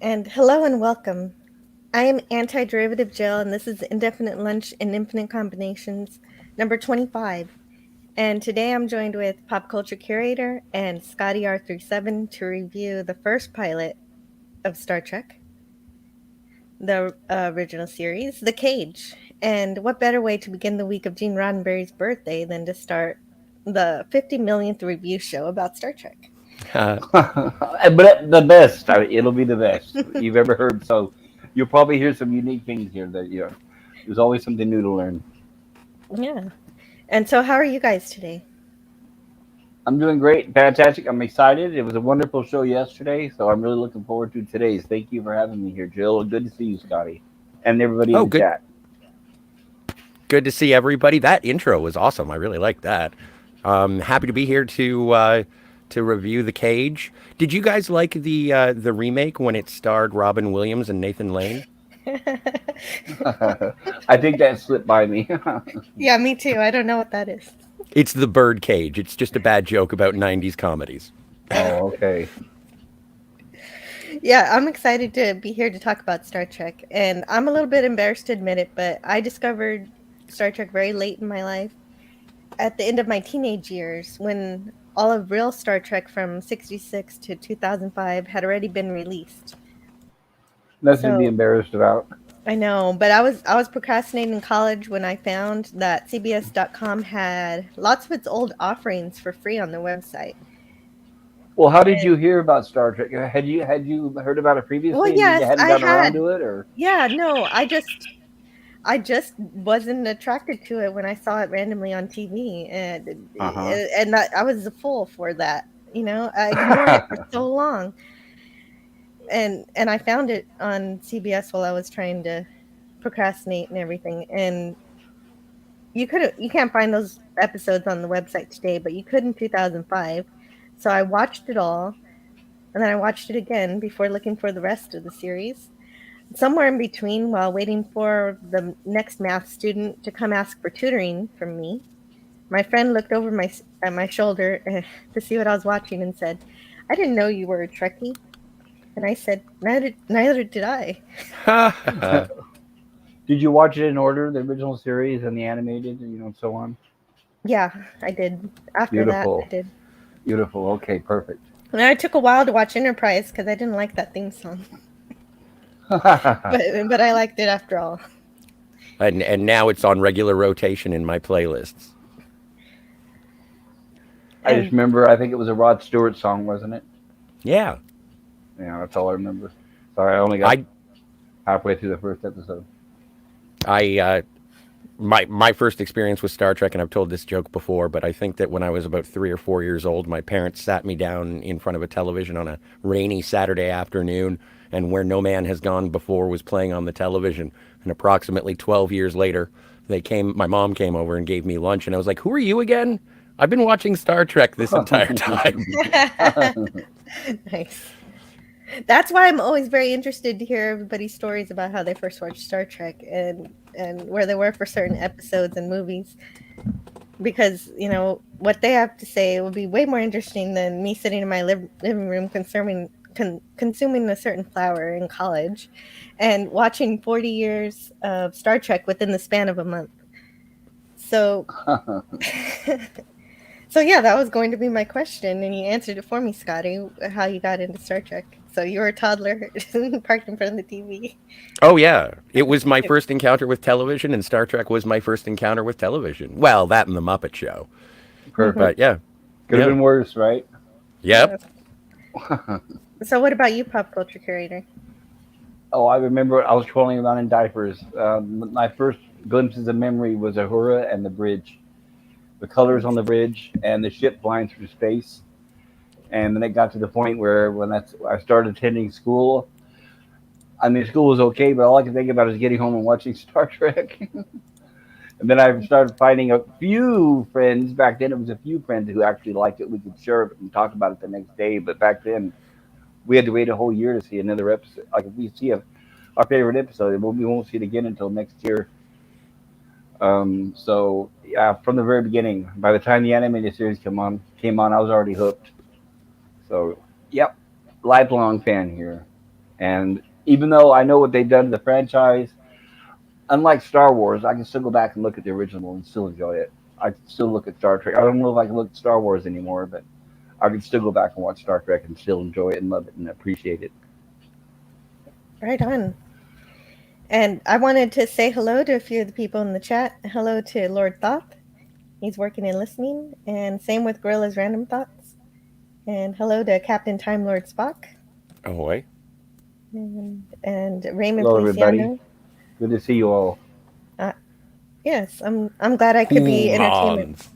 And hello and welcome. I am Anti-Derivative Jill, and this is Indefinite Lunch and Infinite Combinations, number 25. And today I'm joined with Pop Culture Curator and Scotty R37 to review the first pilot of Star Trek, the original series, The Cage. And what better way to begin the week of Gene Roddenberry's birthday than to start the 50 millionth review show about Star Trek? But the best. It'll be the best you've ever heard. So you'll probably hear some unique things here that there's always something new to learn. Yeah. And so, how are you guys today? I'm doing great, fantastic. I'm excited. It was a wonderful show yesterday, so I'm really looking forward to today's. Thank you for having me here, Jill. Good to see you, Scotty, and everybody in Oh, the good. chat. Good to see everybody. That intro was awesome. I really like that. Happy to be here to review The Cage. Did you guys like the remake when it starred Robin Williams and Nathan Lane? I think that slipped by me. Yeah, me too. I don't know what that is. It's The Bird Cage. It's just a bad joke about '90s comedies. Oh, okay. Yeah, I'm excited to be here to talk about Star Trek. And I'm a little bit embarrassed to admit it, but I discovered Star Trek very late in my life, at the end of my teenage years, when all of real Star Trek from 66 to 2005 had already been released. Nothing to be So embarrassed about. I know, but I was procrastinating in college when I found that CBS.com had lots of its old offerings for free on their website. Well, how did you hear about Star Trek? Had you heard about it Well, previously and you yes, hadn't I gotten around had. to it, or? Yeah, no, I just wasn't attracted to it when I saw it randomly on TV, Uh huh. and I was a fool for that. I ignored it for so long, and I found it on CBS while I was trying to procrastinate and everything. And you can't find those episodes on the website today, but you could in 2005. So I watched it all, and then I watched it again before looking for the rest of the series. Somewhere in between, while waiting for the next math student to come ask for tutoring from me, my friend looked over at my shoulder to see what I was watching and said, "I didn't know you were a Trekkie." And I said, "Neither did I." Did you watch it in order, the original series and the animated, and so on? Yeah, I did. After that, I Beautiful, did. beautiful. Okay, perfect. And it took a while to watch Enterprise because I didn't like that theme song, I but I liked it after all. And now it's on regular rotation in my playlists. just And remember, I think it was a Rod Stewart song, wasn't it? Yeah, Yeah, that's all I remember. Sorry, I only got I halfway through the first episode. I my first experience with Star Trek, and I've told this joke before, but I think that when I was about 3 or 4 years old, my parents sat me down in front of a television on a rainy Saturday afternoon, and Where No Man Has Gone Before was playing on the television. And approximately 12 years later, my mom came over and gave me lunch, and I was like, "Who are you again? I've been watching Star Trek this entire time." nice. That's why I'm always very interested to hear everybody's stories about how they first watched Star Trek and where they were for certain episodes and movies, because what they have to say will be way more interesting than me sitting in my living room consuming a certain flower in college and watching 40 years of Star Trek within the span of a month. So so yeah, that was going to be my question, and you answered it for me, Scotty. How you got into Star Trek? So you were a toddler parked in front of the TV. Oh yeah, it was my first encounter with television, and Star Trek was my first encounter with television. Well, that and the Muppet Show, Hmm. but Perfect. yeah, Could have yeah, been worse, right? yep. So what about you, pop culture curator? Oh, I remember I was crawling around in diapers. My first glimpses of memory was Ahura and the bridge, the colors on the bridge, and the ship flying through space. And then it got to the point where I started attending school. I mean, school was okay, but all I could think about is getting home and watching Star Trek. And then I started finding a few friends. Back then, it was a few friends who actually liked it. We could share it and talk about it the next day. But back then, we had to wait a whole year to see another episode. Like if we see our favorite episode, we won't see it again until next year. So yeah, from the very beginning, by the time the animated series came on, I was already hooked. So yep, lifelong fan here. And even though I know what they've done to the franchise, unlike Star Wars, I can still go back and look at the original and still enjoy it. I can still look at Star Trek. I don't know if I can look at Star Wars anymore, but I can still go back and watch Star Trek and still enjoy it and love it and appreciate it. Right on. And I wanted to say hello to a few of the people in the chat. Hello to Lord Thoth. He's working and listening. And same with Gorilla's Random Thoughts. And hello to Captain Time Lord Spock. Ahoy. And Raymond Hello, everybody. Feliciano. Good to see you all. Yes, I'm glad I could be entertainment Humans.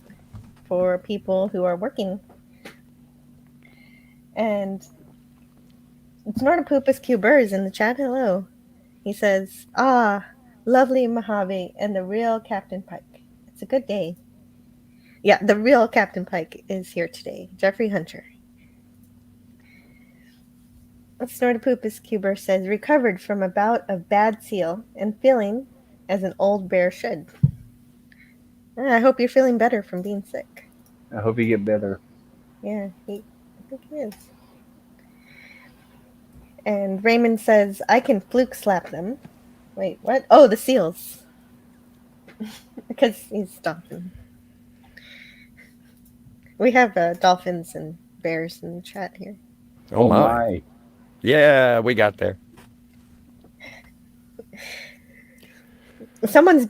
for people who are working. And Snortopoopas Cuber is in the chat. Hello. He says, lovely Mojave and the real Captain Pike. It's a good day. Yeah, the real Captain Pike is here today. Jeffrey Hunter. Snortopoopas Cuber says, recovered from a bout of bad seal and feeling as an old bear should. I hope you're feeling better from being sick. I hope you get better. Yeah, I think he is. And Raymond says, I can fluke slap them. Wait, what? Oh, the seals. Because he's dolphin. We have dolphins and bears in the chat here. Oh my. Yeah, we got there. Somebody's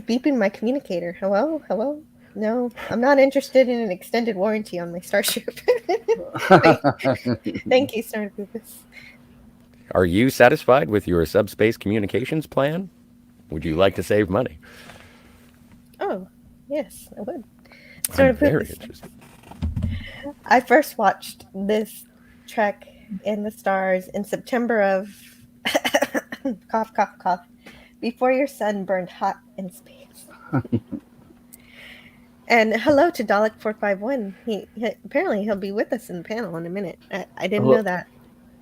beeping my communicator. Hello? No, I'm not interested in an extended warranty on my starship. Thank you, Snortopoopas. Are you satisfied with your subspace communications plan? Would you like to save money? Oh, yes, I would. I'm very interested. I first watched this Trek in the Stars in September of cough, cough, cough, before your sun burned hot in space. And hello to Dalek451. He apparently he'll be with us in the panel in a minute. I didn't know that.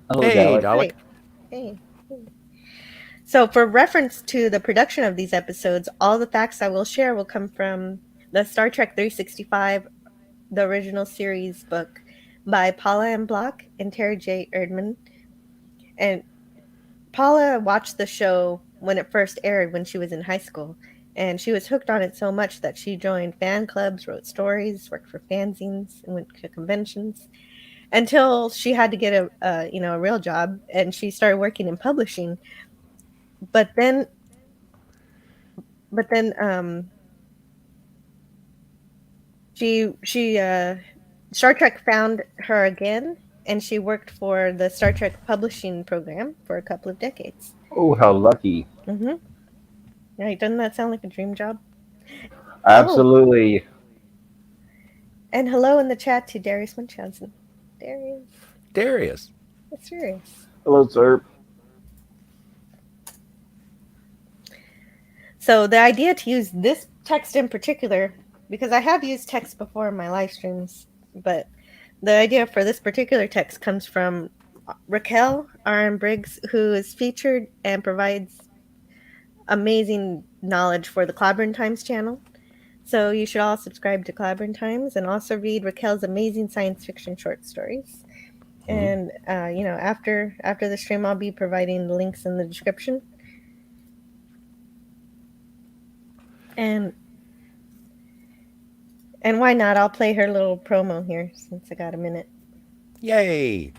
Hello, Hey, Dalek. Dalek. Hey. So for reference to the production of these episodes, all the facts I will share will come from the Star Trek 365, the original series book by Paula M. Block and Terry J. Erdman. And Paula watched the show when it first aired when she was in high school. And she was hooked on it so much that she joined fan clubs, wrote stories, worked for fanzines, and went to conventions until she had to get a real job, and she started working in publishing. But then she Star Trek found her again, and she worked for the Star Trek publishing program for a couple of decades. Oh, how lucky. Mm-hmm. Right, doesn't that sound like a dream job? Absolutely. Oh. And hello in the chat to Darius Munchausen. Darius. It's serious. Hello, sir. So the idea to use this text in particular, because I have used text before in my live streams, but the idea for this particular text comes from Raquel R.M. Briggs, who is featured and provides amazing knowledge for the Clobberin Times channel. So you should all subscribe to Clobberin Times and also read Raquel's amazing science fiction short stories. Mm-hmm. And after the stream, I'll be providing the links in the description. And why not? I'll play her little promo here since I got a minute. Yay!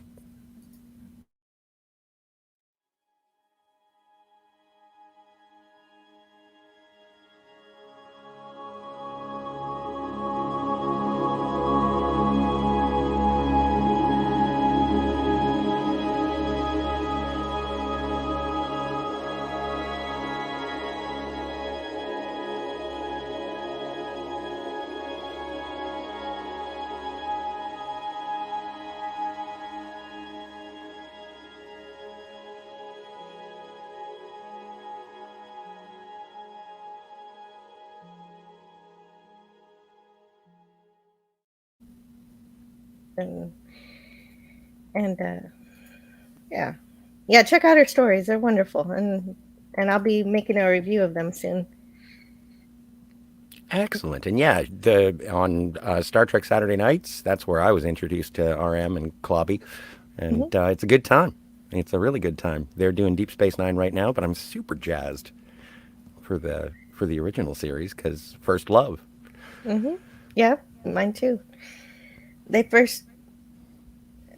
Yeah, check out her stories. They're wonderful, and I'll be making a review of them soon. Excellent. And yeah, on Star Trek Saturday nights, that's where I was introduced to RM and Clobby, and it's a good time. It's a really good time. They're doing Deep Space Nine right now, but I'm super jazzed for the original series because first love. Mm-hmm. Yeah, mine too. They first,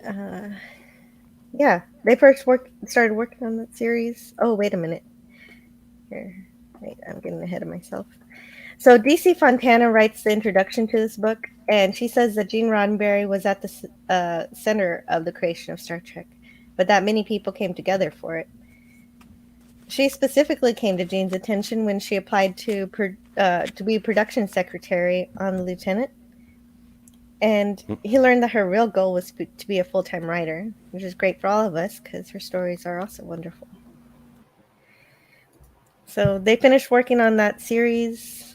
uh, yeah, they first started working on that series. Oh, wait a minute. Here, wait, I'm getting ahead of myself. So DC Fontana writes the introduction to this book, and she says that Gene Roddenberry was at the center of the creation of Star Trek, but that many people came together for it. She specifically came to Gene's attention when she applied to be production secretary on the Lieutenant, and he learned that her real goal was to be a full-time writer, which is great for all of us because her stories are also wonderful. So they finished working on that series.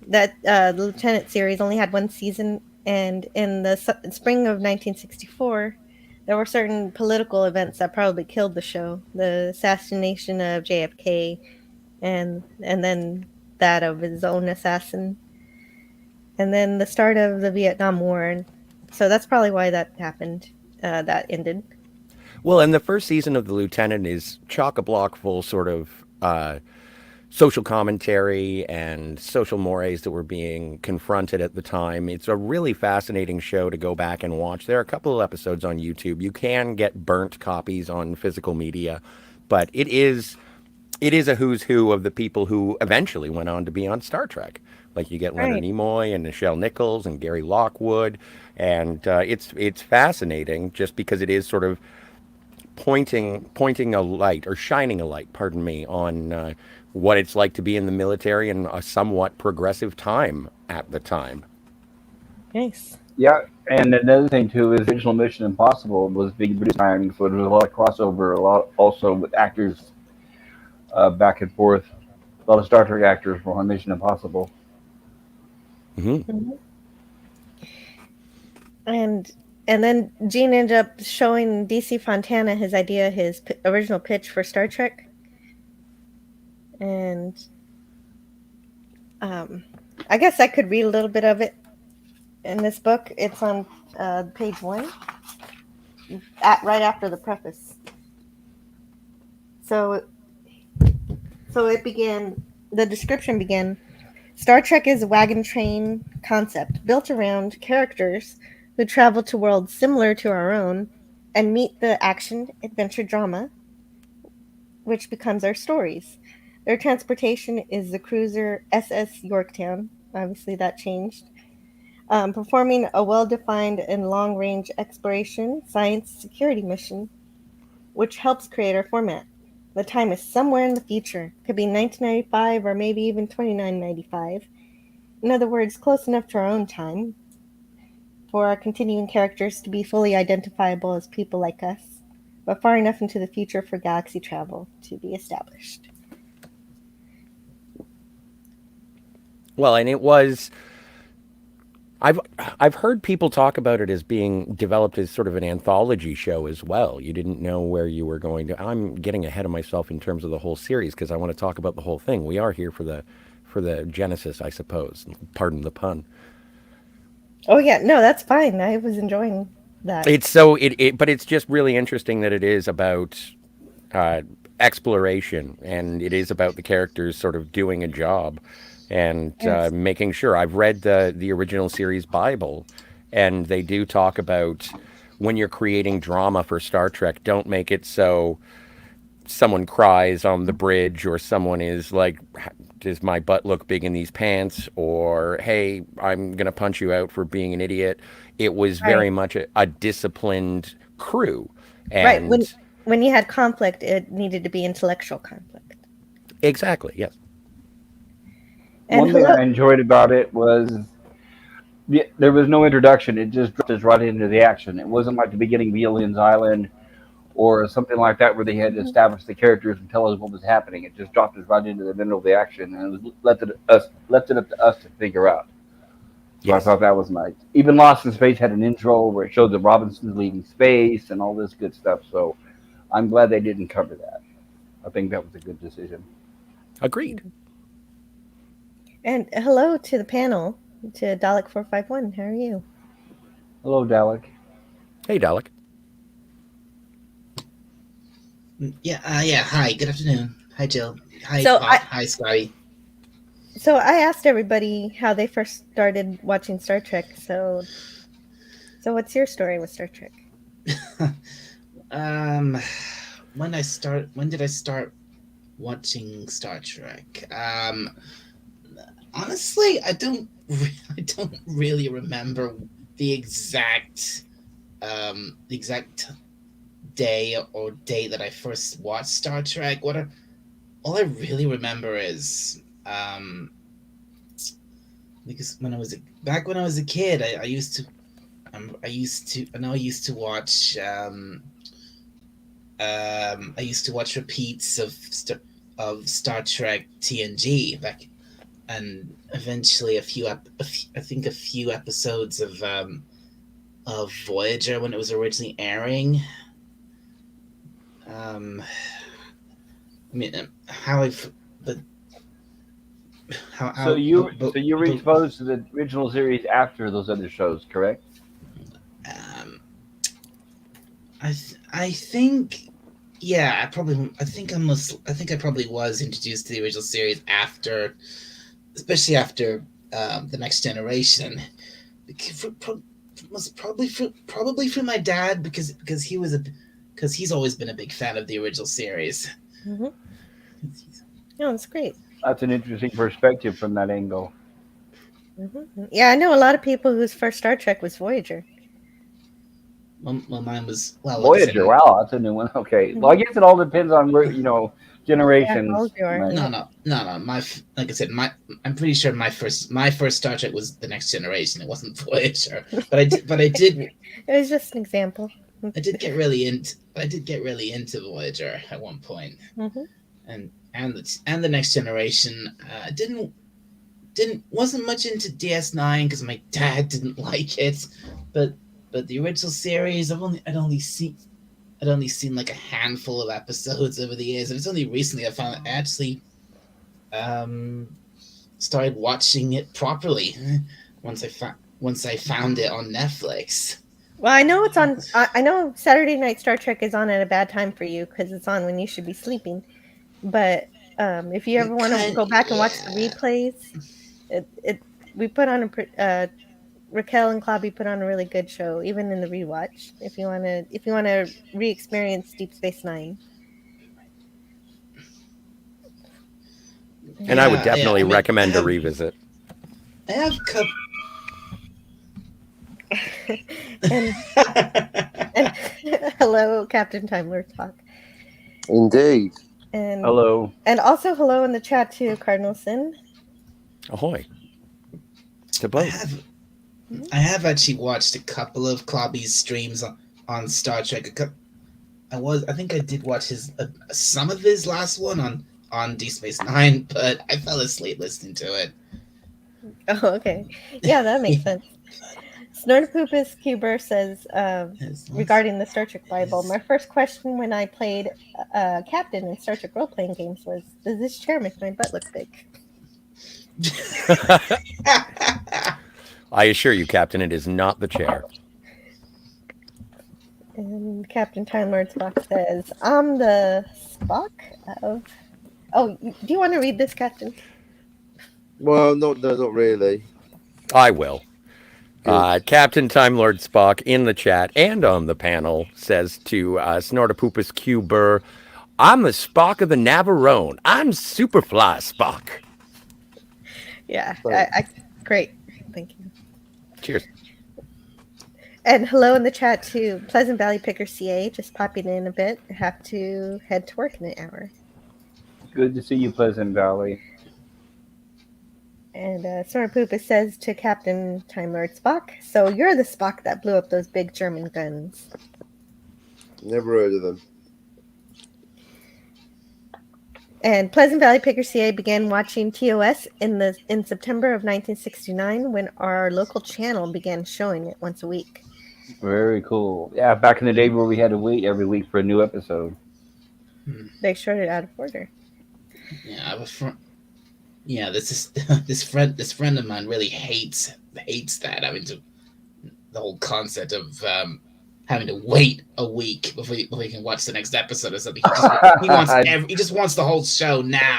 That the Lieutenant series only had one season, and in the spring of 1964, there were certain political events that probably killed the show: the assassination of JFK, and then that of his own assassin, and then the start of the Vietnam War. And so that's probably why that happened. That ended. Well, and the first season of The Lieutenant is chock a block full sort of social commentary and social mores that were being confronted at the time. It's a really fascinating show to go back and watch. There are a couple of episodes on YouTube. You can get burnt copies on physical media, but it is a who's who of the people who eventually went on to be on Star Trek. Like you get Leonard Right. Nimoy and Nichelle Nichols and Gary Lockwood, and it's fascinating just because it is sort of pointing a light or shining a light, pardon me, on what it's like to be in the military in a somewhat progressive time at the time. Nice. Yeah, and another thing too is original Mission Impossible was being produced time, so there was a lot of crossover, a lot also with actors back and forth. A lot of Star Trek actors were on Mission Impossible. Hmm. Mhm. And and then Gene ended up showing DC Fontana his idea, his original pitch for Star Trek, and um, I guess I could read a little bit of it in this book. It's on page 1, right after the preface. So so it began. The description began. Star Trek is a wagon train concept built around characters who travel to worlds similar to our own and meet the action adventure drama, which becomes our stories. Their transportation is the cruiser SS Yorktown. Obviously, that changed. Performing a well defined and long range exploration science security mission, which helps create our format. The time is somewhere in the future. Could be 1995 or maybe even 2995. In other words, close enough to our own time for our continuing characters to be fully identifiable as people like us, but far enough into the future for galaxy travel to be established. Well, and it was. I've heard people talk about it as being developed as sort of an anthology show as well. You didn't know where you were going to. I'm getting ahead of myself in terms of the whole series because I want to talk about the whole thing. We are here for the genesis, I suppose. Pardon the pun. Oh, yeah, no, that's fine. I was enjoying that. It's so but it's just really interesting that it is about uh, exploration and it is about the characters sort of doing a job and Yes. making sure. I've read the original series Bible, and they do talk about when you're creating drama for Star Trek, don't make it so someone cries on the bridge or someone is like, does my butt look big in these pants, or hey, I'm gonna punch you out for being an idiot. It was Right. very much a disciplined crew. Right. And When you had conflict, it needed to be intellectual conflict. exactly, yes. And One thing hello. I enjoyed about it was there was no introduction. It just dropped us right into the action. It wasn't like the beginning of Aliens Island or something like that where they had to establish the characters and tell us what was happening. It just dropped us right into the middle of the action and it was left it up to us to figure out. So I Yes. thought that was nice. Even Lost in Space had an intro where it showed the Robinsons leaving space and all this good stuff. So I'm glad they didn't cover that. I think that was a good decision. Agreed. And hello to the panel, to Dalek 451. How are you? Hello, Dalek. Hey, Dalek. Yeah. Hi. Good afternoon. Hi, Jill. Hi, So Pop. Hi, Scotty. I asked everybody how they first started watching Star Trek. So what's your story with Star Trek? um, when did I start watching Star Trek? Honestly, I don't really remember the exact day or date that I first watched Star Trek. All I really remember is because back when I was a kid, I used to I used to watch I used to watch repeats of Star Trek TNG back, and eventually I think a few episodes of Voyager when it was originally airing. I mean, how I've but So how you were but exposed to the original series after those other shows, correct? um, I think yeah, I think I probably was introduced to the original series after, especially after the Next Generation. Was probably for my dad because he's always been a big fan of the original series. Mm-hmm. Oh, that's great. That's an interesting perspective from that angle. Mm-hmm. Yeah, I know a lot of people whose first Star Trek was Voyager. Well, mine was like I said. Voyager, wow, that's a new one. Okay, well, I Mm-hmm. guess it all depends on where Yeah, how generations. old you are. Right. Yeah. No. Like I said, I'm pretty sure my first Star Trek was the Next Generation. It wasn't Voyager, but It was just an example. I did get really into Voyager at one point, Mm-hmm. and the Next Generation. Didn't wasn't much into DS9 because my dad didn't like it, but the original series I'd only seen like a handful of episodes over the years, and it's only recently I actually um, started watching it properly once I found it on Netflix. Well, I know it's on. I know Saturday Night Star Trek is on at a bad time for you because it's on when you should be sleeping. But if you ever want to go back and watch the Yeah. replays, it we put on Raquel and Claudia put on a really good show, even in the rewatch. If you wanna re-experience Deep Space Nine. And I would Yeah. definitely I mean, recommend a revisit. I have and and hello, Captain Time Lord Spock. Indeed. And Hello. and also hello in the chat to Cardinal Sin. Ahoy. To I both. have I have actually watched a couple of Klobby's streams on Star Trek. I think I did watch his some of his last one on D Space Nine, but I fell asleep listening to it. Oh, okay. Yeah, that makes sense. Snortopoopas Cuber says regarding the Star Trek Bible, my first question when I played Captain in Star Trek role-playing games was, does this chair make my butt look big? I assure you, Captain, it is not the chair. And Captain Time Lord Spock says, I'm the Spock of... Oh, do you want to read this, Captain? Well, not really. I will. Captain Time Lord Spock in the chat and on the panel says to Snortopoopas Q Burr, I'm the Spock of the Navarone. I'm Superfly Spock. Yeah, great. Thank you. Cheers. And hello in the chat to Pleasant Valley Picker CA, just popping in a bit. Have to head to work in an hour. Good to see you, Pleasant Valley. And Snortopoopas says to Captain Time Lord Spock, so you're the Spock that blew up those big German guns. Never heard of them. And Pleasant Valley Picker CA began watching TOS in September of 1969 when our local channel began showing it once a week. Very cool. Yeah, back in the day where we had to wait every week for a new episode. They showed it out of order. Yeah, I have a friend. Yeah, this friend of mine really hates that. I mean, the whole concept of having to wait a week before you can watch the next episode or something. He just wants the whole show now.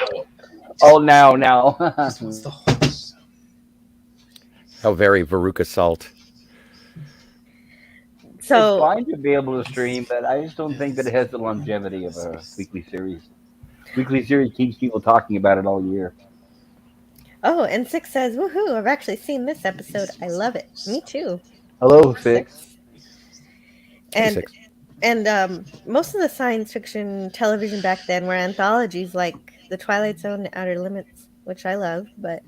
Now. Just wants the whole show. How very Veruca Salt. So it's fine to be able to stream, but I just don't think that it has the longevity of a weekly series. Weekly series keeps people talking about it all year. Oh, and Six says, "Woohoo! I've actually seen this episode. I love it. Me too." Hello, Six. And Six. and most of the science fiction television back then were anthologies like The Twilight Zone and Outer Limits, which I love. But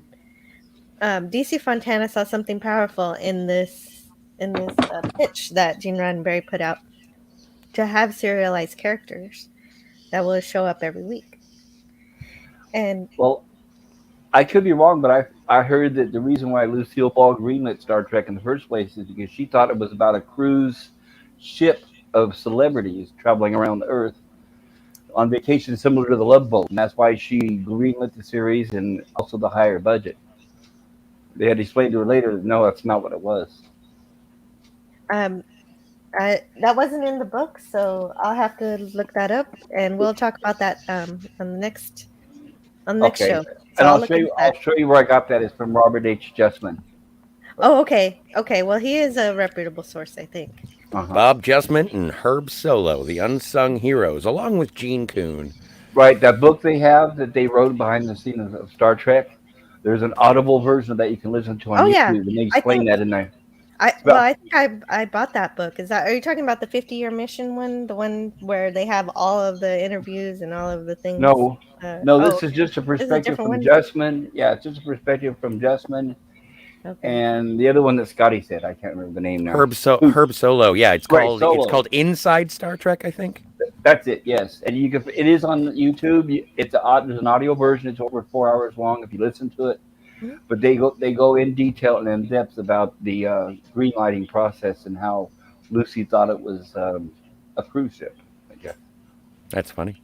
DC Fontana saw something powerful in this pitch that Gene Roddenberry put out to have serialized characters that will show up every week. And Well, I could be wrong, but I heard that the reason why Lucille Ball greenlit Star Trek in the first place is because she thought it was about a cruise ship of celebrities traveling around the Earth on vacation similar to the Love Boat, and that's why she greenlit the series and also the higher budget. They had explained to her later that no, that's not what it was. that wasn't in the book, so I'll have to look that up, and we'll talk about that on the next Okay. show. So And I'll I'll look show into you. that. I'll show you where I got that. It's from Robert H. Justman. Oh, okay. Well, he is a reputable source, I think. Bob Justman and Herb Solo, the unsung heroes, along with Gene Coon. Right, that book they have that they wrote behind the scenes of Star Trek. There's an audible version that you can listen to on Oh, YouTube, yeah. and they explain that in there. I think I bought that book. Are you talking about the 50-year mission one, the one where they have all of the interviews and all of the things? No, this is just a This is a perspective different from one? Justman. Yeah, it's just a perspective from Justman. Okay. And the other one that Scotty said, I can't remember the name now. Herb Solo. Yeah, it's Right, called Solo. it's called Inside Star Trek, I think. That's it. Yes, and you can. It is on YouTube. There's an audio version. It's over 4 hours long if you listen to it. Mhm. But they go in detail and in depth about the greenlighting process and how Lucy thought it was a cruise ship. I guess. That's funny.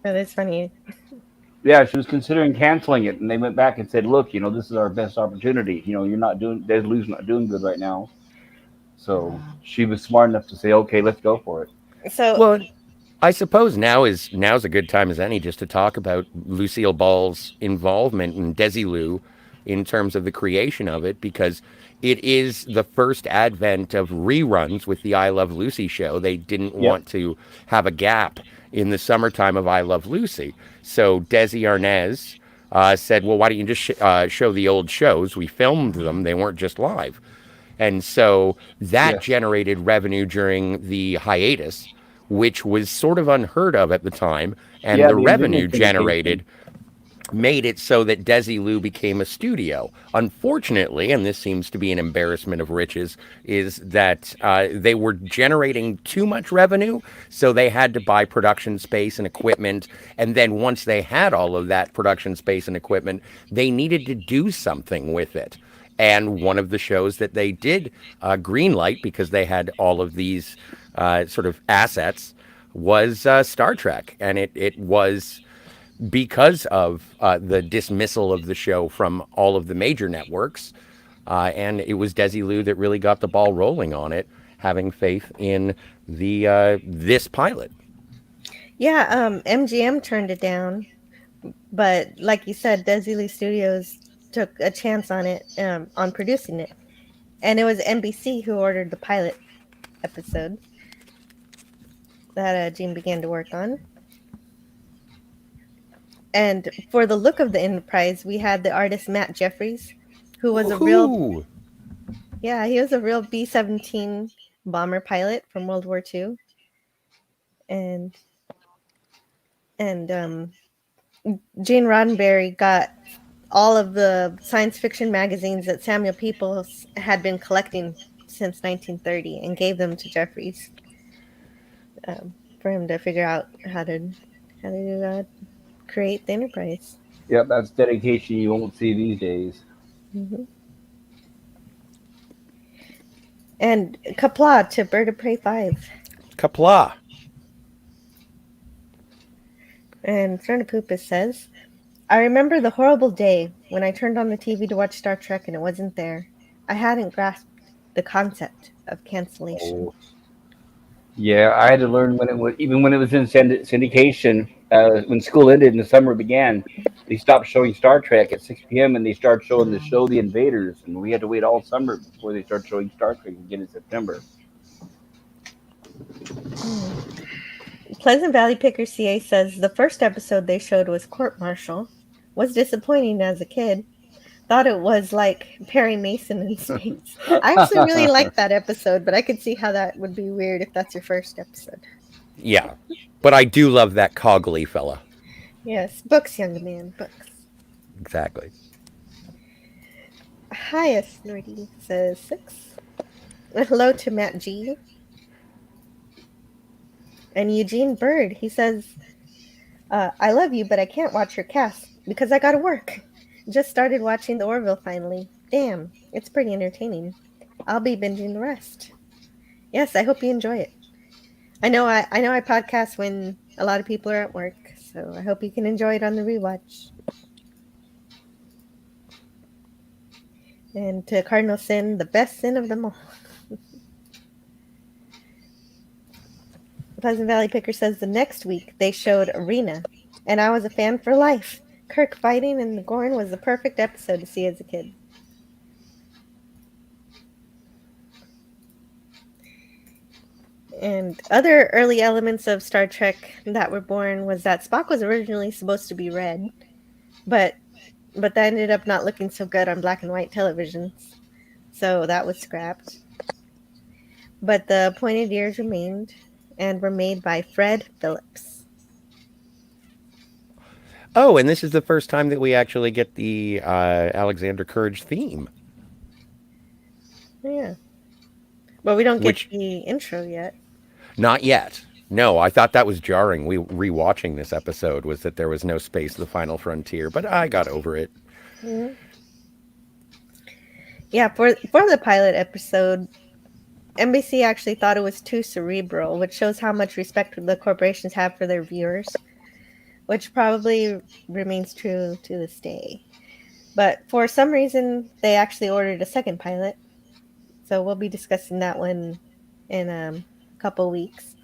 That is funny. Yeah, she was considering canceling it, and they went back and said, "Look, this is our best opportunity. Desilu's not doing good right now." So she was smart enough to say, "Okay, let's go for it." So Well, I suppose now's a good time as any just to talk about Lucille Ball's involvement in Desilu in terms of the creation of it, because it is the first advent of reruns with the I Love Lucy show. They didn't want to have a gap in the summertime of I Love Lucy. So Desi Arnaz said, well, why don't you just show the old shows? We filmed them. They weren't just live. And so that generated revenue during the hiatus, which was sort of unheard of at the time. And the revenue generated made it so that Desilu became a studio. Unfortunately, and this seems to be an embarrassment of riches, is that they were generating too much revenue, so they had to buy production space and equipment. And then once they had all of that production space and equipment, they needed to do something with it. And one of the shows that they did greenlight, because they had all of these sort of assets, was Star Trek. And it was because of the dismissal of the show from all of the major networks. And it was Desilu that really got the ball rolling on it, having faith in this pilot. yeah, MGM turned it down, but like you said, Desilu Studios took a chance on it, on producing it, and it was NBC who ordered the pilot episode that Gene began to work on. And for the look of the Enterprise, we had the artist Matt Jeffries, who was he was a real B-17 bomber pilot from World War II. And Gene Roddenberry got all of the science fiction magazines that Samuel Pepys had been collecting since 1930 and gave them to Jeffries for him to figure out how to create the Enterprise. Yep, that's dedication you won't see these days. Mm-hmm. And Kapla to Bird of Prey 5. Kapla. And Fernapupus says, I remember the horrible day when I turned on the TV to watch Star Trek and it wasn't there. I hadn't grasped the concept of cancellation. Yeah, I had to learn when it was even when it was in syndication. When school ended and the summer began, they stopped showing Star Trek at 6 p.m. and they started showing the show The Invaders, and we had to wait all summer before they started showing Star Trek again in September. Pleasant Valley Picker CA says the first episode they showed was Court Martial. Was disappointing as a kid. Thought it was like Perry Mason in space. I actually really liked that episode, but I could see how that would be weird if that's your first episode. Yeah, but I do love that Cogley fella. Yes, books, young man, books. Exactly. Highest Nerdy says 6. Hello to Matt G. And Eugene Bird, he says, I love you, but I can't watch your cast because I gotta work. Just started watching the Orville finally. Damn, it's pretty entertaining. I'll be binging the rest. Yes, I hope you enjoy it. I know I podcast when a lot of people are at work, so I hope you can enjoy it on the rewatch. And to Cardinal Sin, the best sin of them all. Pleasant Valley Picker says the next week they showed Arena, and I was a fan for life. Kirk fighting in the Gorn was the perfect episode to see as a kid. And other early elements of Star Trek that were born was that Spock was originally supposed to be red, but that ended up not looking so good on black and white televisions, so that was scrapped. But the pointed ears remained and were made by Fred Phillips. Oh, and this is the first time that we actually get the Alexander Courage theme. Yeah. But we don't get the intro yet. Not yet. No, I thought that was jarring. Rewatching this episode was that there was no space the final frontier, but I got over it. Mm-hmm. Yeah, for the pilot episode, NBC actually thought it was too cerebral, which shows how much respect the corporations have for their viewers, which probably remains true to this day. But for some reason, they actually ordered a second pilot, so we'll be discussing that one in a couple weeks.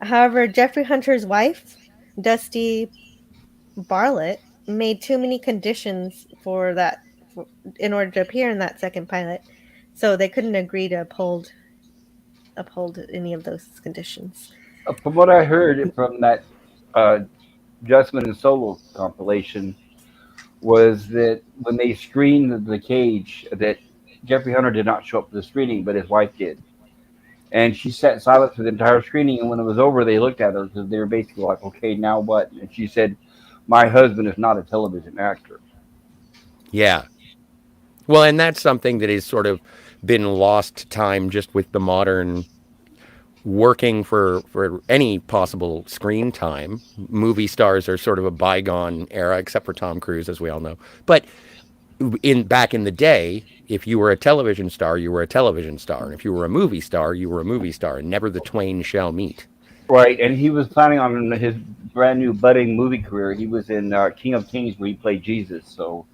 However, Jeffrey Hunter's wife, Dusty Bartlett, made too many conditions for that in order to appear in that second pilot, so they couldn't agree to uphold any of those conditions. From what I heard from that Justman and Solo compilation, was that when they screened the cage, that Jeffrey Hunter did not show up for the screening, but his wife did. And she sat silent for the entire screening, and when it was over, they looked at her because they were basically like, okay, now what? And she said, my husband is not a television actor. Yeah. Well, and that's something that has sort of been lost to time just with the modern working for any possible screen time. Movie stars are sort of a bygone era, except for Tom Cruise, as we all know. But back in the day, if you were a television star, you were a television star. And if you were a movie star, you were a movie star. And never the twain shall meet. Right, and he was planning on his brand new budding movie career. He was in King of Kings, where he played Jesus. So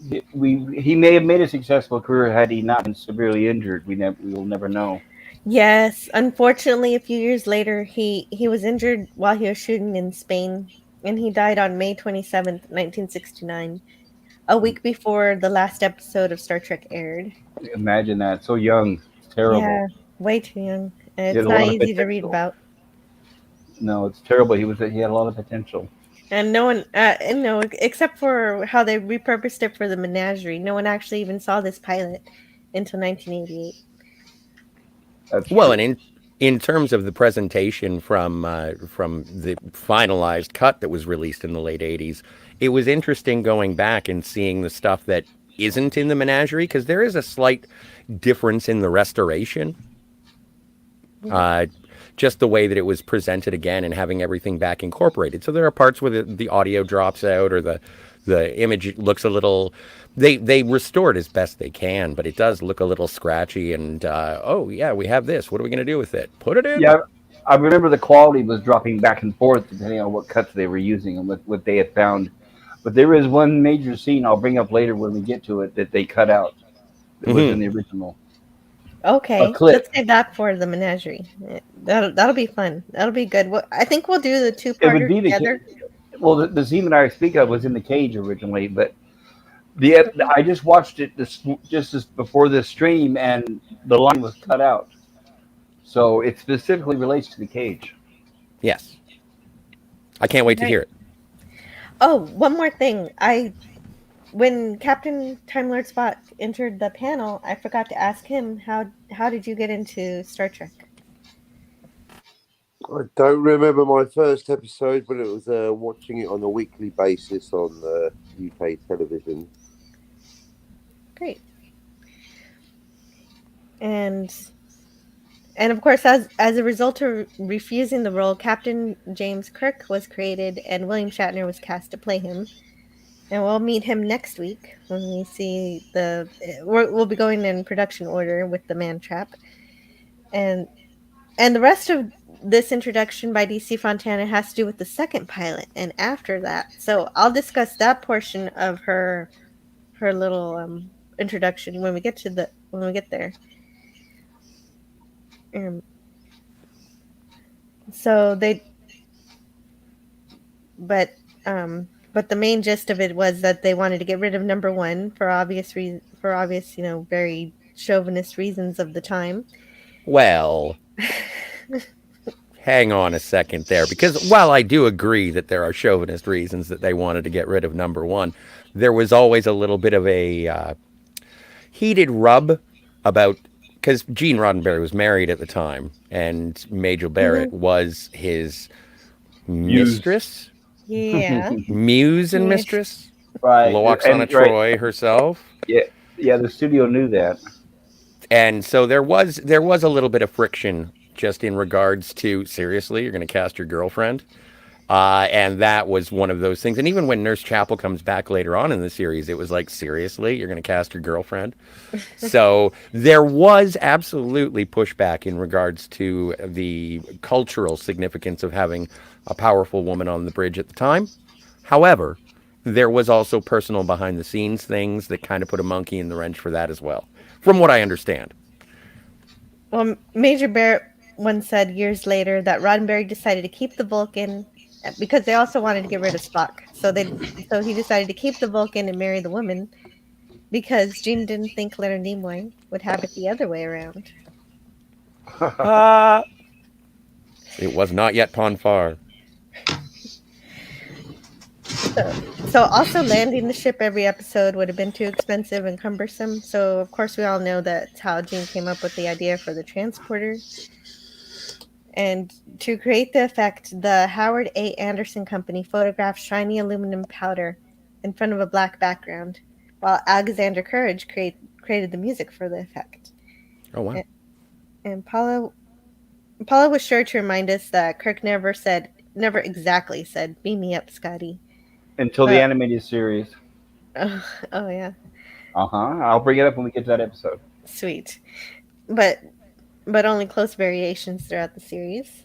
he may have made a successful career had he not been severely injured. We will never know. Yes, unfortunately, a few years later, he was injured while he was shooting in Spain, and he died on May 27th, 1969, a week before the last episode of Star Trek aired. Imagine that, so young, it's terrible. Yeah, way too young. And it's not easy to read about. No, it's terrible. He had a lot of potential. And no one, except for how they repurposed it for the menagerie, no one actually even saw this pilot until 1988. Well, and in terms of the presentation from the finalized cut that was released in the late 80s, it was interesting going back and seeing the stuff that isn't in the menagerie, because there is a slight difference in the restoration. Just the way that it was presented again and having everything back incorporated. So there are parts where the audio drops out or the image looks a little... They restore it as best they can, but it does look a little scratchy and, oh, yeah, we have this. What are we going to do with it? Put it in. Yeah, I remember the quality was dropping back and forth depending on what cuts they were using and what they had found. But there is one major scene I'll bring up later when we get to it that they cut out. That was in the original. Okay, clip. let's save that for the menagerie. That'll be fun. That'll be good. I think we'll do the It would two-parter be together. well, the Zeman I speak of was in the cage originally, but I just watched it before this stream, and the line was cut out, so it specifically relates to the cage. Yes. I can't wait to hear it. Oh, one more thing. When Captain Time Lord Spock entered the panel, I forgot to ask him how did you get into Star Trek? I don't remember my first episode, but it was watching it on a weekly basis on UK television. Great. And of course, as a result of refusing the role, Captain James Kirk was created, and William Shatner was cast to play him. And we'll meet him next week when we see we'll be going in production order with the Man Trap, and the rest of this introduction by DC Fontana has to do with the second pilot, and after that, so I'll discuss that portion of her little introduction when we get there. So but the main gist of it was that they wanted to get rid of number one for obvious very chauvinist reasons of the time. Well, hang on a second there, because while I do agree that there are chauvinist reasons that they wanted to get rid of number one, there was always a little bit of a heated rub about, because Gene Roddenberry was married at the time, and Majel Barrett was his mistress. Yeah. Muse and mistress. Right. Loxana Troy herself. Yeah, the studio knew that. And so there was a little bit of friction just in regards to, seriously, you're going to cast your girlfriend? And that was one of those things. And even when Nurse Chapel comes back later on in the series, it was like, seriously, you're going to cast your girlfriend? So there was absolutely pushback in regards to the cultural significance of having a powerful woman on the bridge at the time. However, there was also personal behind the scenes things that kind of put a monkey in the wrench for that as well, from what I understand. Well, Major Barrett once said years later that Roddenberry decided to keep the Vulcan because they also wanted to get rid of Spock. So he decided to keep the Vulcan and marry the woman because Gene didn't think Leonard Nimoy would have it the other way around. It was not yet Pon farr. So also landing the ship every episode would have been too expensive and cumbersome. So of course we all know that's how Gene came up with the idea for the transporter. And to create the effect, the Howard A. Anderson Company photographed shiny aluminum powder in front of a black background, while Alexander Courage created the music for the effect. Oh, wow. And Paula was sure to remind us that Kirk never exactly said, "Beam me up, Scotty." Until the animated series. Oh yeah. I'll bring it up when we get to that episode. Sweet. But only close variations throughout the series.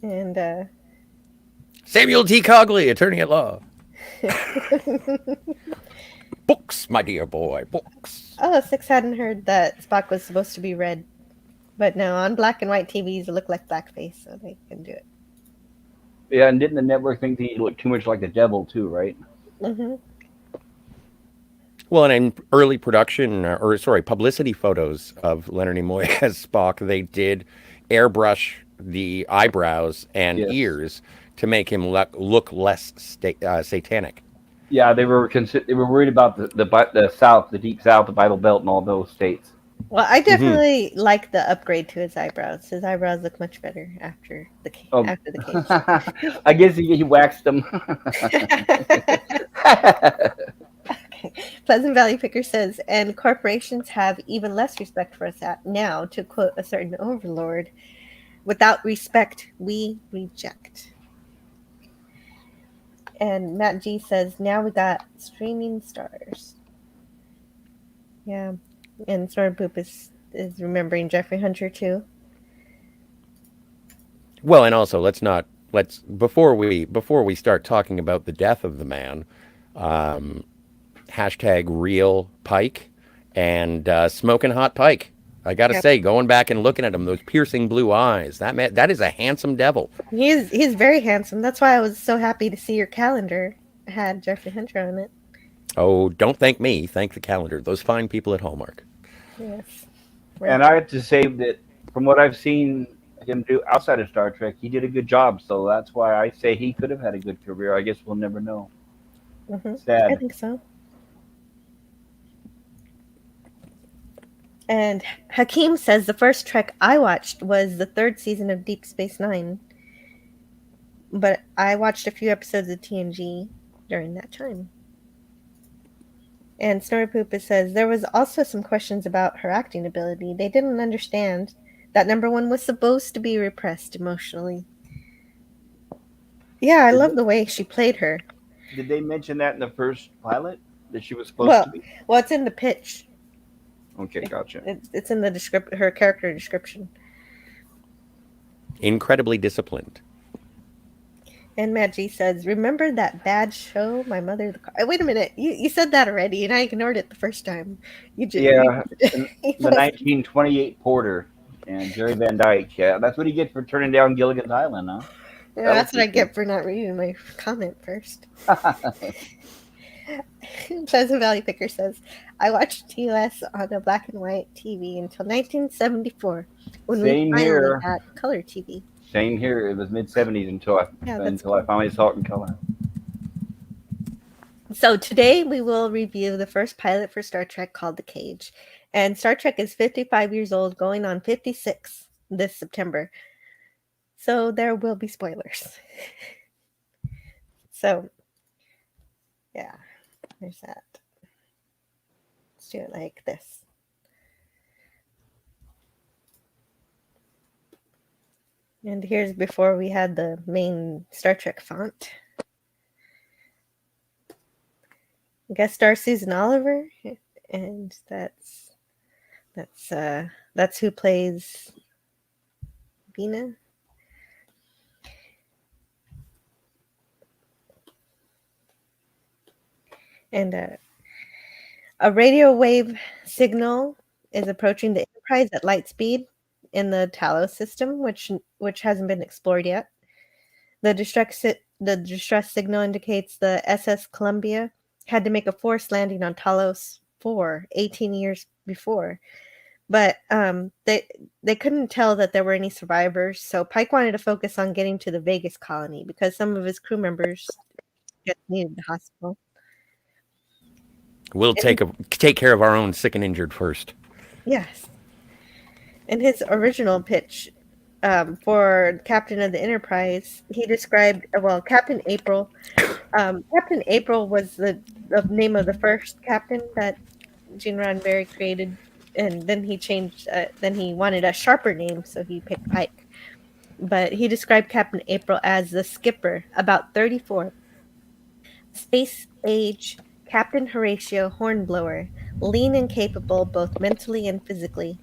And Samuel T. Cogley, attorney at law. Books, my dear boy, books. Oh, Six hadn't heard that Spock was supposed to be red. But no, on black and white TVs, it looked like blackface, so they can do it. Yeah, and didn't the network think that he looked too much like the devil, too, right? Mm-hmm. Well, and in early production, publicity photos of Leonard Nimoy as Spock, they did airbrush the eyebrows and ears to make him look less satanic. Yeah, they were worried about the South, the Deep South, the Bible Belt, and all those states. Well, I definitely like the upgrade to his eyebrows. His eyebrows look much better after the cage. I guess he waxed them. Okay. Pleasant Valley Picker says, and corporations have even less respect for us now, to quote a certain overlord. Without respect, we reject. And Matt G says, now we got streaming stars. Yeah. And Snorted Poop is remembering Jeffrey Hunter too. Well, and also let's before we start talking about the death of the man, hashtag real Pike and smoking hot Pike. I gotta Yep. say, going back and looking at him, those piercing blue eyes, that man, that is a handsome devil. He's very handsome. That's why I was so happy to see your calendar had Jeffrey Hunter on it. Oh, don't thank me, thank the calendar. Those fine people at Hallmark. Yes. And I have to say that from what I've seen him do outside of Star Trek, he did a good job. So that's why I say he could have had a good career. I guess we'll never know. I Sad. think so. And Hakeem says the first Trek I watched was the 3rd season of Deep Space Nine, but I watched a few episodes of TNG during that time. And Snorri Poopa says there was also some questions about her acting ability. They didn't understand that number one was supposed to be repressed emotionally. Yeah, I love the way she played her. Did they mention that in the first pilot that she was supposed to be? Well, it's in the pitch. Okay, gotcha. It's in the her character description. Incredibly disciplined. And Matt G says, "Remember that bad show, My Mother the Car?" Wait a minute, you said that already, and I ignored it the first time. The 1928 Porter and Jerry Van Dyke. Yeah, that's what he gets for turning down Gilligan's Island, huh? Yeah, that's what I get for not reading my comment first. Pleasant Valley Picker says, "I watched TOS on a black and white TV until 1974 when we finally got color TV." Same here. It was mid-70s until I finally saw it in color. So today we will review the first pilot for Star Trek called The Cage. And Star Trek is 55 years old, going on 56 this September. So there will be spoilers. So, yeah, there's that. Let's do it like this. And here's before we had the main Star Trek font. Guest star Susan Oliver, and that's who plays Bina. And a radio wave signal is approaching the Enterprise at light speed in the Talos system, which hasn't been explored yet. The distress signal indicates the SS Columbia had to make a forced landing on Talos 4 18 years before. But they couldn't tell that there were any survivors, so Pike wanted to focus on getting to the Vegas colony because some of his crew members just needed the hospital. We'll take care of our own sick and injured first. Yes. In his original pitch for Captain of the Enterprise, he described, Captain April. Captain April was the name of the first captain that Gene Roddenberry created, and then he changed. Then he wanted a sharper name, so he picked Pike. But he described Captain April as the skipper, about 34, space age Captain Horatio Hornblower, lean and capable both mentally and physically,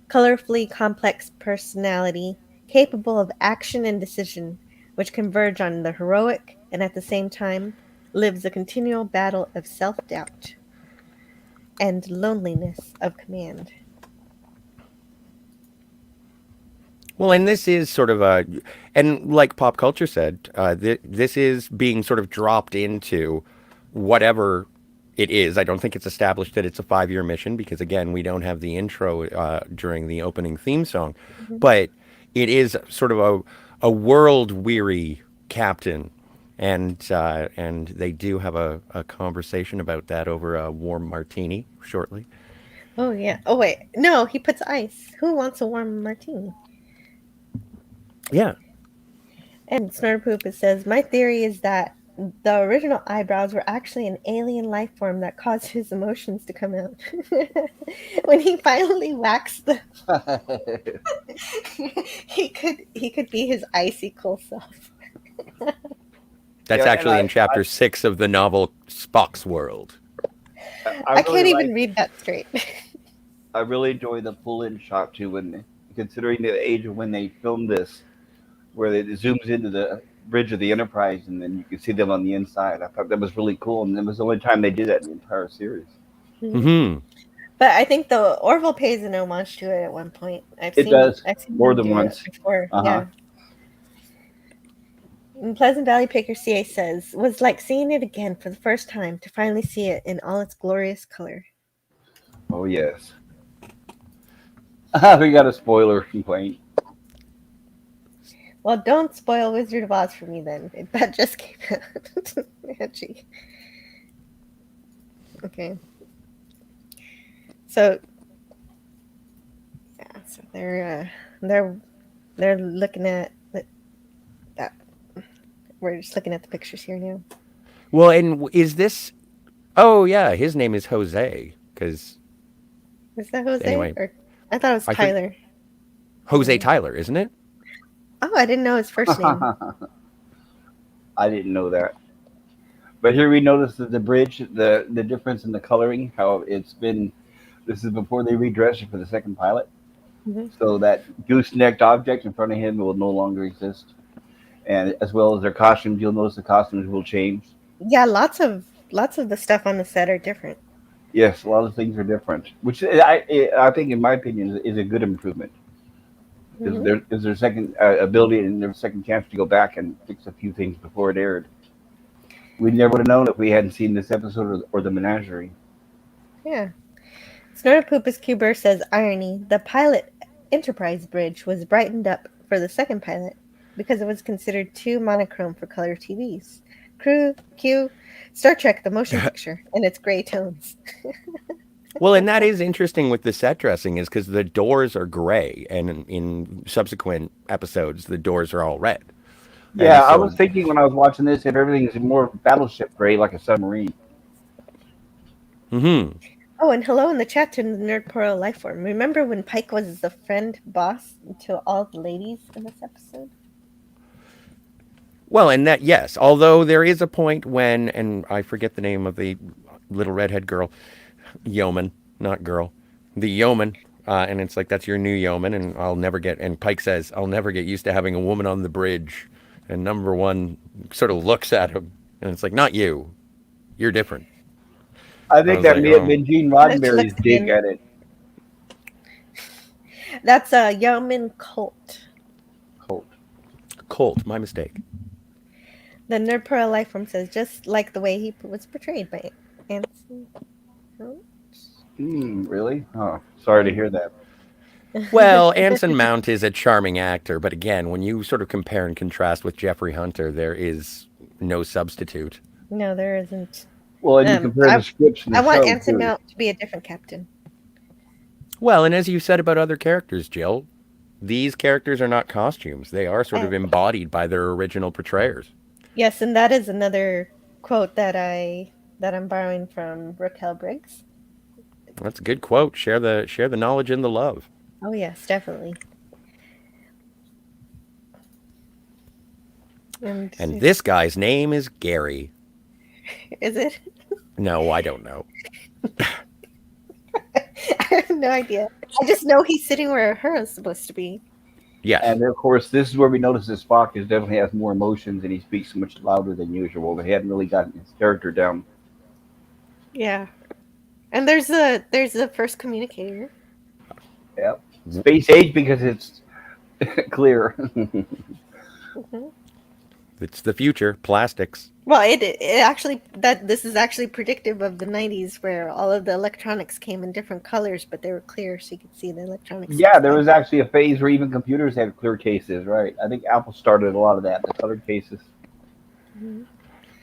colorfully complex personality, capable of action and decision, which converge on the heroic and at the same time lives a continual battle of self-doubt and loneliness of command. Well, and this is sort of and like pop culture said, this is being sort of dropped into whatever it is. I don't think it's established that it's a 5-year mission because, again, we don't have the intro during the opening theme song. Mm-hmm. But it is sort of a world-weary captain, and they do have a conversation about that over a warm martini shortly. Oh, yeah. Oh, wait. No, he puts ice. Who wants a warm martini? Yeah. And Snurpoop says, "My theory is that the original eyebrows were actually an alien life form that caused his emotions to come out." When he finally waxed them, he could be his icy cool self. That's actually in chapter 6 of the novel Spock's World. I can't even read that straight. I really enjoy the pull-in shot too, when considering the age of when they filmed this, where it zooms into the bridge of the Enterprise, and then you could see them on the inside. I thought that was really cool, and it was the only time they did that in the entire series. Mm-hmm. But I think the Orville pays an homage to it at one point. I've It seen does, more them than do once. it before. Uh-huh. Yeah. And Pleasant Valley Picker CA says, was like seeing it again for the first time to finally see it in all its glorious color. Oh yes. We got a spoiler complaint. Well, don't spoil Wizard of Oz for me then. That just came out. Gee. Okay. So, yeah, so they're looking at that. We're just looking at the pictures here now. Well, and is this? Oh yeah, his name is Jose. Because Is that Jose? Anyway, Or I thought it was Tyler. Jose Tyler, isn't it? Oh, I didn't know his first name. I didn't know that. But here we notice that the bridge, the difference in the coloring, how it's been. This is before they redressed it for the second pilot. Mhm. So that goose-necked object in front of him will no longer exist. And as well as their costumes, you'll notice the costumes will change. Yeah, lots of the stuff on the set are different. Yes, a lot of things are different, which I think, in my opinion, is a good improvement. Because there's their second ability and their second chance to go back and fix a few things before it aired. We never would have known if we hadn't seen this episode or the menagerie. Yeah. Snortopoopas Cuber says, irony, the pilot Enterprise bridge was brightened up for the second pilot because it was considered too monochrome for color TVs. Crew, Q, Star Trek, the motion picture, and its gray tones. Well, and that is interesting with the set dressing is because the doors are gray, and in subsequent episodes, the doors are all red. Yeah, so, I was thinking when I was watching this, if everything is more battleship gray, like a submarine. Mm-hmm. Oh, and hello in the chat to the Nerd Pearl Lifeform. Remember when Pike was the friend boss to all the ladies in this episode? Well, and that, yes, although there is a point when, and I forget the name of the little redhead girl, yeoman, not girl, the yeoman, and it's like, that's your new yeoman, and and Pike says, I'll never get used to having a woman on the bridge, and number one sort of looks at him, and it's like, not you, you're different. I think that may have been Gene Roddenberry's dig at it. That's a yeoman Colt. Colt, my mistake. The Nerd Pearl Lifeform says, just like the way he was portrayed by Anson. Really? Oh, sorry to hear that. Well, Anson Mount is a charming actor, but again, when you sort of compare and contrast with Jeffrey Hunter, there is no substitute. No, there isn't. Well, and you compare the scripts in the I want show, Anson too. Mount to be a different captain. Well, and as you said about other characters, Jill, these characters are not costumes. They are sort of embodied by their original portrayers. Yes, and that is another quote that I'm borrowing from Raquel Briggs. That's a good quote. Share the knowledge and the love. Oh yes, definitely. And this guy's name is Gary. Is it? No, I don't know. I have no idea. I just know he's sitting where her is supposed to be. Yes. And of course, this is where we notice that Spock definitely has more emotions and he speaks much louder than usual. They hadn't really gotten his character down. Yeah. And there's the first communicator. Yep. Space age because it's clear. Mm-hmm. It's the future. Plastics. Well, it actually this is actually predictive of the 90s where all of the electronics came in different colors, but they were clear so you could see the electronics. Yeah, there was actually a phase where even computers had clear cases, right? I think Apple started a lot of that, the colored cases. Mm-hmm.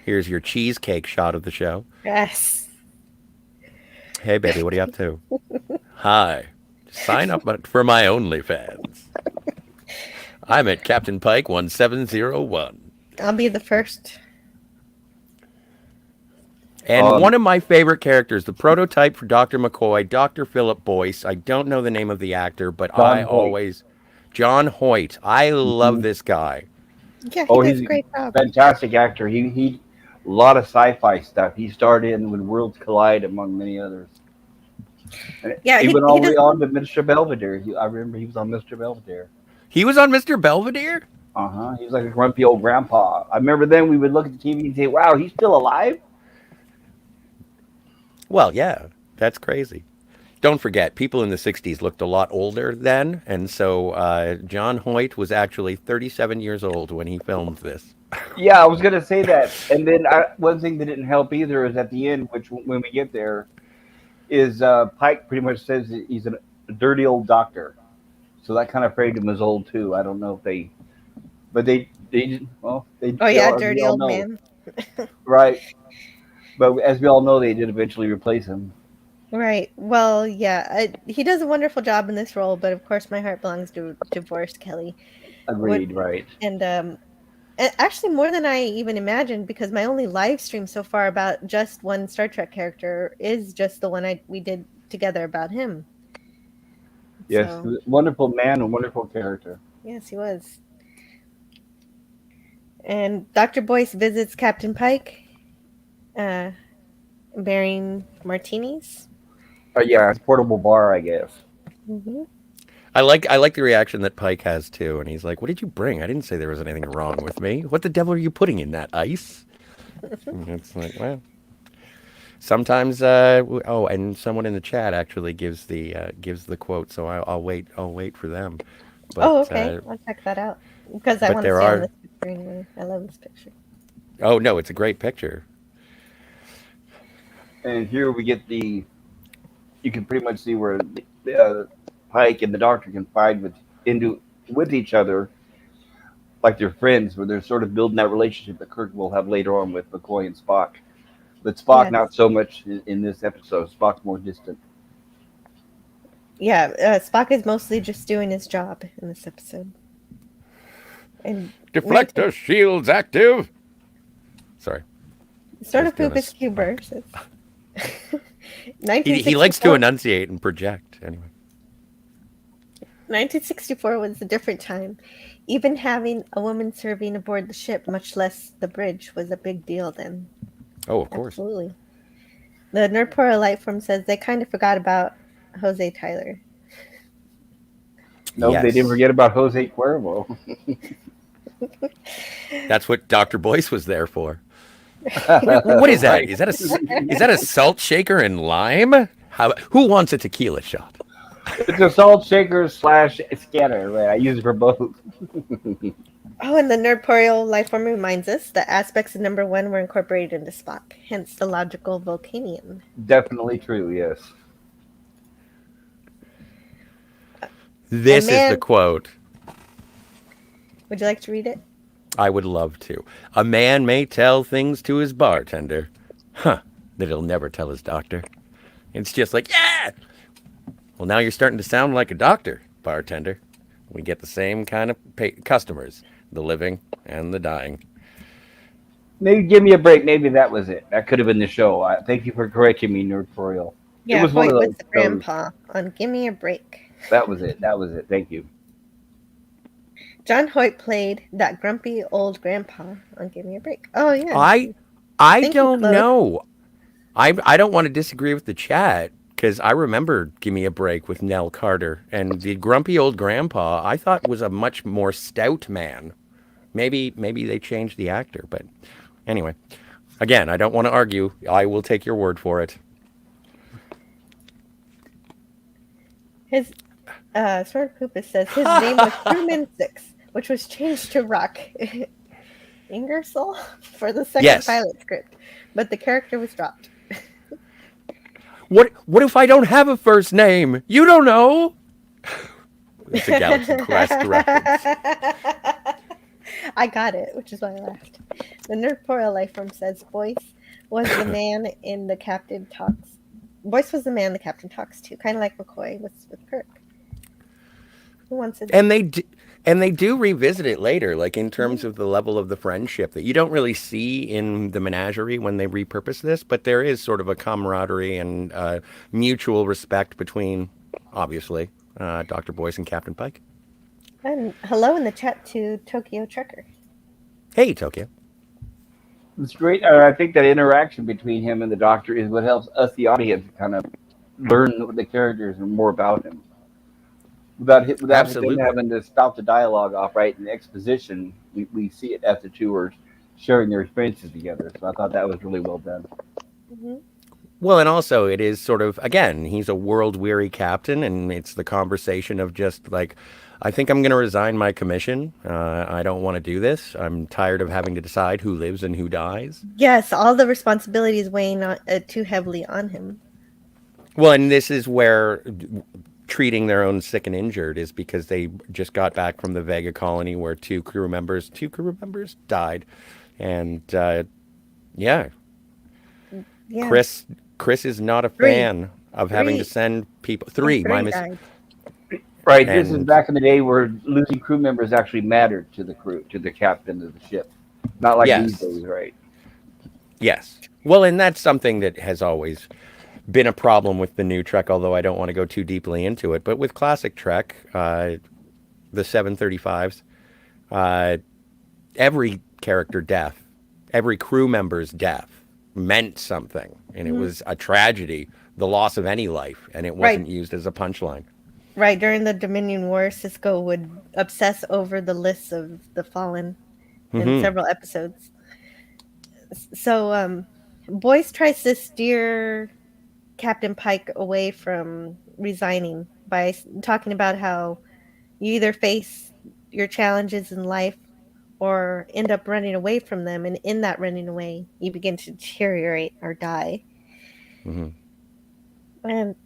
Here's your cheesecake shot of the show. Yes. Hey, baby, what are you up to? Hi. Sign up for my OnlyFans. I'm at Captain Pike 1701. I'll be the first. And one of my favorite characters, the prototype for Dr. McCoy, Dr. Philip Boyce. I don't know the name of the actor, but John Hoyt. I love this guy. Yeah, he does a great job. Fantastic actor. He a lot of sci-fi stuff. He starred in When Worlds Collide, among many others. Yeah, he went all the way on to Mr. Belvedere. I remember he was on Mr. Belvedere. He was on Mr. Belvedere? He was like a grumpy old grandpa. I remember then we would look at the TV and say, "Wow, he's still alive." Well, yeah, that's crazy. Don't forget, people in the 60s looked a lot older then, and so John Hoyt was actually 37 years old when he filmed this. Yeah, I was gonna say that. And then one thing that didn't help either is at the end, which when we get there, is Pike pretty much says that he's a dirty old doctor. So that kind of framed him as old too. I don't know if they, but they well they. Oh they yeah, all, we dirty all old know. man. Right. But as we all know, they did eventually replace him. Right. Well, yeah, he does a wonderful job in this role, but of course, my heart belongs to Forrest Kelly. Agreed. Right. And actually, more than I even imagined, because my only live stream so far about just one Star Trek character is just the one we did together about him. Yes, So, wonderful man, a wonderful character. yes, he was. And Dr. Boyce visits Captain Pike, bearing martinis. Yeah, it's a portable bar, I guess. Mm-hmm. I like the reaction that Pike has too, and he's like, "What did you bring? I didn't say there was anything wrong with me. What the devil are you putting in that ice?" And it's like, well, sometimes. And someone in the chat actually gives the quote, so I'll wait. I'll wait for them. But, Okay. I'll check that out because I want to see on this picture anyway. I love this picture. Oh no, it's a great picture. And here we get you can pretty much see where Pike and the Doctor can fight with each other, like they're friends, where they're sort of building that relationship that Kirk will have later on with McCoy and Spock. But Spock, not so much in this episode. Spock's more distant. Yeah, Spock is mostly just doing his job in this episode. And deflector shields active. Sorry. Sort of poop is Cuber. He likes to enunciate and project anyway. 1964 was a different time. Even having a woman serving aboard the ship, much less the bridge, was a big deal then. Oh, of course. Absolutely. The Nerdpora Lightform says they kind of forgot about Jose Tyler. No, they didn't forget about Jose Cuervo. That's what Dr. Boyce was there for. What is that? Is that a salt shaker and lime? Who wants a tequila shot? It's a salt shaker / scatter. Right? I use it for both. Oh, and the Nerdporial Lifeform reminds us that aspects of number 1 were incorporated into Spock, hence the logical Vulcanian. Definitely true, yes. This is the quote. Would you like to read it? I would love to. A man may tell things to his bartender, that he'll never tell his doctor. It's just like, yeah! Well, now you're starting to sound like a doctor, bartender. We get the same kind of customers, the living and the dying. Maybe give me a break. Maybe that was it. That could have been the show. Thank you for correcting me, Nerdporial. Yeah, Hoyt was the grandpa on Give Me a Break. That was it. Thank you. John Hoyt played that grumpy old grandpa on Give Me a Break. Oh, yeah. I don't know. I don't want to disagree with the chat because I remember Give Me a Break with Nell Carter. And the grumpy old grandpa, I thought was a much more stout man. Maybe they changed the actor. But anyway, again, I don't want to argue. I will take your word for it. His Sword of Poopus says his name was Crewman 6, which was changed to Rock Ingersoll for the second pilot script, but the character was dropped. What if I don't have a first name? You don't know. It's a Galaxy Quest reference. I got it, which is why I laughed. The Nerdporial Lifeform says Boyce was the man in the Captain Talks. Boyce was the man the Captain talks to, kind of like McCoy with Kirk. Who wants it? And they do revisit it later, like in terms of the level of the friendship that you don't really see in the Menagerie when they repurpose this, but there is sort of a camaraderie and mutual respect between, obviously, Dr. Boyce and Captain Pike. And hello in the chat to Tokyo Trekker. Hey, Tokyo. It's great. I think that interaction between him and the Doctor is what helps us, the audience, kind of learn the characters and more about him. without them Absolutely. having to stop the dialogue off, right? In the exposition, we see it as the two are sharing their experiences together. So I thought that was really well done. Mm-hmm. Well, and also it is sort of, again, he's a world weary captain, and it's the conversation of just like, I think I'm going to resign my commission. I don't want to do this. I'm tired of having to decide who lives and who dies. Yes, all the responsibilities weighing too heavily on him. Well, and this is where treating their own sick and injured is because they just got back from the Vega colony where two crew members died. And yeah, Chris is not a fan of having to send people. Three died. Right, this is back in the day where losing crew members actually mattered to the crew, to the captain of the ship. Not like these days, right? Yes. Well, and that's something that has always been a problem with the new Trek, although I don't want to go too deeply into it. But with classic Trek, the 735s, every character death, every crew member's death meant something. And it was a tragedy, the loss of any life, and it wasn't used as a punchline. Right, during the Dominion War, Sisko would obsess over the lists of the fallen in several episodes. So, Boyce tries to steer Captain Pike away from resigning by talking about how you either face your challenges in life or end up running away from them, and in that running away, you begin to deteriorate or die.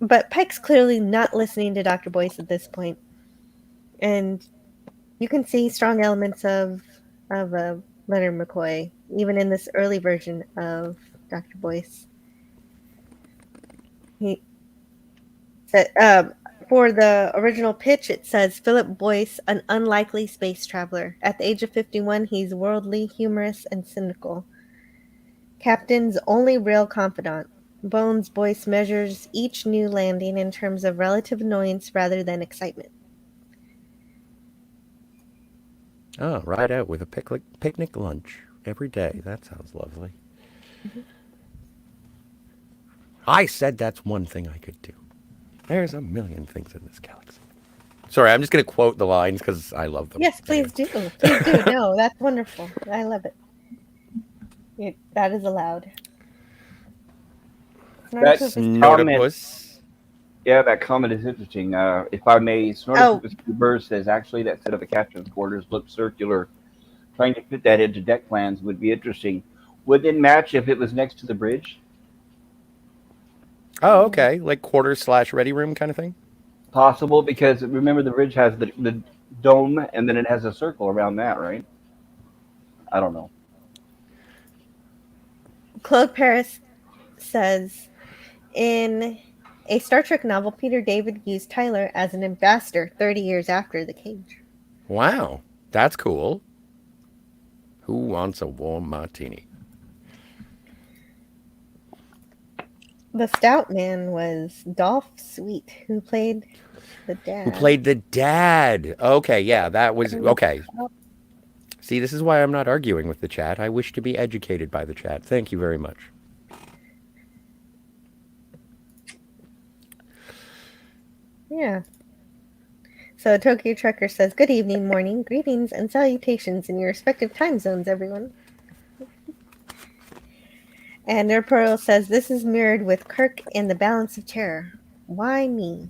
But Pike's clearly not listening to Dr. Boyce at this point. And you can see strong elements of Leonard McCoy, even in this early version of Dr. Boyce. He said, for the original pitch, it says, Philip Boyce, an unlikely space traveler. At the age of 51, he's worldly, humorous, and cynical. Captain's only real confidant. Bones Boyce measures each new landing in terms of relative annoyance rather than excitement. Oh, ride out with a picnic lunch every day. That sounds lovely. I said that's one thing I could do. There's a million things in this galaxy. Sorry, I'm just going to quote the lines because I love them. Yes, please do. Please do. No, that's wonderful. I love it. That is allowed. That's Snotopus. Yeah, that comment is interesting. If I may, Snotopus Bird says actually that set of the captain's quarters looked circular. Trying to fit that into deck plans would be interesting. Would it match if it was next to the bridge? Oh, okay. Like quarters/ready room kind of thing? Possible, because remember the bridge has the dome and then it has a circle around that, right? I don't know. Claude Paris says, in a Star Trek novel, Peter David used Tyler as an ambassador 30 years after The Cage. Wow, that's cool. Who wants a warm martini? The stout man was Dolph Sweet, who played the dad. Okay, yeah, that was... Okay. See, this is why I'm not arguing with the chat. I wish to be educated by the chat. Thank you very much. Yeah. So Tokyo Trucker says, good evening, morning, greetings, and salutations in your respective time zones, everyone. And Nerd Pearl says, this is mirrored with Kirk in The Balance of Terror. Why me?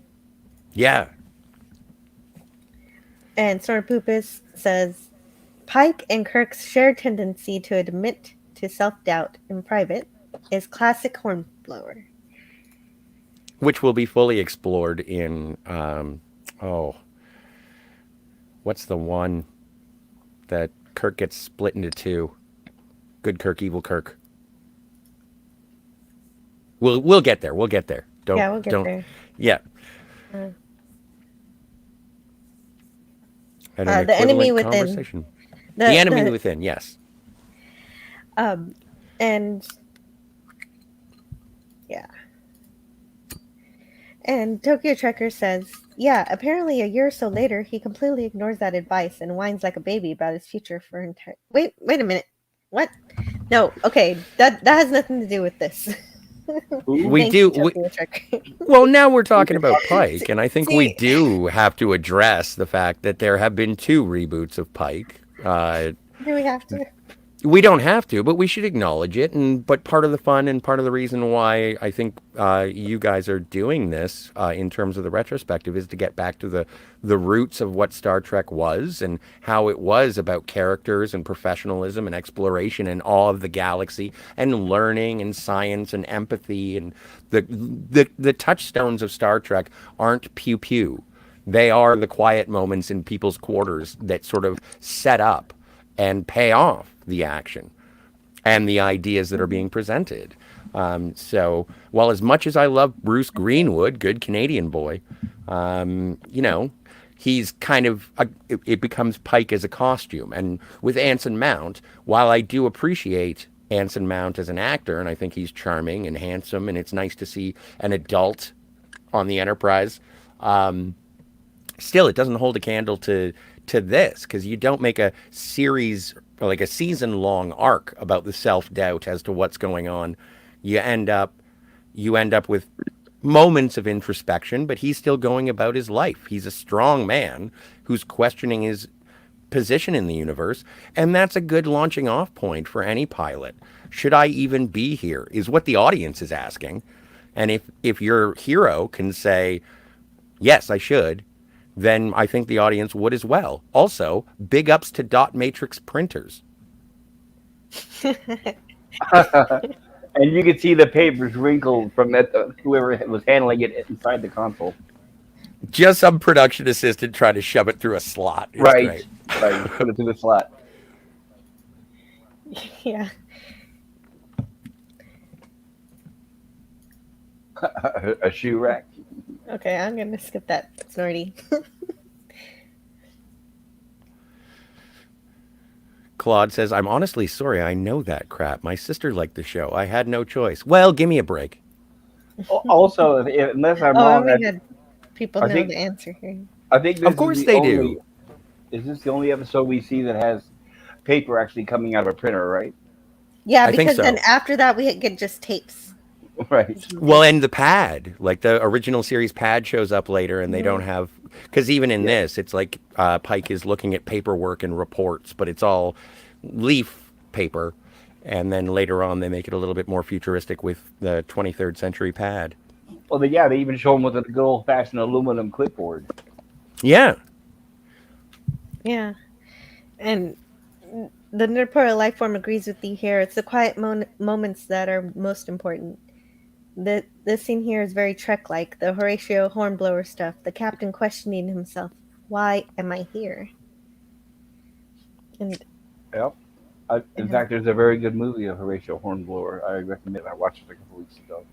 Yeah. And Snortopupus says, Pike and Kirk's shared tendency to admit to self-doubt in private is classic hornblower. Which will be fully explored in, what's the one that Kirk gets split into two? Good Kirk, evil Kirk. We'll get there. We'll get there. We'll get there. Yeah. The enemy within. The enemy within, yes. And yeah. And Tokyo Trekker says, yeah, apparently a year or so later, he completely ignores that advice and whines like a baby about his future for entire... Wait a minute. What? No, okay, that has nothing to do with this. We Thank do. you, Tokyo Trek. Well, now we're talking about Pike, and I think we See- do have to address the fact that there have been 2 reboots of Pike. Do we have to? We don't have to, but we should acknowledge it. But part of the fun and part of the reason why I think you guys are doing this in terms of the retrospective is to get back to the roots of what Star Trek was and how it was about characters and professionalism and exploration and awe of the galaxy and learning and science and empathy, and the touchstones of Star Trek aren't pew pew. They are the quiet moments in people's quarters that sort of set up and pay off the action and the ideas that are being presented. So, while as much as I love Bruce Greenwood, good Canadian boy, he's kind of, it becomes Pike as a costume. And with Anson Mount, while I do appreciate Anson Mount as an actor, and I think he's charming and handsome, and it's nice to see an adult on the Enterprise, still, it doesn't hold a candle to this, because you don't make a series or like a season-long arc about the self-doubt as to what's going on. You end up with moments of introspection, but he's still going about his life. He's a strong man who's questioning his position in the universe, and that's a good launching off point for any pilot. Should I even be here, is what the audience is asking. And if your hero can say, yes, I should, then I think the audience would as well. Also, big ups to dot matrix printers. And you could see the papers wrinkled from that whoever was handling it inside the console. Just some production assistant trying to shove it through a slot. It's Right, great. right. Put it through the slot. Yeah. A shoe rack. Okay, I'm gonna skip that, Snorty. Claude says, I'm honestly sorry, I know that crap. My sister liked the show. I had no choice. Well, give me a break. Also, unless I'm Oh, I wrong, only had people I know think- the answer here. I think this Of course is the they only, do. Is this the only episode we see that has paper actually coming out of a printer, right? Yeah, I think because so. then after that we get just tapes. Right. Well, and the pad, like the original series pad shows up later, and they don't have, because even in this, it's like Pike is looking at paperwork and reports, but it's all leaf paper. And then later on, they make it a little bit more futuristic with the 23rd century pad. Well, they even show them with a good old-fashioned aluminum clipboard. Yeah. Yeah. And the Nerdpura life form agrees with thee here. It's the quiet moments that are most important. This scene here is very Trek-like. The Horatio Hornblower stuff. The captain questioning himself. Why am I here? And Yep. In fact, there's a very good movie of Horatio Hornblower. I recommend it. I watched it a couple weeks ago.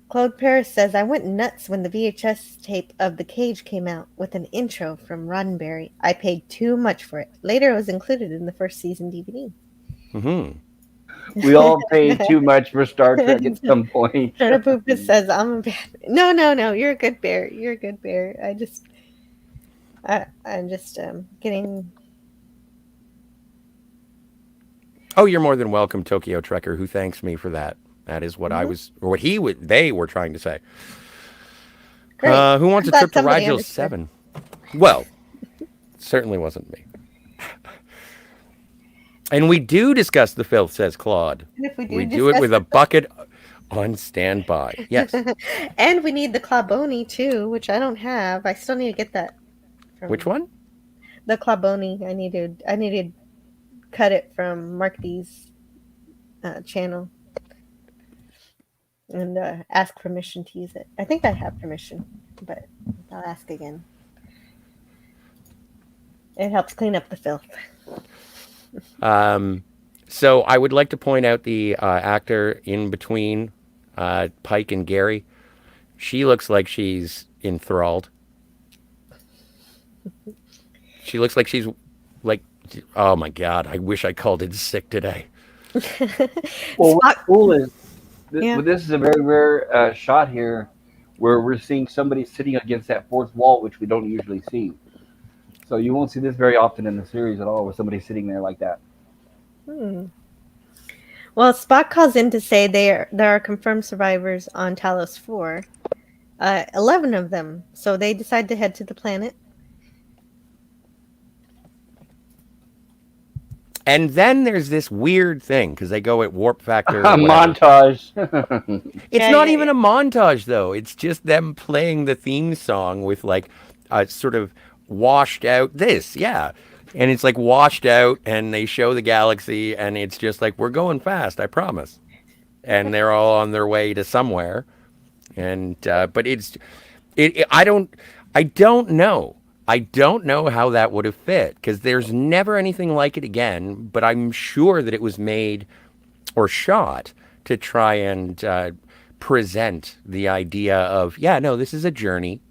Claude Paris says, I went nuts when the VHS tape of The Cage came out with an intro from Roddenberry. I paid too much for it. Later, it was included in the first season DVD. Mm-hmm. We all paid too much for Star Trek at some point. Turnapoopus says, I'm a bad... No. You're a good bear. You're a good bear. I'm just getting... Oh, you're more than welcome, Tokyo Trekker, who thanks me for that. That is what I was, or what they were trying to say. Great. Who wants I'm a trip glad to somebody Rigel understood. 7? Well, certainly wasn't me. And we do discuss the filth, says Claude. And if We do it with a bucket on standby. Yes. And we need the Claboni, too, which I don't have. I still need to get that. Which one? The Claboni. I need to cut it from Mark D's channel and ask permission to use it. I think I have permission, but I'll ask again. It helps clean up the filth. So I would like to point out the actor in between Pike and Gary. She looks like she's enthralled. She looks like she's like, oh my God, I wish I called in sick today. Well, what's cool is Yeah. this is a very rare shot here where we're seeing somebody sitting against that fourth wall, which we don't usually see. So you won't see this very often in the series at all, where somebody's sitting there like that. Well, Spock calls in to say there are confirmed survivors on Talos 4. 11 of them. So they decide to head to the planet. And then there's this weird thing because they go at warp factor. A Or whatever. montage. It's Yeah, not yeah, even a montage though. It's just them playing the theme song with like a sort of washed out this, yeah. And it's like washed out and they show the galaxy and it's just like we're going fast, I promise. And they're all on their way to somewhere. And but I don't know. I don't know how that would have fit because there's never anything like it again, but I'm sure that it was made or shot to try and present the idea of, yeah, no, this is a journey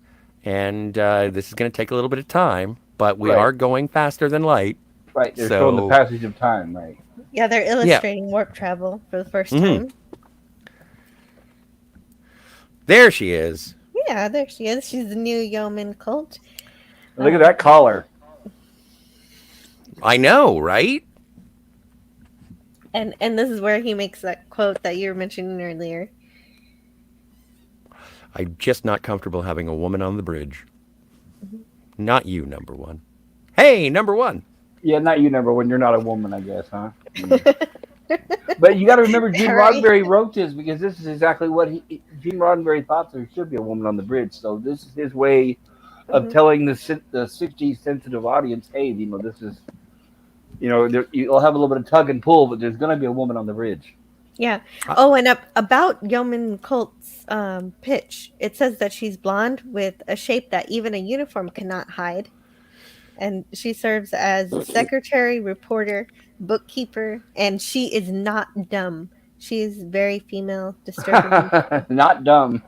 and this is going to take a little bit of time, but we Right. are going faster than light. Right, they're showing the So, passage of time, right? yeah. They're yeah, illustrating warp travel for the first Mhm. time. There she is. Yeah, there she is. She's the new yeoman cult. Look at that collar. I know, right? And this is where he makes that quote that you were mentioning earlier. I'm just not comfortable having a woman on the bridge. Not you, number one. Hey, number one. Yeah, not you, number one. You're not a woman, I guess, huh? But you got to remember, Gene Right. Roddenberry wrote this because this is exactly what Gene Roddenberry thought there should be a woman on the bridge. So this is his way of telling the 60s sensitive audience, hey, you know, this is, you know, you'll have a little bit of tug and pull, but there's going to be a woman on the bridge. Yeah. Oh, and about Yeoman Colt's pitch, it says that she's blonde with a shape that even a uniform cannot hide. And she serves as secretary, reporter, bookkeeper, and she is not dumb. She is very female, disturbing. Not dumb.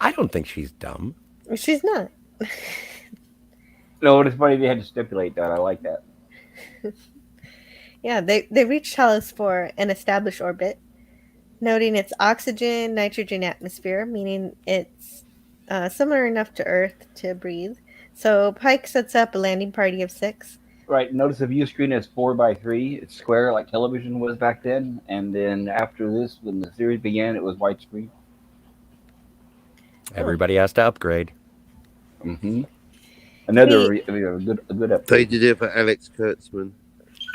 I don't think she's dumb. She's not. No, it's funny they had to stipulate that. I like that. Yeah, they reach Talos 4 and establish orbit, noting its oxygen, nitrogen atmosphere, meaning it's similar enough to Earth to breathe. So Pike sets up a landing party of 6. Right. Notice the view screen is 4:3. It's square like television was back then. And then after this, when the series began, it was widescreen. Everybody has to upgrade. Mm-hmm. Another a good episode. They did it for Alex Kurtzman.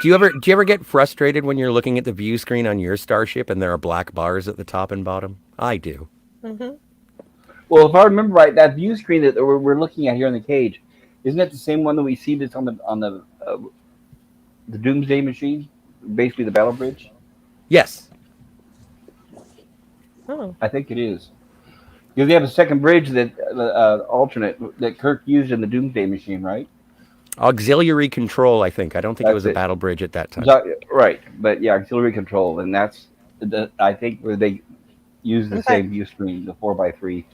Do you ever get frustrated when you're looking at the view screen on your starship and there are black bars at the top and bottom? I do. Mm-hmm. Well, if I remember right, that view screen that we're looking at here in the cage, isn't that the same one that we see that's on the Doomsday machine, basically the battle bridge? Yes. Oh. I think it is. Because they have a second bridge that alternate that Kirk used in the Doomsday machine, right? Auxiliary control, I think. I don't think it was a battle bridge at that time. Right, but yeah, auxiliary control, and that's I think where they use the same view screen, the 4:3.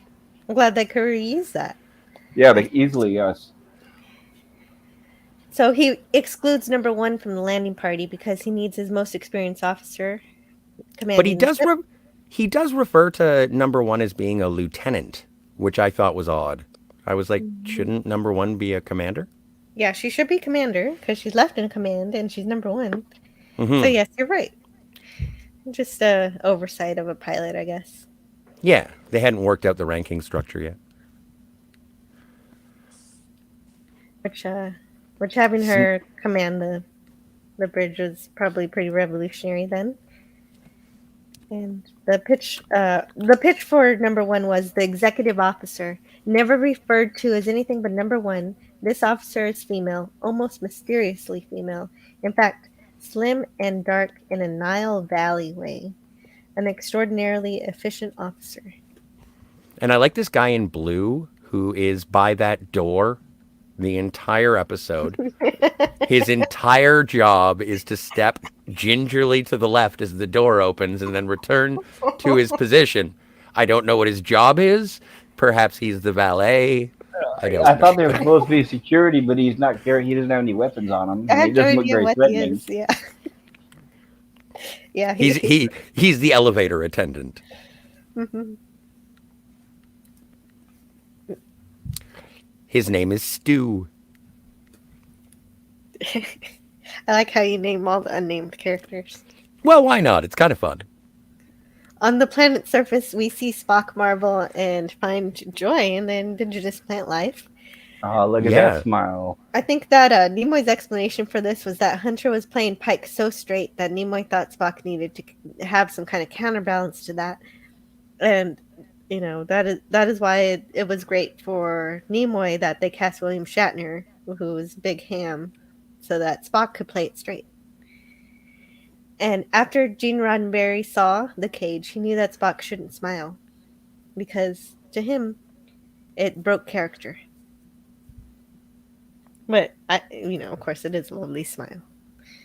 I'm glad they could reuse that. Yeah, they easily, yes. So he excludes number 1 from the landing party because he needs his most experienced officer commanding. But he does refer to number 1 as being a lieutenant, which I thought was odd. I was like, shouldn't number 1 be a commander? Yeah, she should be commander because she's left in command and she's number 1. Mm-hmm. So yes, you're right. Just a oversight of a pilot, I guess. Yeah, they hadn't worked out the ranking structure yet. Which having her command the bridge was probably pretty revolutionary then. And the pitch for number 1 was the executive officer, never referred to as anything but number 1. This officer is female, almost mysteriously female. In fact, slim and dark in a Nile Valley way. An extraordinarily efficient officer. And I like this guy in blue who is by that door the entire episode. His entire job is to step gingerly to the left as the door opens and then return to his position. I don't know what his job is. Perhaps he's the valet. I thought they were supposed to be security, but he's not carrying. He doesn't have any weapons on him. I He doesn't look very threatening. Yeah. Yeah. He's the elevator attendant. Mm-hmm. His name is Stu. I like how you name all the unnamed characters. Well, why not? It's kind of fun. On the planet's surface, we see Spock marvel and find joy in the indigenous plant life. Oh, look at Yeah. that smile. I think that Nimoy's explanation for this was that Hunter was playing Pike so straight that Nimoy thought Spock needed to have some kind of counterbalance to that. And, you know, that is why it was great for Nimoy that they cast William Shatner, who was Big Ham, so that Spock could play it straight. And after Gene Roddenberry saw the cage, he knew that Spock shouldn't smile, because to him, it broke character. But, of course, it is a lovely smile.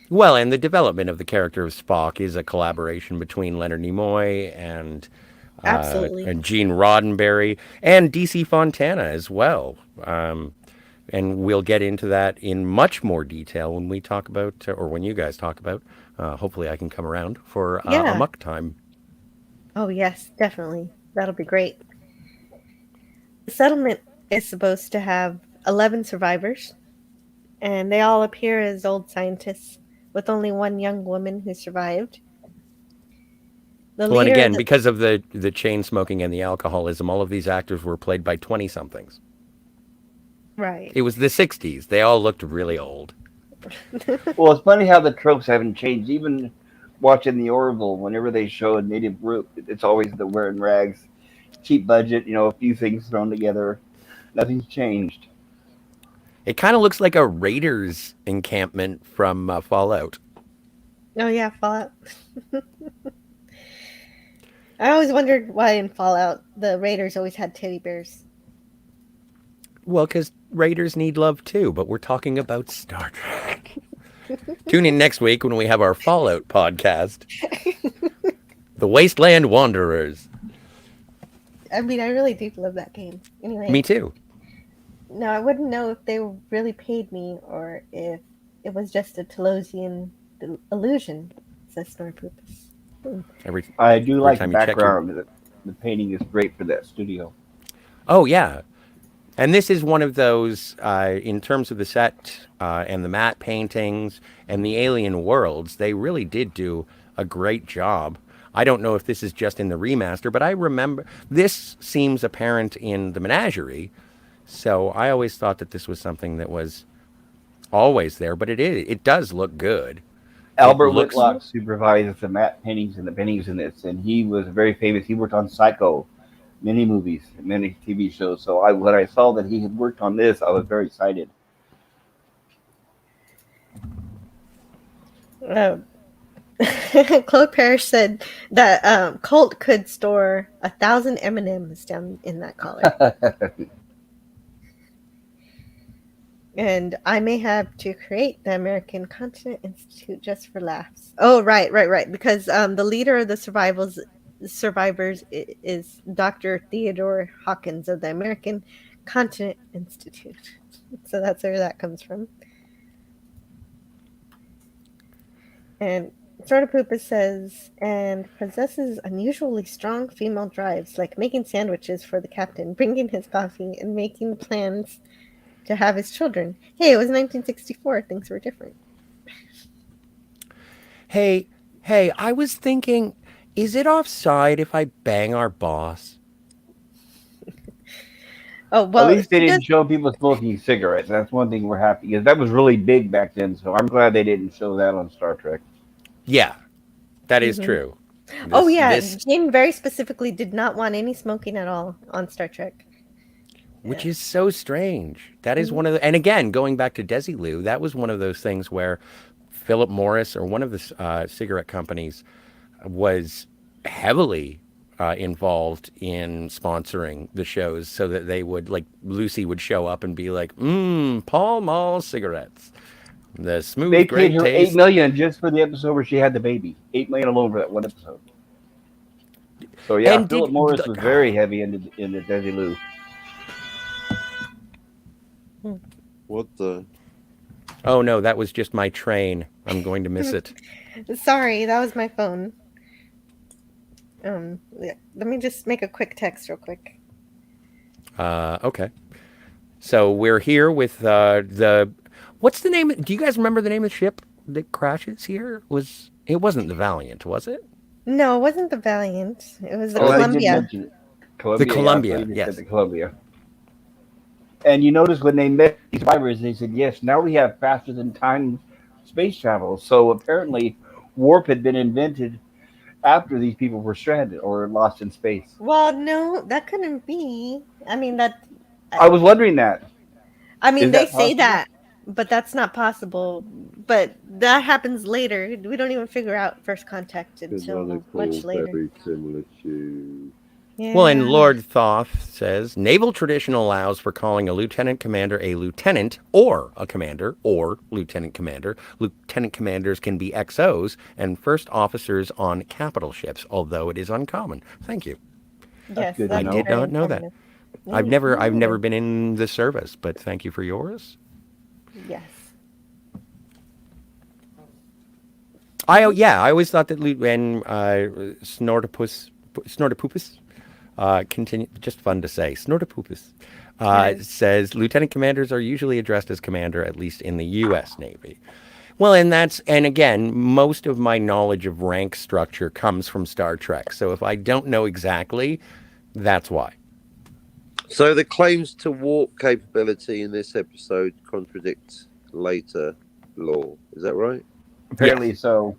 Well, and the development of the character of Spock is a collaboration between Leonard Nimoy and Gene Roddenberry and DC Fontana as well. And we'll get into that in much more detail when we talk about, or when you guys talk about. Hopefully, I can come around for a muck time. Oh yes, definitely. That'll be great. The settlement is supposed to have 11 survivors, and they all appear as old scientists, with only one young woman who survived. Well, and again, because of the chain smoking and the alcoholism, all of these actors were played by 20-somethings. Right. It was the 60s. They all looked really old. Well, it's funny how the tropes haven't changed. Even watching the Orville, whenever they show a native group, it's always the wearing rags, cheap budget, a few things thrown together. Nothing's changed. It kind of looks like a Raiders encampment from Fallout. Oh yeah, Fallout. I always wondered why in Fallout the Raiders always had teddy bears. Well, because Raiders need love too, but we're talking about Star Trek. Tune in next week when we have our Fallout podcast. The Wasteland Wanderers. I mean, I really do love that game. Anyway. Me too. No, I wouldn't know if they really paid me or if it was just a Telosian illusion, says Snorpoopus. I do like the background. The painting is great for that studio. Oh, yeah. And this is one of those, in terms of the set and the matte paintings and the alien worlds, they really did do a great job. I don't know if this is just in the remaster, but I remember this seems apparent in the Menagerie. So I always thought that this was something that was always there, but it does look good. Albert Whitlock supervised the matte paintings and the paintings in this, and he was very famous. He worked on Psycho, many movies, many TV shows. So when I saw that he had worked on this, I was very excited. Claude Parrish said that Colt could store 1,000 M&Ms down in that collar. And I may have to create the American Continent Institute just for laughs. Oh, right. Because the leader of the survivors is Dr. Theodore Hawkins of the American Continent Institute. So that's where that comes from. And Sortapoopa says, and possesses unusually strong female drives, like making sandwiches for the captain, bringing his coffee, and making plans to have his children. Hey, it was 1964. Things were different. Hey, I was thinking, is it offside if I bang our boss? Oh, well. At least they didn't show people smoking cigarettes. That's one thing we're happy, because that was really big back then, so I'm glad they didn't show that on Star Trek. Yeah, that is true. Gene very specifically did not want any smoking at all on Star Trek. Which is so strange. That is one of the... And again, going back to Desilu, that was one of those things where Philip Morris, or one of the cigarette companies, was heavily involved in sponsoring the shows so that they would, like, Lucy would show up and be like, Pall Mall cigarettes. The smooth, they great paid her taste. $8 million just for the episode where she had the baby. $8 million alone for that one episode. So yeah, and Philip Morris was very heavy in the Desilu. What the? Oh no, that was just my train. I'm going to miss it. Sorry, that was my phone. Let me just make a quick text real quick. Okay. So we're here with the... What's the name? Do you guys remember the name of the ship that crashes here? It wasn't the Valiant, was it? No, it wasn't the Valiant. It was the Oh, they did Columbia. mention it. The Columbia, yeah, I Columbia, thought you said yes. the Columbia. And you notice when they met these survivors, they said, yes, now we have faster than time space travel. So apparently, warp had been invented after these people were stranded or lost in space. Well, no, that couldn't be. I mean that. I was wondering that. I mean, Is they that say possible? that, but that's not possible. But that happens later. We don't even figure out first contact until much Canonical, later. very similar to. Yeah. Well, and Lord Thoth says naval tradition allows for calling a lieutenant commander a lieutenant or a commander or lieutenant commander. Lieutenant commanders can be XOs and first officers on capital ships, although it is uncommon. Thank you. Yes, good to I that's know. did very not know that. informative. I've Me never neither. been in the service, but thank you for yours. Yes. I always thought that Snortopupus, continue, just fun to say, Snortopupus, It is. says lieutenant commanders are usually addressed as commander, at least in the U.S. Navy. Well, and again, most of my knowledge of rank structure comes from Star Trek. So if I don't know exactly, that's why. So the claims to warp capability in this episode contradict later lore. Is that right? Apparently Yes. so.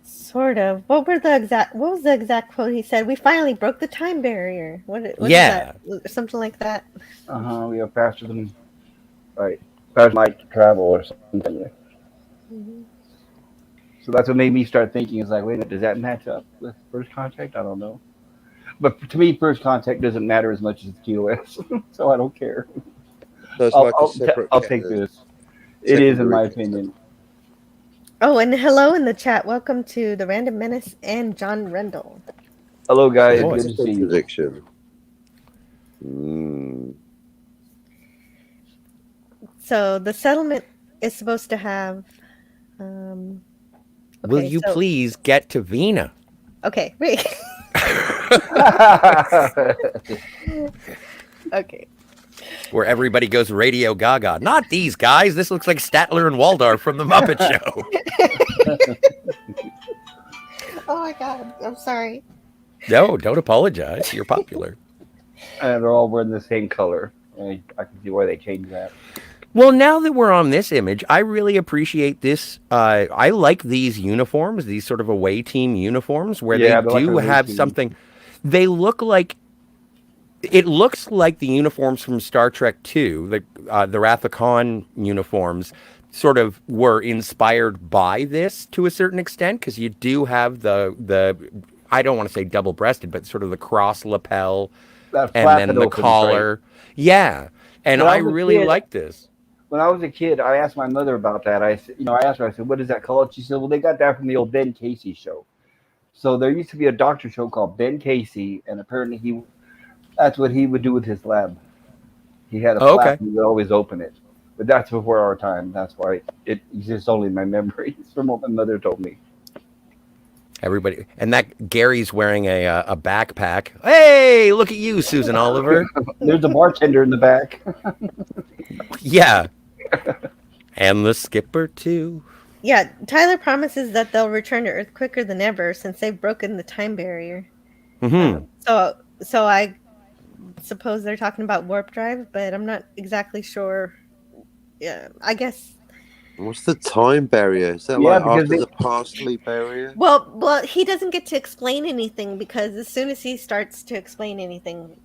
Sort of. What was the exact quote he said? We finally broke the time barrier. What Yeah. is that? Something like that. We are faster than faster than light to travel or something. Mm-hmm. So that's what made me start thinking. Is like, wait a minute, does that match up with first contact? I don't know. But to me, first contact doesn't matter as much as TOS, so I don't care. So it's I'll, like a I'll, separate. I'll take this. It is, in my opinion. Oh, and hello in the chat. Welcome to the Random Menace and John Rendell. Hello, guys. Boy. Good to see you. Contradiction. Mm. So the settlement is supposed to have. Will you please get to Vina? Okay, wait. Okay. Where everybody goes radio gaga. Not these guys. This looks like Statler and Waldorf from the Muppet Show. Oh my God, I'm sorry. No, don't apologize. You're popular. And they're all wearing the same color. I can see why they changed that. Well, now that we're on this image, I really appreciate this. I like these uniforms, these sort of away team uniforms, where Yeah, they they're like do an away have team. something. They look like. It looks like the uniforms from Star Trek II, the Wrath of Khan uniforms, sort of were inspired by this to a certain extent, because you do have the I don't want to say double-breasted, but sort of the cross lapel, That and flap then that the opens, collar. right? Yeah, and When I I was a really kid- like this. When I was a kid, I asked my mother about that. I asked her, I said, what is that called? She said, well, they got that from the old Ben Casey show. So there used to be a doctor show called Ben Casey, and apparently that's what he would do with his lab. He had a Oh, flap okay. and he would always open it. But that's before our time. That's why it exists only in my memories from what my mother told me. Everybody, and that Gary's wearing a backpack. Hey, look at you, Susan Oliver. There's a bartender in the back. Yeah, and the skipper too. Yeah, Tyler promises that they'll return to Earth quicker than ever since they've broken the time barrier. Mm-hmm. So I suppose they're talking about warp drive, but I'm not exactly sure. Yeah, I guess. What's the time barrier? Is that Yeah, like because after the parsley barrier? Well, he doesn't get to explain anything because as soon as he starts to explain anything,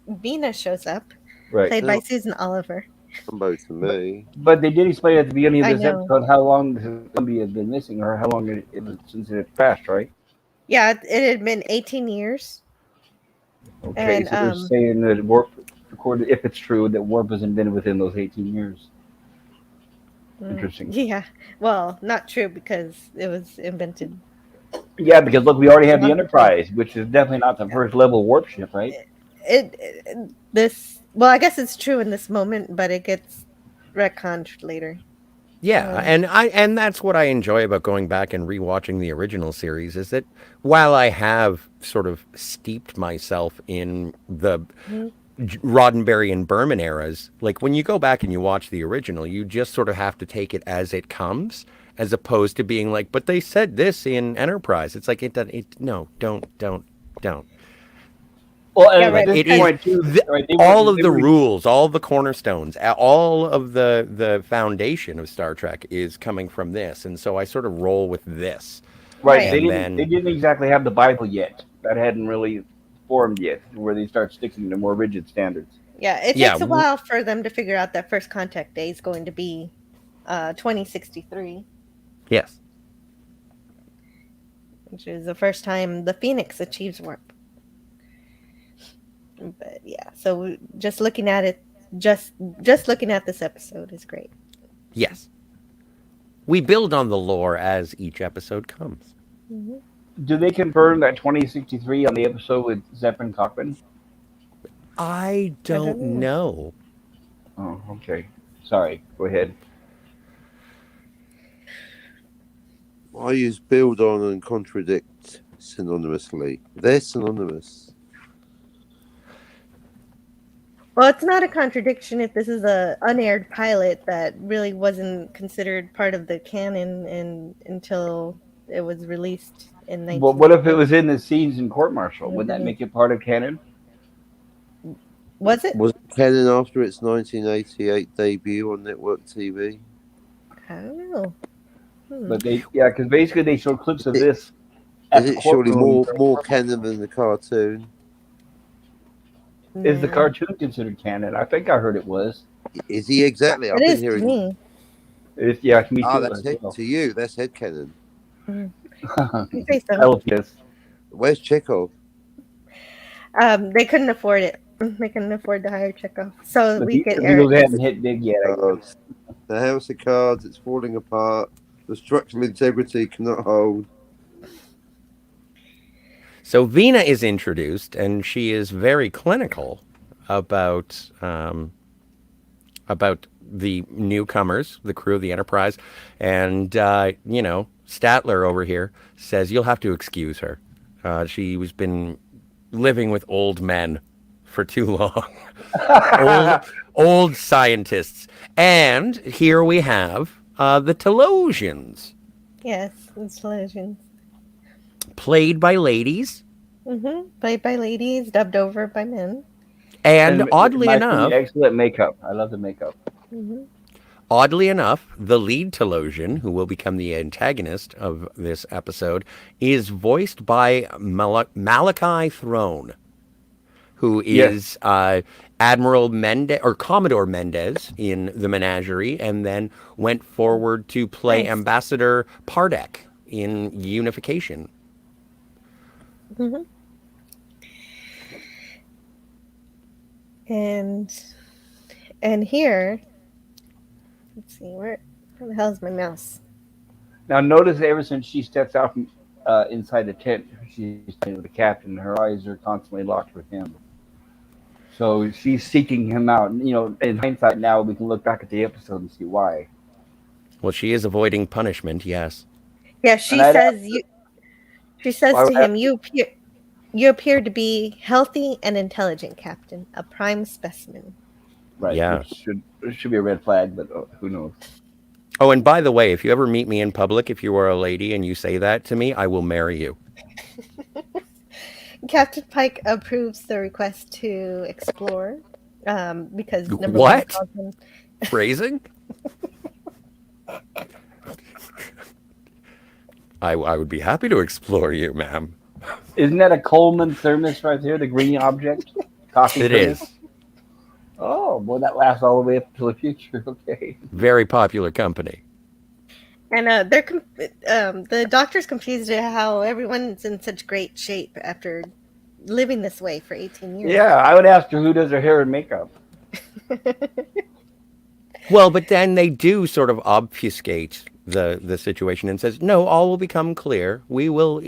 Vina shows up, Right. played by No. Susan Oliver. Combo to me. But they did explain at the beginning of I this know. episode how long Columbia had been missing or how long it was since it had crashed, right? Yeah, it had been 18 years. Okay, And, so they're saying that warp, according if it's true, that warp was invented within those 18 years. Interesting. Yeah, well, not true because it was invented. Yeah, because look, we already have the Enterprise, which is definitely not the first level warp ship, right? Well, I guess it's true in this moment, but it gets retconned later. Yeah, and that's what I enjoy about going back and rewatching the original series is that while I have sort of steeped myself in the Roddenberry and Berman eras, like when you go back and you watch the original, you just sort of have to take it as it comes. as opposed to being like, but they said this in Enterprise. It's like no, don't. Well, Yeah, and right, at this because- point too, right, All of the rules, all of the cornerstones, all of the foundation of Star Trek is coming from this, and so I sort of roll with this. right. And They didn't exactly have the Bible yet. That hadn't really formed yet, where they start sticking to more rigid standards. Yeah, it Yeah, takes a while for them to figure out that first contact day is going to be 2063, Yes. which is the first time the Phoenix achieves warp. But yeah, so just looking at it, just looking at this episode is great. Yes. We build on the lore as each episode comes. Mm-hmm. Do they confirm that 2063 on the episode with Zeppelin Cochran? I don't know. Oh, okay. Sorry. Go ahead. I use build on and contradict synonymously. They're synonymous. Well, it's not a contradiction if this is a unaired pilot that really wasn't considered part of the canon until it was released in 19. Well, what if it was in the scenes in Court Martial? Would that make it part of canon? Was it? Was it canon after its 1988 debut on network TV? I don't know. But because basically they showed clips of this. Is it surely more canon than the cartoon? Is the cartoon considered canon? I think I heard it was. Is he exactly? I've It been is hearing. to me. Yeah, me too. That's to you. That's head canon. You say so. Yes. Where's Chekhov? They couldn't afford it. They couldn't afford to hire Chekhov, so we could air Beatles it. hadn't hit big yet. The House of Cards. It's falling apart. The structural integrity cannot hold. So Vina is introduced, and she is very clinical about the newcomers, the crew of the Enterprise, and Statler over here says you'll have to excuse her. She's been living with old men for too long, old scientists, and here we have the Telosians. Yes, installations. Played by ladies. Played by ladies, dubbed over by men. And oddly enough... excellent makeup. I love the makeup. Oddly enough, the lead Telosian, who will become the antagonist of this episode, is voiced by Malachi Throne, who is Admiral Mendez, or Commodore Mendez in The Menagerie, and then went forward to play Ambassador Pardek in Unification. And here, let's see, where the hell is my mouse? Now notice ever since she steps out from inside the tent, she's standing with the captain. Her eyes are constantly locked with him. So she's seeking him out. In hindsight now, we can look back at the episode and see why. Well, she is avoiding punishment, yes. Yeah, she says to him, you appear to be healthy and intelligent, Captain. A prime specimen. Right. Yeah. It should be a red flag, but who knows? Oh, and by the way, if you ever meet me in public, if you are a lady and you say that to me, I will marry you. Captain Pike approves the request to explore because number what? One Phrasing? I would be happy to explore you, ma'am. Isn't that a Coleman thermos right there, the green object? Coffee It thermos? is. Oh, boy, that lasts all the way up to the future. Okay. Very popular company. And the doctor's confused at how everyone's in such great shape after living this way for 18 years. Yeah, I would ask her who does her hair and makeup. Well, but then they do sort of obfuscate the situation and says, no, all will become clear.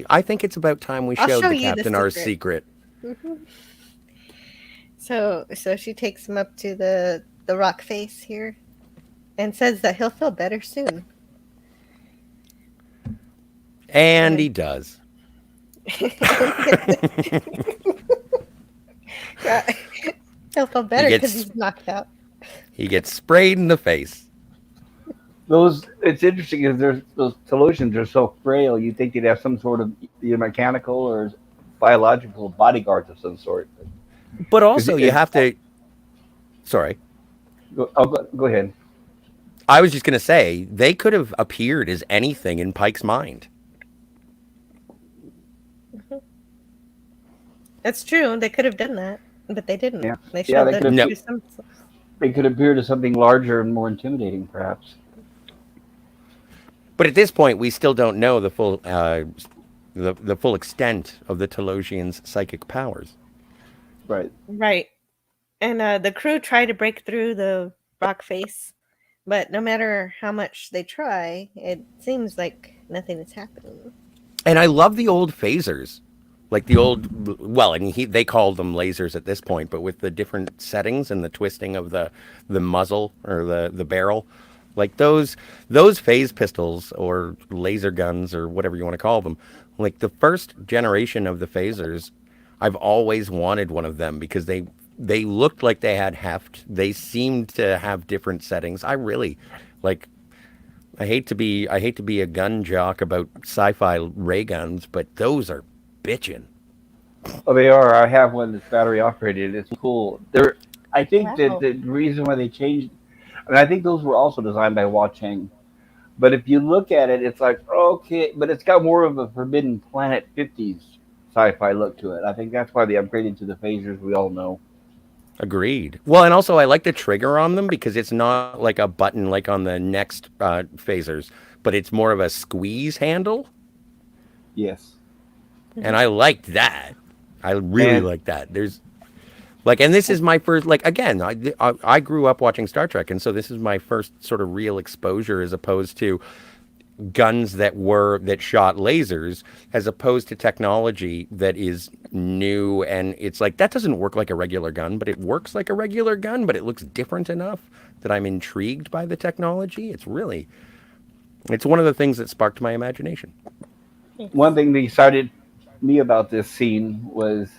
I think it's about time we showed the captain our secret. So she takes him up to the rock face here and says that he'll feel better soon. And he does. Yeah, he'll feel better because he's knocked out. He gets sprayed in the face. Those, it's interesting because there's those Telosians are so frail. You think they'd have some sort of either mechanical or biological bodyguards of some sort. But Because also, you have to. Sorry. go ahead. I was just going to say, they could have appeared as anything in Pike's mind. That's true. They could have done that, but they didn't. Yeah, They yeah, showed they the could have. No. true symptoms. They could appear to something larger and more intimidating, perhaps. But at this point, we still don't know the full the full extent of the Telosians' psychic powers. Right. Right. And the crew try to break through the rock face, but no matter how much they try, it seems like nothing is happening. And I love the old phasers, like the old. Well, and they called them lasers at this point, but with the different settings and the twisting of the muzzle or the barrel, like those phase pistols or laser guns or whatever you want to call them. Like the first generation of the phasers, I've always wanted one of them because they looked like they had heft. They seemed to have different settings. I really like. I hate to be a gun jock about sci-fi ray guns, but those are bitchin'. Oh, they are. I have one that's battery operated. It's cool. They're. I think Wow. that the reason why they changed, and I think those were also designed by Hua Cheng. But if you look at it, it's like okay, but it's got more of a Forbidden Planet '50s sci-fi look to it. I think that's why they upgraded to the phasers we all know. Agreed. Well, and also I like the trigger on them because it's not like a button like on the next phasers, but it's more of a squeeze handle, Yes. and I liked that. I really And like that. There's like, and this is my first, like, again, I grew up watching Star Trek, and so this is my first sort of real exposure as opposed to guns that shot lasers, as opposed to technology that is new. And it's like, that doesn't work like a regular gun, but it works like a regular gun, but it looks different enough that I'm intrigued by the technology. It's one of the things that sparked my imagination. one thing that excited me about this scene was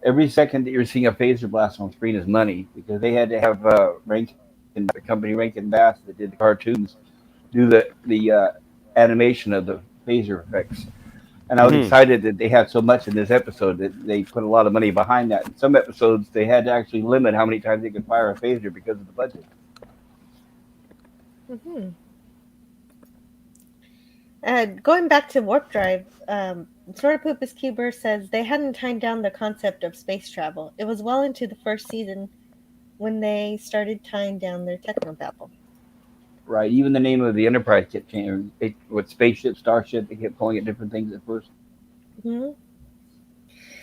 every second that you're seeing a phaser blast on screen is money because they had to have the company Rankin Bass that did the cartoons do the animation of the phaser effects. And I was Hmm. excited that they had so much in this episode that they put a lot of money behind that. In some episodes, they had to actually limit how many times they could fire a phaser because of the budget. Mm-hmm. Going back to warp drive, Sorapupus Cuber says they hadn't tied down the concept of space travel. It was well into the first season when they started tying down their technobabble. Right. Even the name of the Enterprise kept changing. With spaceship, starship, they kept calling it different things at first. Mm-hmm.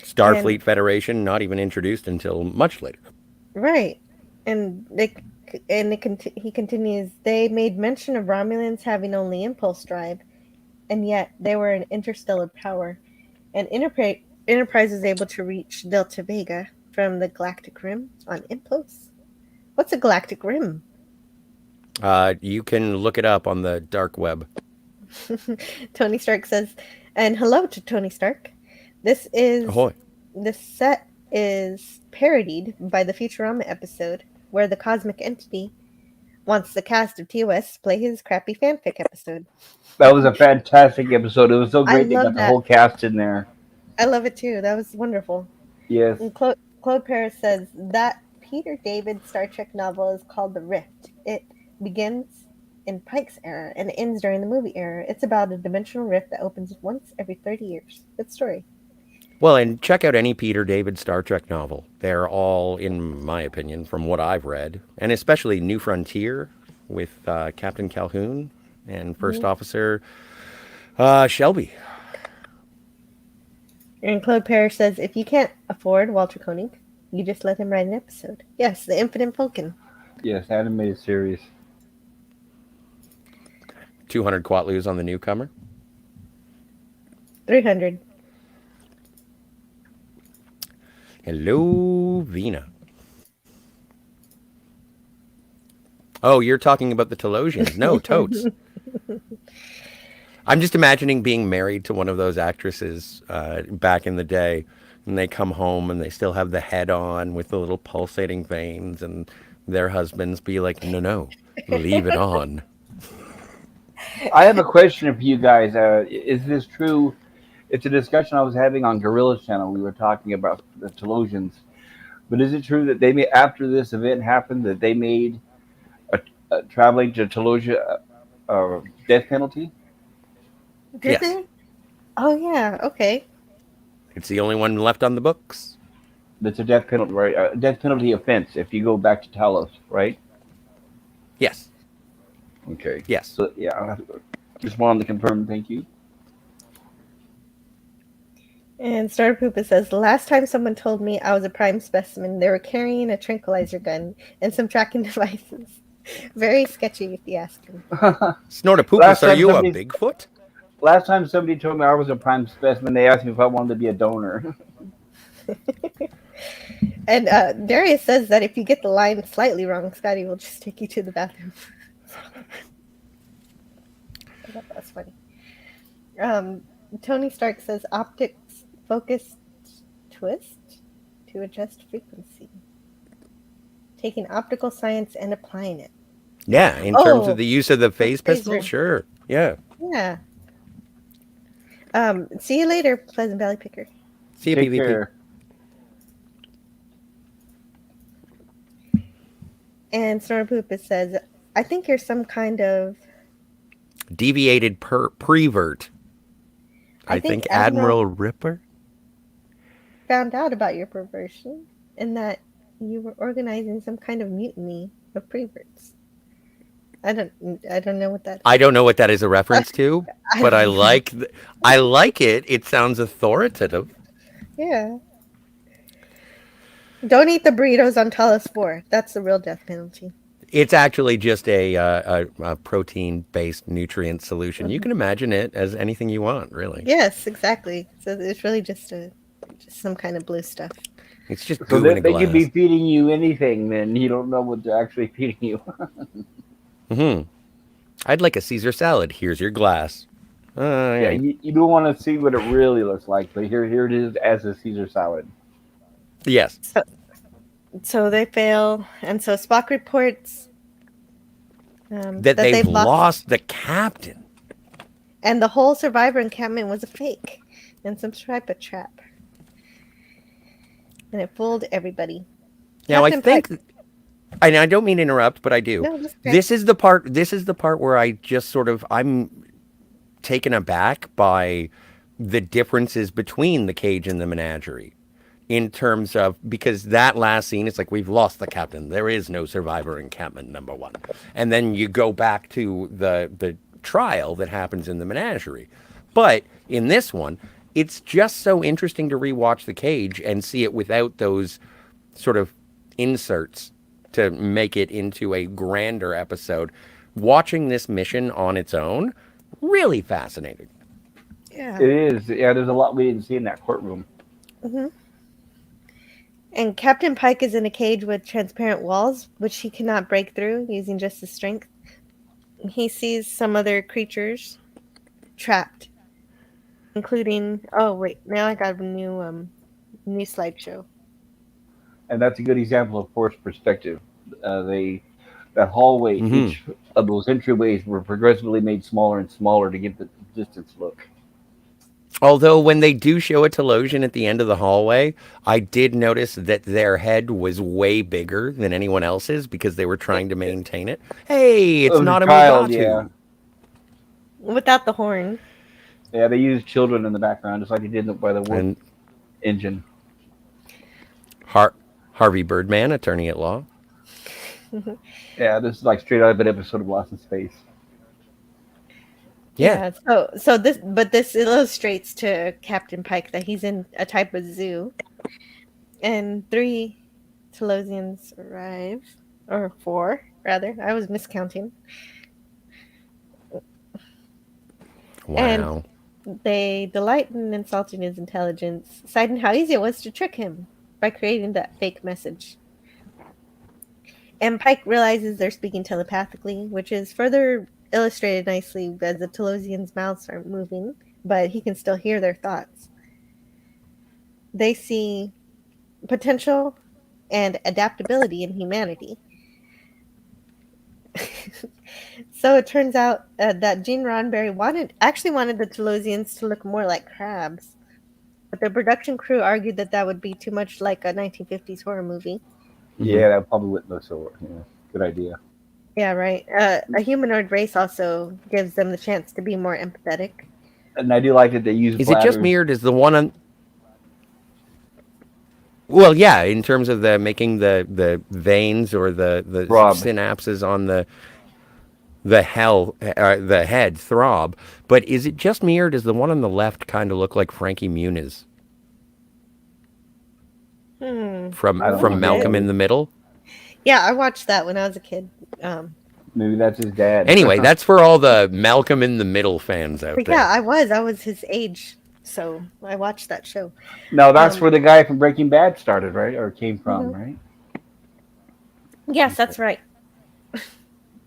Starfleet Federation, not even introduced until much later. Right, and he continues. They made mention of Romulans having only impulse drive, and yet they were an interstellar power, and Enterprise is able to reach Delta Vega from the Galactic Rim on impulse. What's a Galactic Rim? You can look it up on the dark web. Tony Stark says, and hello to Tony Stark. This set is parodied by the Futurama episode where the cosmic entity wants the cast of TOS to play his crappy fanfic episode. That was a fantastic episode. It was so great they got the that. whole cast in there. I love it too. That was wonderful. Yes. And Claude Paris says that Peter David Star Trek novel is called The Rift. It begins in Pike's era and ends during the movie era. It's about a dimensional rift that opens once every 30 years. Good story. Well, and check out any Peter David Star Trek novel. They're all, in my opinion, from what I've read, and especially New Frontier with Captain Calhoun and First Officer Shelby. And Claude Paris says, if you can't afford Walter Koenig, you just let him write an episode. Yes, The Infinite Vulcan. Yes, animated series. 200 Quatlus on the newcomer. 300. Hello, Vina. Oh, you're talking about the Telosians. No, totes. I'm just imagining being married to one of those actresses back in the day, and they come home and they still have the head on with the little pulsating veins, and their husbands be like, no, leave it on. I have a question for you guys. Is this true? It's a discussion I was having on Gorilla's channel. We were talking about the Telosians. But is it true that they made, after this event happened, that they made a traveling to Telosia death penalty? Did Yes. they? Oh yeah. Okay. It's the only one left on the books. That's a death penalty, right? A death penalty offense if you go back to Talos, right? Yes. Okay. Yes. So yeah, just wanted to confirm. Thank you. And Star Poopa says the last time someone told me I was a prime specimen, they were carrying a tranquilizer gun and some tracking devices. Very sketchy, if you ask him. Snortopoopas, Last are time you a somebody- Bigfoot? Last time somebody told me I was a prime specimen, they asked me if I wanted to be a donor. And Darius says that if you get the line slightly wrong, Scotty will just take you to the bathroom. I thought that was funny. Tony Stark says optics focused twist to adjust frequency. Taking optical science and applying it. Yeah, in terms of the use of the phase pistol, phaser. sure. Yeah. Yeah. See you later, Pleasant Valley Picker. See you, Take PvP. care. And Snorpoopa says, I think you're some kind of... Deviated prevert. I think Admiral Ripper. Found out about your perversion and that you were organizing some kind of mutiny of preverts. I don't know what that. I don't know what that is a reference to, but I like it. It sounds authoritative. Yeah. Don't eat the burritos on Talos 4. That's the real death penalty. It's actually just a protein-based nutrient solution. You can imagine it as anything you want, really. Yes, exactly. So it's really just some kind of blue stuff. It's just So goo in a they glass. could be feeding you anything, then you don't know what they're actually feeding you. I'd like a Caesar salad. Here's your glass. Yeah, you don't want to see what it really looks like, but here it is as a Caesar salad. Yes. So they fail, and so Spock reports that they've lost the captain. And the whole survivor encampment was a fake and some type of trap. And it fooled everybody. Now Captain I think, Pike, and I don't mean to interrupt, but I do. No, that's okay. This is the part where I just I'm taken aback by the differences between the cage and the menagerie. In terms of, because that last scene, it's like, we've lost the captain. There is no survivor encampment, number one. And then you go back to the trial that happens in the menagerie. But in this one, it's just so interesting to rewatch the cage and see it without those sort of inserts to make it into a grander episode. Watching this mission on its own, really fascinating. Yeah. It is. Yeah, there's a lot we didn't see in that courtroom. Mm-hmm. And Captain Pike is in a cage with transparent walls, which he cannot break through using just his strength. He sees some other creatures trapped, including... Oh, wait. Now I got a new slideshow. And that's a good example of forced perspective. That hallway, each of those entryways were progressively made smaller and smaller to get the distance look. Although when they do show a Telosian at the end of the hallway, I did notice that their head was way bigger than anyone else's because they were trying to maintain it. Hey, it's not a child, Mugatu. yeah. Without the horn. Yeah, they used children in the background, just like they did by the warp engine. Harvey Birdman, attorney at law. Yeah, this is like straight out of an episode of Lost in Space. Yeah. So this illustrates to Captain Pike that he's in a type of zoo, and 3 Telosians arrive, or 4 rather. I was miscounting. Wow. And they delight in insulting his intelligence, citing how easy it was to trick him by creating that fake message. And Pike realizes they're speaking telepathically, which is further illustrated nicely as the Telosians' mouths aren't moving, but he can still hear their thoughts. They see potential and adaptability in humanity. So it turns out that Gene Roddenberry actually wanted the Telosians to look more like crabs, but the production crew argued that would be too much like a 1950s horror movie. Yeah, that probably wouldn't look so. Yeah, good idea. Yeah, right. A humanoid race also gives them the chance to be more empathetic. And I do like that they use Is bladders. it just me, or does the one on? Well, yeah, in terms of the making the veins or the Throb. synapses on the head throb. But is it just me, or does the one on the left kind of look like Frankie Muniz from Malcolm in the Middle? Yeah, I watched that when I was a kid. Maybe that's his dad. Anyway, that's for all the Malcolm in the Middle fans out there. Yeah, I was his age, so I watched that show. No, that's where the guy from Breaking Bad started, right? Or came from, right? Yes, that's right.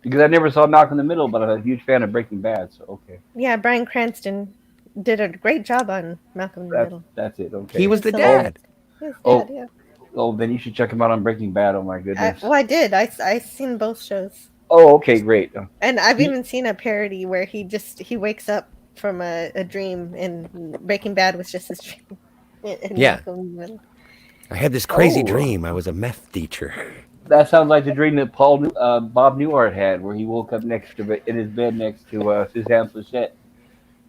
Because I never saw Malcolm in the Middle, but I'm a huge fan of Breaking Bad, so okay. Yeah, Bryan Cranston did a great job on Malcolm in the Middle. That's it, okay. He was the dad. Yeah. Oh, then you should check him out on Breaking Bad. Oh my goodness. I did. I seen both shows. Oh, okay, great. And I've even seen a parody where he wakes up from a dream, and Breaking Bad was just his dream. Yeah. I had this crazy dream. I was a meth teacher. That sounds like the dream that Bob Newhart had, where he woke up in his bed next to Suzanne Plachette,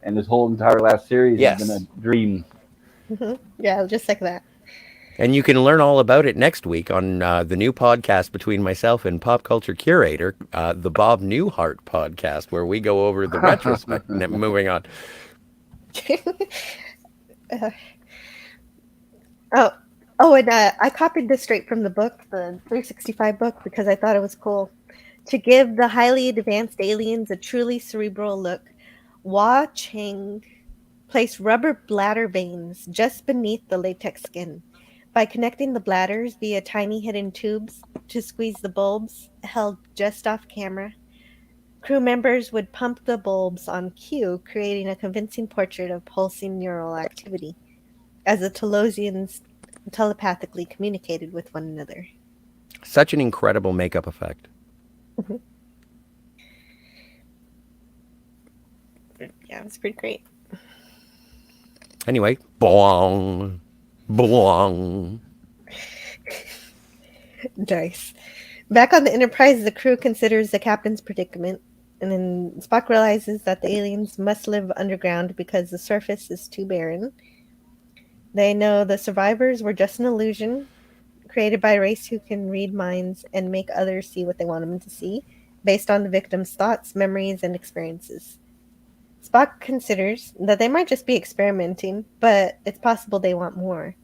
and his whole entire last series has been a dream. Yeah, just like that. And you can learn all about it next week on the new podcast between myself and Pop Culture Curator, the Bob Newhart podcast, where we go over the retrospect. Moving on. And I copied this straight from the book, the 365 book, because I thought it was cool. To give the highly advanced aliens a truly cerebral look, Hua Cheng placed rubber bladder veins just beneath the latex skin. By connecting the bladders via tiny hidden tubes to squeeze the bulbs held just off camera, crew members would pump the bulbs on cue, creating a convincing portrait of pulsing neural activity, as the Telosians telepathically communicated with one another. Such an incredible makeup effect. Yeah, it was pretty great. Anyway, boing. Belong. Nice. Back on the Enterprise, the crew considers the captain's predicament, and then Spock realizes that the aliens must live underground because the surface is too barren. They know the survivors were just an illusion created by a race who can read minds and make others see what they want them to see, based on the victim's thoughts, memories, and experiences. Spock considers that they might just be experimenting, but it's possible they want more.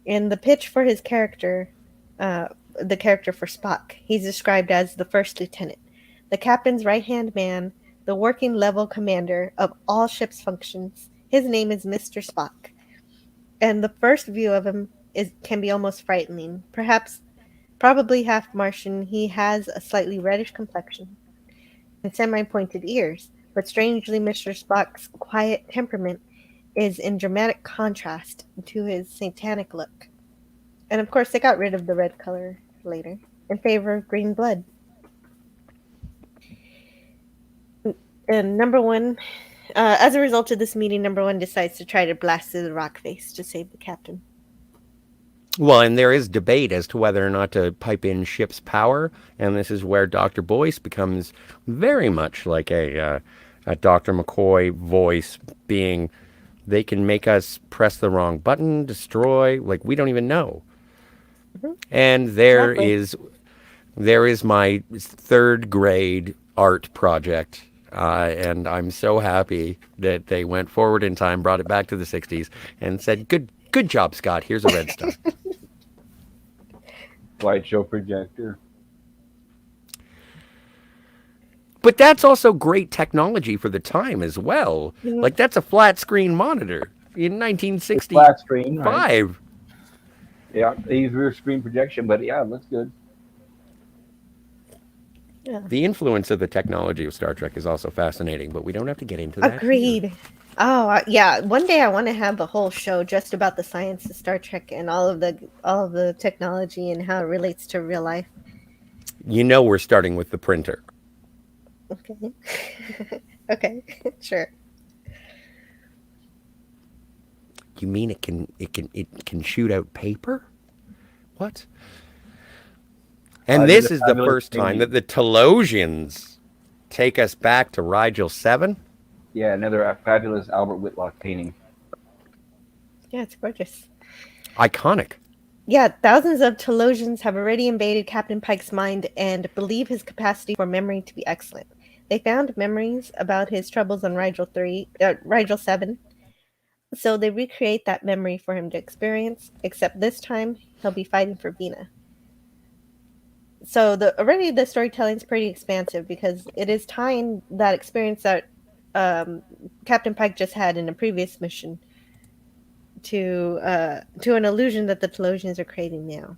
In the pitch for his character, the character for Spock, he's described as the first lieutenant, the captain's right-hand man, the working level commander of all ship's functions. His name is Mr. Spock. And the first view of him can be almost frightening. Probably half Martian, he has a slightly reddish complexion and semi-pointed ears. But strangely, Mr. Spock's quiet temperament is in dramatic contrast to his satanic look. And of course, they got rid of the red color later in favor of green blood. And number one, as a result of this meeting, number one decides to try to blast through the rock face to save the captain. Well, and there is debate as to whether or not to pipe in ship's power, and this is where Dr. Boyce becomes very much like a Dr. Mccoy voice, being they can make us press the wrong button, destroy, like we don't even know. Mm-hmm. And there is my third grade art project, and I'm so happy that they went forward in time, brought it back to the 60s, and said, good job, Scott, here's a red star. Light show projector. But that's also great technology for the time as well. Mm-hmm. Like, that's a flat screen monitor in 1965. Flat screen, right? Yeah, they use rear screen projection, but yeah, it looks good. Yeah. The influence of the technology of Star Trek is also fascinating, but we don't have to get into that. Agreed. Here. Oh, yeah. One day I want to have a whole show just about the science of Star Trek and all of the technology and how it relates to real life. You know, we're starting with the printer. Okay. Okay, sure. You mean it can shoot out paper? What? And this is the first time that the Telosians take us back to Rigel 7? Yeah, another fabulous Albert Whitlock painting. Yeah, it's gorgeous. Iconic. Yeah, thousands of Telosians have already invaded Captain Pike's mind and believe his capacity for memory to be excellent. They found memories about his troubles on Rigel 7, so they recreate that memory for him to experience, except this time he'll be fighting for Vina. So already the storytelling is pretty expansive because it is tying that experience that Captain Pike just had in a previous mission to an illusion that the Telosians are creating now.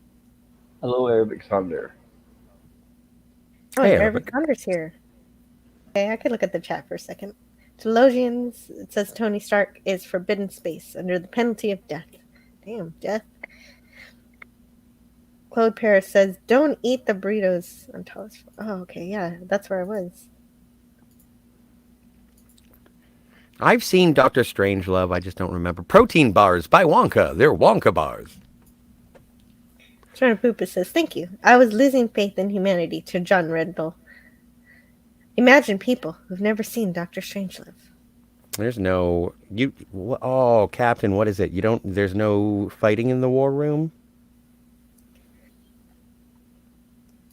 Hello, Arabic Thunder. Oh, Hey, and Arabic. Arabic Thunder's here. Okay, I could look at the chat for a second. Telosians, it says Tony Stark is forbidden space under the penalty of death. Damn, death. Claude Paris says, don't eat the burritos on Talos. Oh, okay, yeah, that's where I was. I've seen Dr. Strangelove, I just don't remember. Protein bars by Wonka. They're Wonka bars. John Poopa says, thank you. I was losing faith in humanity to John Rendell. Imagine people who've never seen Dr. Strangelove. There's no... Oh, Captain, what is it? There's no fighting in the war room?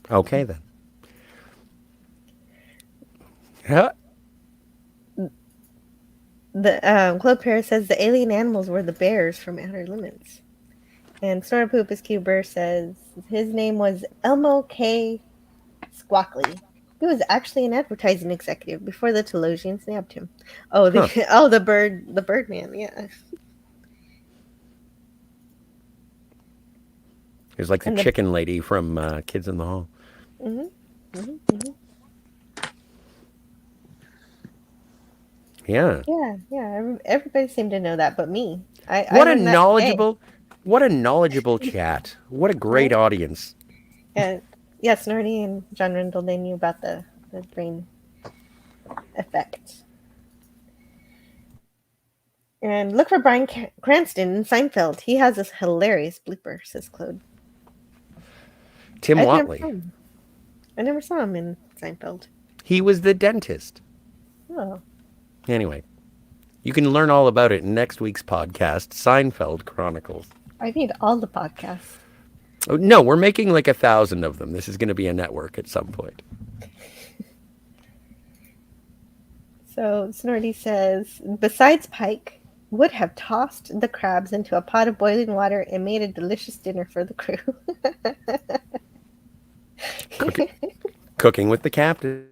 Okay, then. Huh? Claude Paris says the alien animals were the bears from Outer Limits. And Snortopoopas Cuber says his name was Elmo K. Squawkley. He was actually an advertising executive before the Telosians nabbed him. Oh, the Birdman, yeah. He was like the chicken lady from Kids in the Hall. Mm-hmm. Mm-hmm. Mm-hmm. Yeah. Yeah. Everybody seemed to know that, but me. What a knowledgeable chat. What a great audience. Yeah, Snorty and John Rendell, they knew about the brain effect. And look for Bryan Cranston in Seinfeld. He has this hilarious blooper, says Claude. Tim Watley. I never saw him in Seinfeld. He was the dentist. Oh. Anyway, you can learn all about it in next week's podcast, Seinfeld Chronicles. I need all the podcasts. Oh, no, we're making like 1,000 of them. This is going to be a network at some point. So Snorty says, besides Pike, would have tossed the crabs into a pot of boiling water and made a delicious dinner for the crew. Cooking with the captain.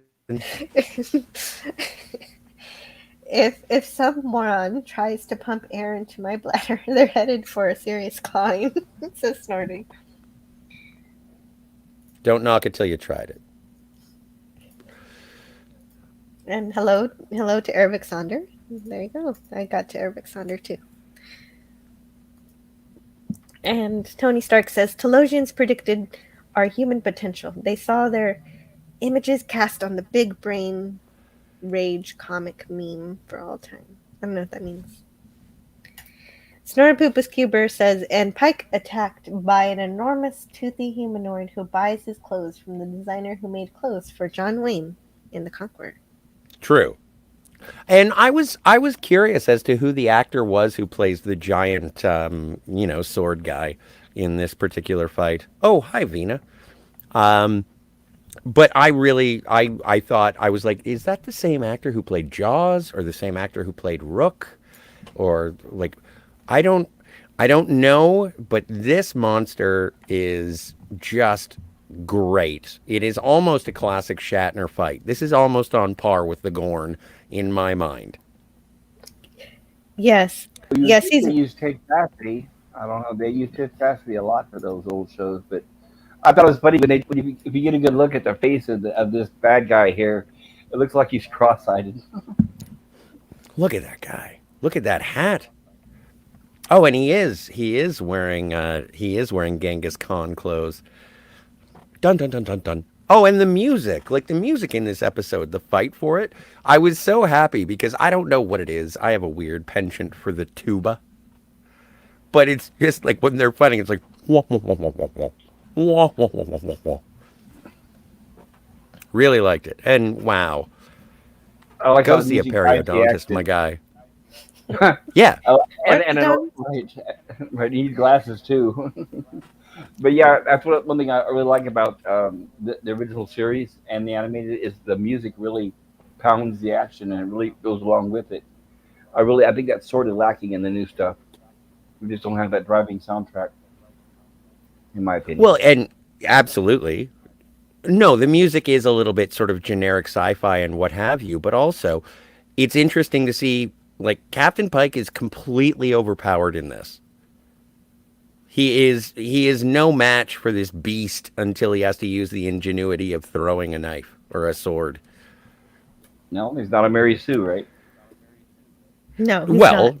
If some moron tries to pump air into my bladder, they're headed for a serious climb, says Snorty. Don't knock it till you tried it. And hello to Arabic Sonder. There you go. I got to Arabic Sonder too. And Tony Stark says, Telosians predicted our human potential. They saw their images cast on the big brain rage comic meme for all time. I don't know what that means. Snortopoopas Cuber says, and Pike attacked by an enormous toothy humanoid who buys his clothes from the designer who made clothes for John Wayne in The Conqueror. True. And I was curious as to who the actor was who plays the giant, sword guy in this particular fight. Oh, hi, Vina. But I thought, I was like, is that the same actor who played Jaws or the same actor who played Rook? Or like, I don't know, but this monster is just great. It is almost a classic Shatner fight. This is almost on par with the Gorn in my mind. Yes. Yes, they use Ted Cassidy. I don't know. They use Ted Cassidy a lot for those old shows, but I thought it was funny if you get a good look at the face of this bad guy here, it looks like he's cross-eyed. Look at that guy. Look at that hat. Oh, and he is wearing Genghis Khan clothes. Dun dun dun dun dun. Oh, and the music, like the music in this episode, the fight for it, I was so happy because I don't know what it is. I have a weird penchant for the tuba, but it's just like when they're fighting, it's like wah, wah, wah, wah, wah, wah, wah, wah, wah, wah, wah, wah. Really liked it, and wow, I like how go the see a music guides the periodontist, my action. guy. Yeah, And right, right, he needs glasses too. But yeah, that's what one thing I really like about the original series and the animated is the music really pounds the action and it really goes along with it. I think that's sort of lacking in the new stuff. We just don't have that driving soundtrack, in my opinion. well, and absolutely. No, the music is a little bit sort of generic sci-fi and what have you, but also it's interesting to see like Captain Pike is completely overpowered in this. He is no match for this beast until he has to use the ingenuity of throwing a knife or a sword. No, he's not a Mary Sue, right? No, he's not. Well,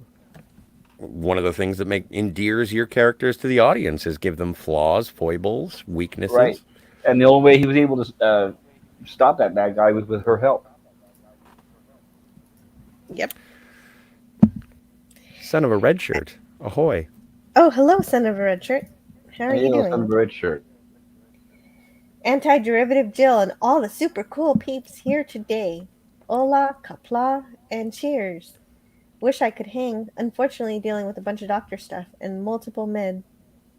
one of the things that make endears your characters to the audience is give them flaws, foibles, Right. weaknesses. And the only way he was able to stop that bad guy was with her help. Yep. Son of a red shirt. Ahoy. Oh, hello, son of a red shirt. How are you Son of doing? a red shirt. Anti-derivative Jill and all the super cool peeps here today. Hola, kapla, and cheers. Wish I could hang. Unfortunately, dealing with a bunch of doctor stuff and multiple med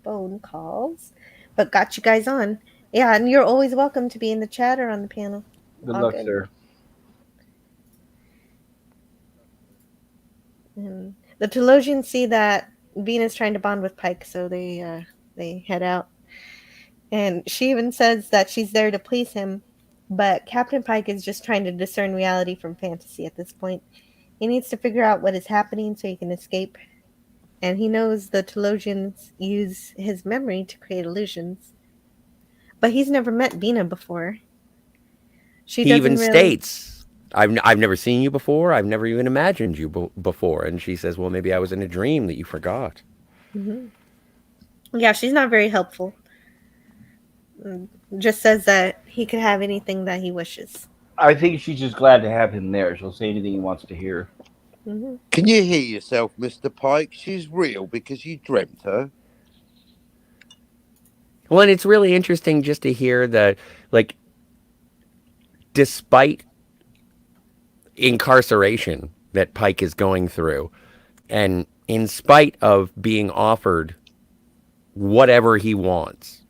phone calls, but got you guys on. Yeah, and you're always welcome to be in the chat or on the panel. Good All luck, good. sir. And the Telosians see that Venus trying to bond with Pike, so they head out. And she even says that she's there to please him, but Captain Pike is just trying to discern reality from fantasy at this point. He needs to figure out what is happening so he can escape. And he knows the Telosians use his memory to create illusions. But he's never met Vina before. She He doesn't even really... states, I've never seen you before. I've never even imagined you before. And she says, well, maybe I was in a dream that you forgot. Mm-hmm. Yeah, she's not very helpful. Just says that he could have anything that he wishes. I think she's just glad to have him there. She'll say anything he wants to hear. Mm-hmm. Can you hear yourself, Mr. Pike? She's real because you dreamt her. Well, and it's really interesting just to hear that, like, despite incarceration that Pike is going through, and in spite of being offered whatever he wants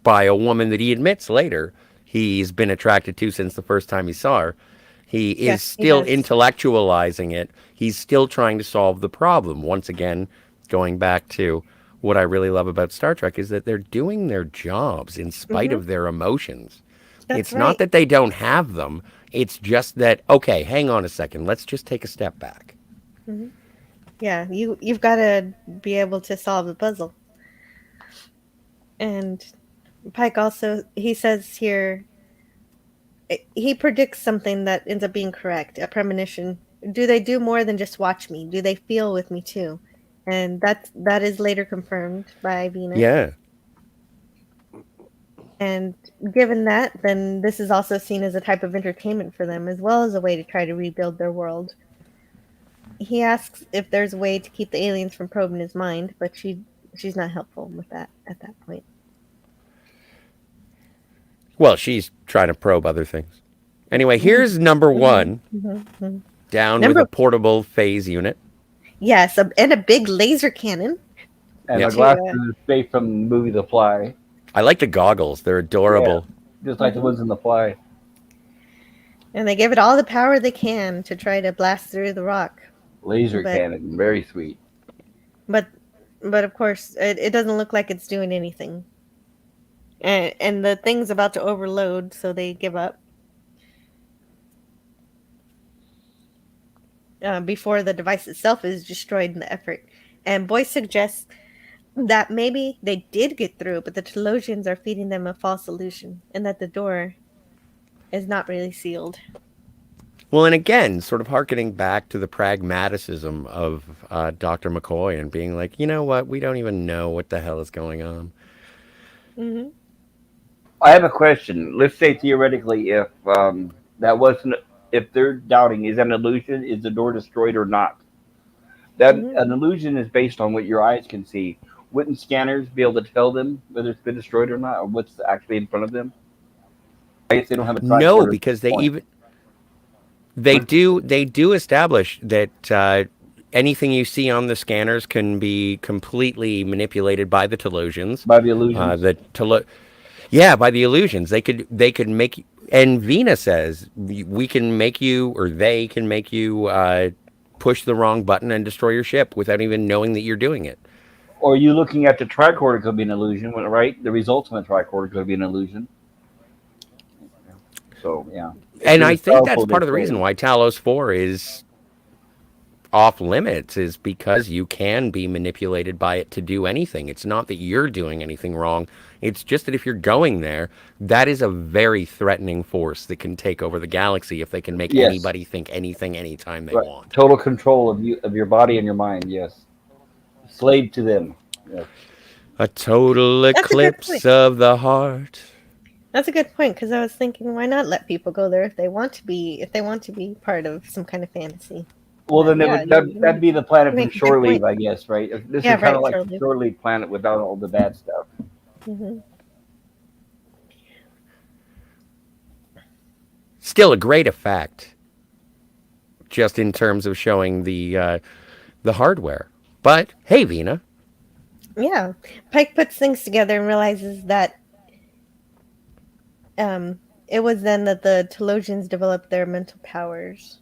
by a woman that he admits later he's been attracted to since the first time he saw her, he is still intellectualizing it. He's still trying to solve the problem. Once again, going back to what I really love about Star Trek is that they're doing their jobs in spite of their emotions. It's not that they don't have them. It's just that, okay, hang on a second. Let's just take a step back. Mm-hmm. Yeah, you've got to be able to solve the puzzle. And Pike also, he says here, he predicts something that ends up being correct, a premonition. Do they do more than just watch me? Do they feel with me too? And that is later confirmed by Venus. Yeah. And given that, then this is also seen as a type of entertainment for them, as well as a way to try to rebuild their world. He asks if there's a way to keep the aliens from probing his mind, but she's not helpful with that at that point. Well, she's trying to probe other things. Anyway, here's number one, down with a portable phase unit. Yes, and a big laser cannon. And the glasses is straight from the movie The Fly. I like the goggles. They're adorable. Yeah, just like the ones in The Fly. And they give it all the power they can to try to blast through the rock. Laser cannon, very sweet. But of course, it doesn't look like it's doing anything. And the thing's about to overload, so they give up. Before the device itself is destroyed in the effort. And Boyce suggests that maybe they did get through, but the Telosians are feeding them a false illusion, and that the door is not really sealed. Well, and again, sort of hearkening back to the pragmaticism of Dr. Mccoy and being like, you know what, we don't even know what the hell is going on. Mm-hmm. I have a question. Let's say theoretically, if that wasn't, if they're doubting, is that an illusion? Is the door destroyed or not? That Hmm. an illusion is based on what your eyes can see. Wouldn't scanners be able to tell them whether it's been destroyed or not, or what's actually in front of them? I guess they don't have a No, tricorder at because this point. they do establish that anything you see on the scanners can be completely manipulated by the Telosians. By the illusions. The Yeah, by the illusions. They could make, and Vina says we can make you, or they can make you push the wrong button and destroy your ship without even knowing that you're doing it. Or you looking at the tricorder could be an illusion, right? The results on the tricorder could be an illusion. So yeah, it's And I really think that's powerful. They part of the reason say. why Talos 4 is off limits, is because you can be manipulated by it to do anything. It's not that you're doing anything wrong. It's just that if you're going there, that is a very threatening force that can take over the galaxy if they can make Yes, anybody think anything anytime they right. want. Total control of you, of your body and your mind. Yes, slave to them. Yes. A total That's a good point. eclipse of the heart. That's a good point because I was thinking, why not let people go there if they want to be, if they want to be part of some kind of fantasy? Well, then Yeah, that'd be the planet you from make a good Shore Leave, point. I guess, right? This Yeah, is kind right, of like the surely. Shore Leave planet without all the bad stuff. Hmm. Still a great effect, just in terms of showing the hardware. But hey, Vina, Yeah, Pike puts things together and realizes that it was then that the Telosians developed their mental powers.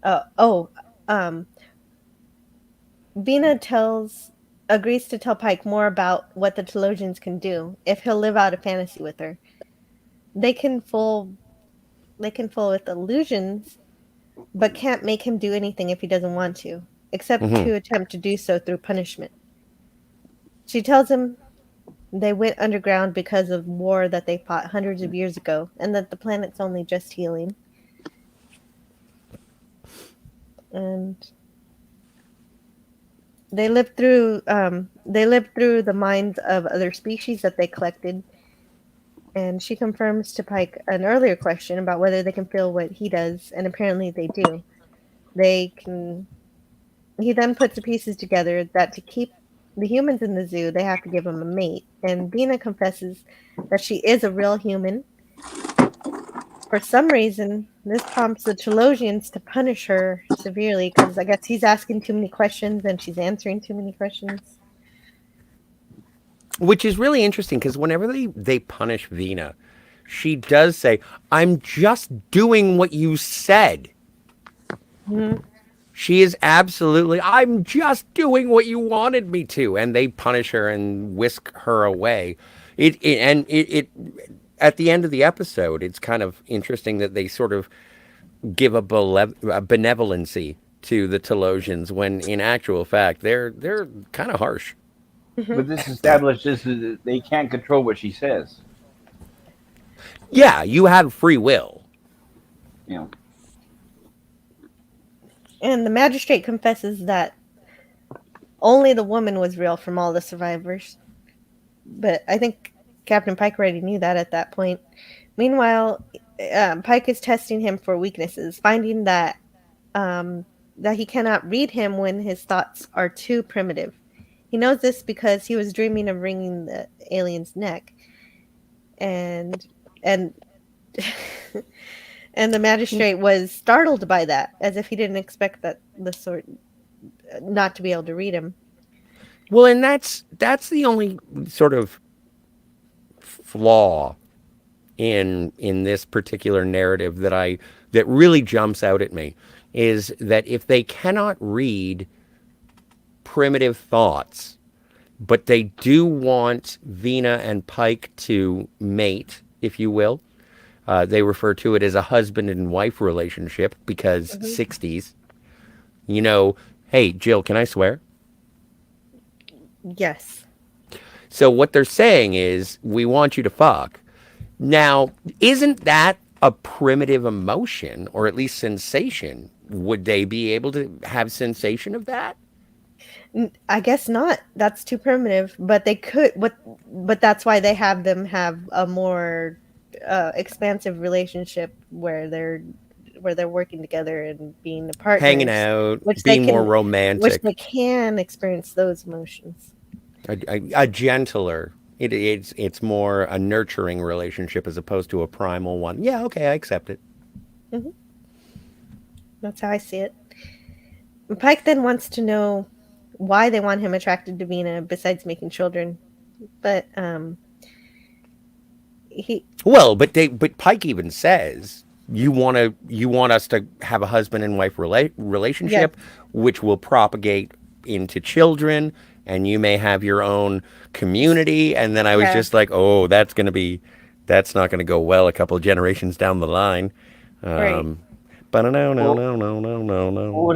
Uh, oh, um, Vina agrees to tell Pike more about what the Telosians can do if he'll live out a fantasy with her. They can fool, they can fool with illusions, but can't make him do anything if he doesn't want to, except mm-hmm. to attempt to do so through punishment. She tells him they went underground because of war that they fought hundreds of years ago, and that the planet's only just healing. And they lived through the minds of other species that they collected. And she confirms to Pike an earlier question about whether they can feel what he does, and apparently they do. They can. He then puts the pieces together that to keep the humans in the zoo, they have to give him a mate. And Bina confesses that she is a real human. For some reason, this prompts the Telosians to punish her severely because I guess he's asking too many questions and she's answering too many questions. Which is really interesting because whenever they punish Vina, she does say, "I'm just doing what you said." Mhm. She is absolutely, "I'm just doing what you wanted me to," and they punish her and whisk her away. It at the end of the episode, it's kind of interesting that they sort of give a benevolency to the Telosians when, in actual fact, they're kind of harsh. Mhm. But this establishes that they can't control what she says. Yeah, you have free will. You know, And the magistrate confesses that only the woman was real from all the survivors. But I think Captain Pike already knew that at that point. Meanwhile, Pike is testing him for weaknesses, finding um, that he cannot read him when his thoughts are too primitive. He knows this because he was dreaming of wringing the alien's neck, and and and the magistrate was startled by that, as if he didn't expect that the sort not to be able to read him. Well, and that's the only sort of flaw in this particular narrative that really jumps out at me, is that if they cannot read primitive thoughts, but they do want Vina and Pike to mate, if you will. They refer to it as a husband and wife relationship because Mhm. 60s. You know, hey, Jill, can I swear? Yes. So what they're saying is, we want you to fuck. Now, isn't that a primitive emotion, or at least sensation? Would they be able to have sensation of that? I guess not. That's too primitive. But they could. But that's why they have them have a more expansive relationship where they're working together and being the Hanging partners, out, which they being more can, which romantic, they can experience those emotions. a gentler. It's more a nurturing relationship as opposed to a primal one. Yeah, okay, I accept it. Hmm. That's how I see it. Pike then wants to know why they want him attracted to Vina besides making children, but he Well, but Pike even says you want us to have a husband and wife yes, relationship, which will propagate into children, and you may have your own community. And then I was yeah, just like, oh, that's not gonna go well a couple of generations down the line. right. But no, no, Well, no, no, no, no, what no.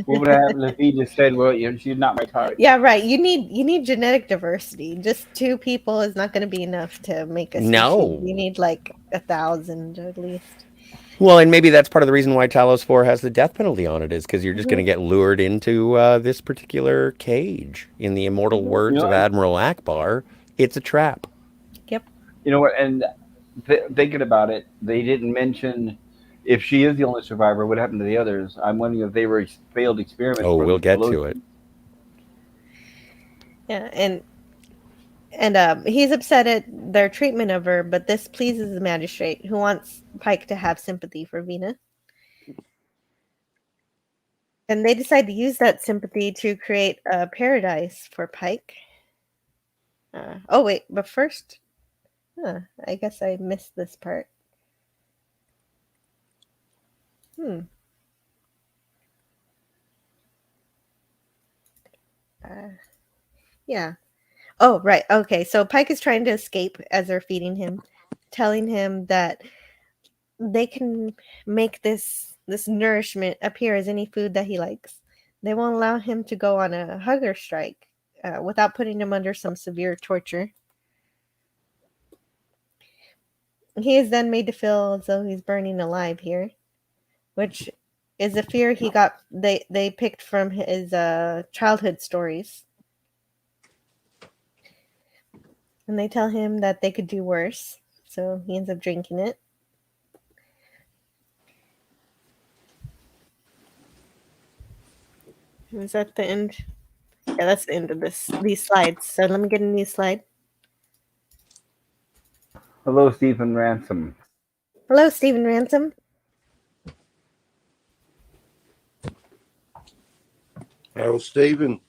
would happen if he just said, "Well, she's not my type"? Yeah, right. You need genetic diversity. Just two people is not going to be enough to make a species. No. You need like 1,000 at least. Well, and maybe that's part of the reason why Talos 4 has the death penalty on it, is because you're just going Hmm. to get lured into this particular cage. In the immortal Hmm. words of And Admiral Akbar, it's a trap. Yep. you know what? And thinking about it, they didn't mention if she is the only survivor. What happened to the others? I'm wondering if they were failed experiments Oh, for we'll the get to it. Telosians. Yeah, and he's upset at their treatment of her, but this pleases the magistrate, who wants Pike to have sympathy for Vina. And they decide to use that sympathy to create a paradise for Pike. Oh wait, but first, I guess I missed this part. Hmm. Uh, yeah. Oh, right. Okay. So Pike is trying to escape as they're feeding him, telling him that they can make this nourishment appear as any food that he likes. They won't allow him to go on a hunger strike without putting him under some severe torture. He is then made to feel as though he's burning alive here, which is a fear he got. They picked from his childhood stories, and they tell him that they could do worse. So he ends up drinking it. Is that the end? Yeah, that's the end of these slides. So let me get a new slide. Hello, Stephen Ransom. Hello, Stephen Ransom. Oh, Stephen.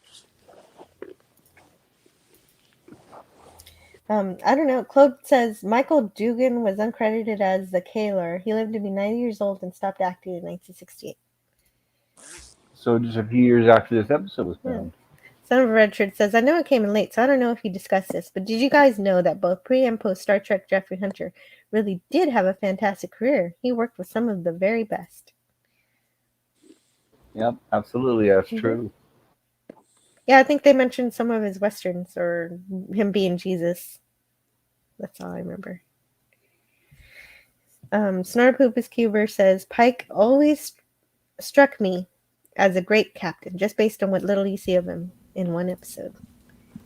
I don't know. Claude says Michael Dugan was uncredited as the Kaler. He lived to be 90 years old and stopped acting in 1968. So just a few years after this episode was Yeah. filmed. Son of a Red Shirt says, I know it came in late, so I don't know if you discussed this, but did you guys know that both pre and post Star Trek Jeffrey Hunter really did have a fantastic career? He worked with some of the very best. Yep, absolutely, that's Mhm. true. Yeah, I think they mentioned some of his westerns or him being Jesus. That's all I remember. Snorpoopus Cuber says Pike always struck me as a great captain, just based on what little you see of him in one episode.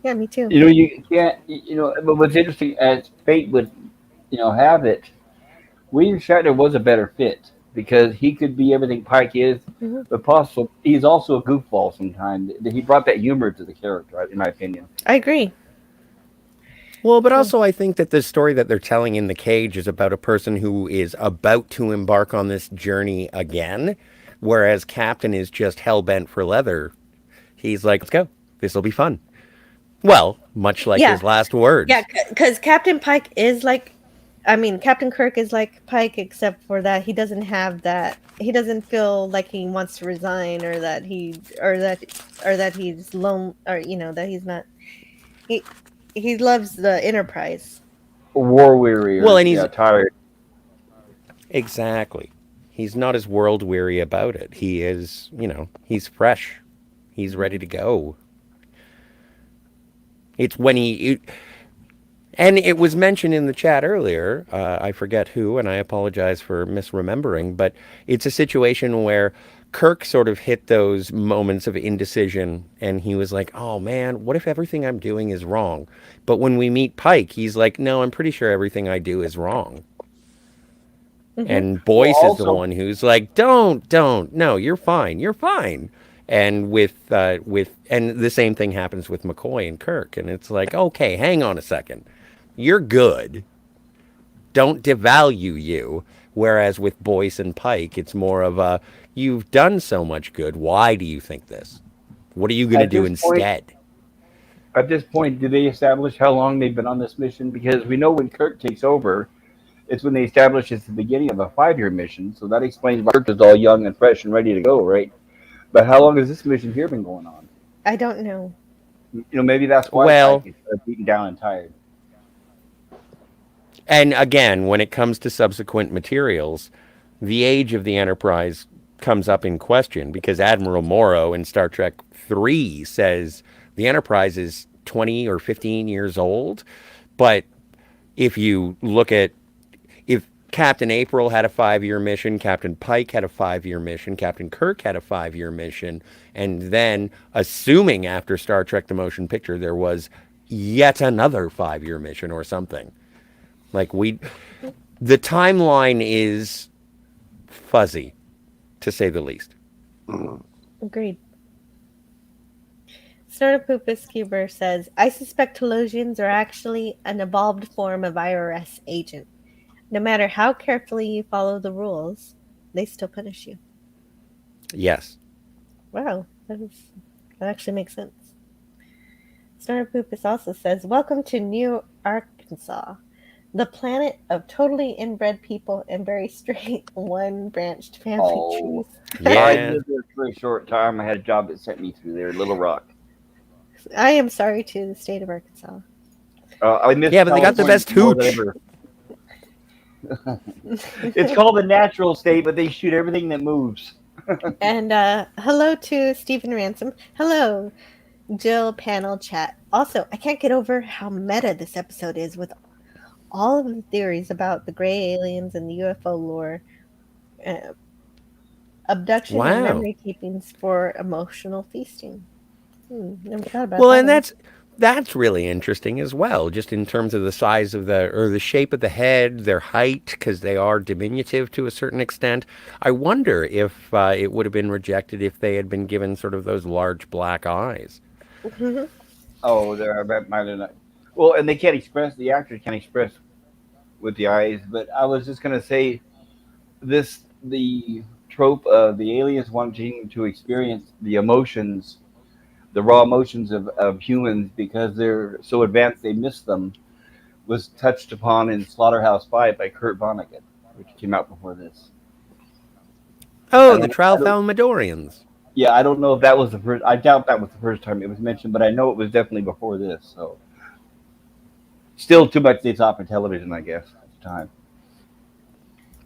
Yeah, me too. You know, you can't. But what's interesting, as fate would, have it, William Shatner was a better fit because he could be everything Pike is, Hmm. but possible he's also a goofball sometimes. He brought that humor to the character, in my opinion. I agree. Well, but also I think that the story that they're telling in the cage is about a person who is about to embark on this journey again, whereas Captain is just hell bent for leather. He's like, let's go. This will be fun. Well, much like Yeah. his last words. Yeah, because Captain Pike is like, Captain Kirk is like Pike, except for that he doesn't have that. He doesn't feel like he wants to resign, or that he's lone, or that he's not. He loves the Enterprise. War weary Well, or and he's tired. exactly. He's not as world weary about it. He is, he's fresh. He's ready to go. It's when and it was mentioned in the chat earlier. I forget who, and I apologize for misremembering, but it's a situation where Kirk sort of hit those moments of indecision, and he was like, oh man, what if everything I'm doing is wrong? But when we meet Pike, he's like, no, I'm pretty sure everything I do is wrong. And Well, Boyce is the also, one who's like, don't, no, you're fine. And and the same thing happens with McCoy and Kirk. And it's like, okay, hang on a second. You're good. Don't devalue you. Whereas with Boyce and Pike, it's more of a, you've done so much good. Why do you think this? What are you going to at do this point, instead? at this point, do they establish how long they've been on this mission? Because we know when Kirk takes over, it's when they establish it's the beginning of a 5-year mission. So that explains why Kirk is all young and fresh and ready to go, right? But how long has this mission here been going on? I don't know. Maybe that's why Well, Pike is beaten down and tired. and again, when it comes to subsequent materials, the age of the Enterprise comes up in question because Admiral Morrow in Star Trek 3 says the Enterprise is 20 or 15 years old. But if you look at, if Captain April had a 5-year mission, Captain Pike had a 5-year mission, Captain Kirk had a 5-year mission, and then assuming after Star Trek the Motion Picture there was yet another 5-year mission or something. Like the timeline is fuzzy, to say the least. Agreed. Snartopoopus Cuber says, I suspect Telosians are actually an evolved form of IRS agent. No matter how carefully you follow the rules, they still punish you. Yes. Wow, that actually makes sense. Snartopoopus also says, welcome to New Arkansas, the planet of totally inbred people and very straight one-branched family trees. I Yeah. lived there for a short time. I had a job that sent me through there, Little Rock. I am sorry to the state of Arkansas. I miss Yeah, but they got the California best more than hooch. ever. It's called the natural state, but they shoot everything that moves. And hello to Stephen Ransom. Hello, Jill panel chat. Also, I can't get over how meta this episode is with all of the theories about the gray aliens and the UFO lore, abduction and Wow. memory keepings for emotional feasting. Never thought about Well, that. and that's really interesting as well, just in terms of the size of the shape of the head, their height, because they are diminutive to a certain extent. I wonder if it would have been rejected if they had been given sort of those large black eyes. Oh, they're not. Well, and they can't express. The actors can't express with the eyes. But I was just gonna say, the trope of the aliens wanting to experience the emotions, the raw emotions of humans because they're so advanced they miss them, was touched upon in Slaughterhouse-Five by Kurt Vonnegut, which came out before this. Oh, the Tralfalmadorians. Yeah, I don't know if that was the first. I doubt that was the first time it was mentioned, but I know it was definitely before this. So, still too much dates off for television, I guess, at the time.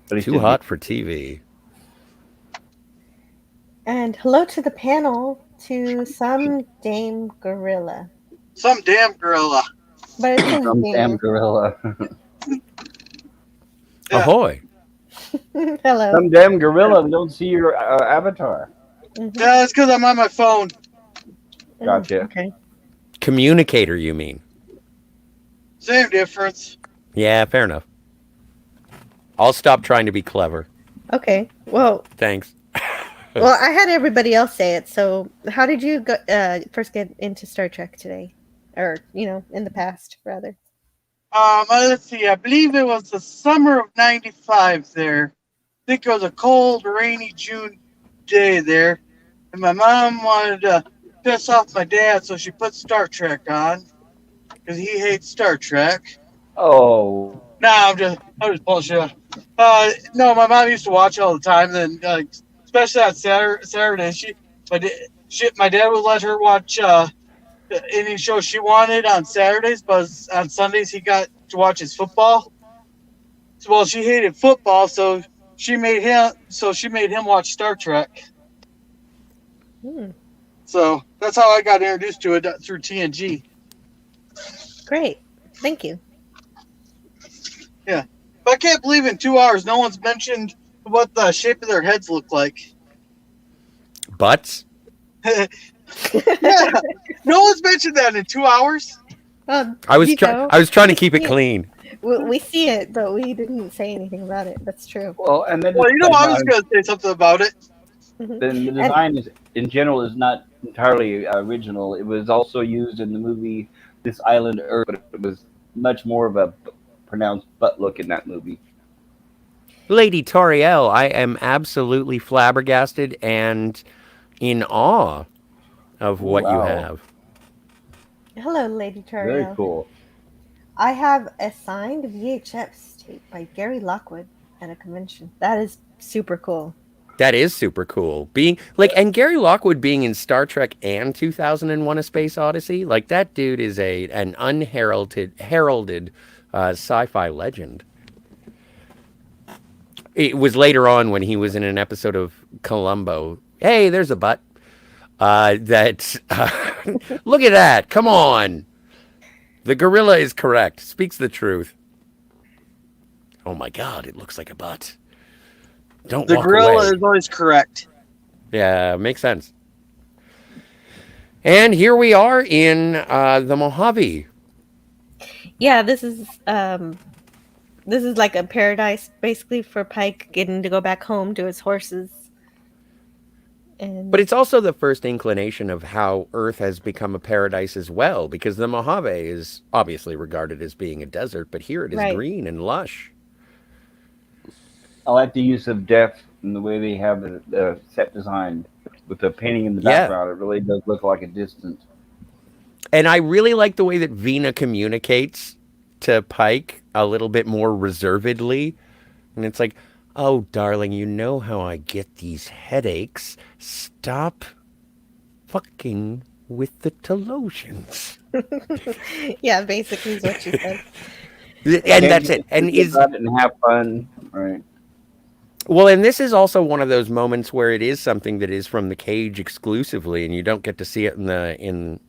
But it Too should hot be. for TV. And hello to the panel, to some dame gorilla. Some damn gorilla. But it's in Some damn Zoom. gorilla. Yeah. Ahoy. Hello. Some damn gorilla. We don't see your avatar. Mhm. Yeah, it's because I'm on my phone. Gotcha. Okay. Communicator, you mean? Same difference. Yeah, fair enough. I'll stop trying to be clever. Okay. Well, Thanks. I had everybody else say it. So, how did you first get into Star Trek today, or in the past, rather? Let's see. I believe it was the summer of '95. There, I think it was a cold, rainy June day there, and my mom wanted to piss off my dad, so she put Star Trek on because he hates Star Trek. Oh. I'm just bullshit. No, my mom used to watch it all the time. Then, especially on Saturday, my dad would let her watch any show she wanted on Saturdays, but on Sundays he got to watch his football. Well, she hated football, so she made him watch Star Trek. So that's how I got introduced to it through TNG. Great. Thank you. Yeah. But I can't believe in 2 hours no one's mentioned what the shape of their heads look like. butts. Yeah, no one's mentioned that in 2 hours. I was trying to keep it clean. We see it, but we didn't say anything about it. That's true. Well, and then Well, I was going to say something about it. then the design is in general is not entirely original. It was also used in the movie This Island Earth, but it was much more of a pronounced butt look in that movie. Lady Toriel, I am absolutely flabbergasted and in awe of what you Wow. have. Hello, Lady Very Tariel. cool. I have a signed VHS tape by Gary Lockwood at a convention. That is super cool. That is super cool. Being like, and Gary Lockwood being in Star Trek and 2001: A Space Odyssey, like that dude is an heralded sci-fi legend. It was later on when he was in an episode of Columbo. Hey, there's a butt. Look at that. Come on. The gorilla is correct. Speaks the truth. Oh my God, it looks like a butt. Don't The walk gorilla away. is always correct. Yeah, makes sense. And here we are in the Mojave. Yeah, this is like a paradise basically for Pike getting to go back home to his horses. And But it's also the first inclination of how Earth has become a paradise as well, because the Mojave is obviously regarded as being a desert, but here it is Right. green and lush. I like the use of depth and the way they have the set designed with the painting in the Yeah. background. It really does look like a distance. And I really like the way that Vina communicates to Pike a little bit more reservedly. And it's like, oh, darling, you know how I get these headaches. Stop fucking with the Telosians. yeah, basically is what she said. And that's it. And Get out and have fun, right? Well, and this is also one of those moments where it is something that is from the cage exclusively, and you don't get to see it in the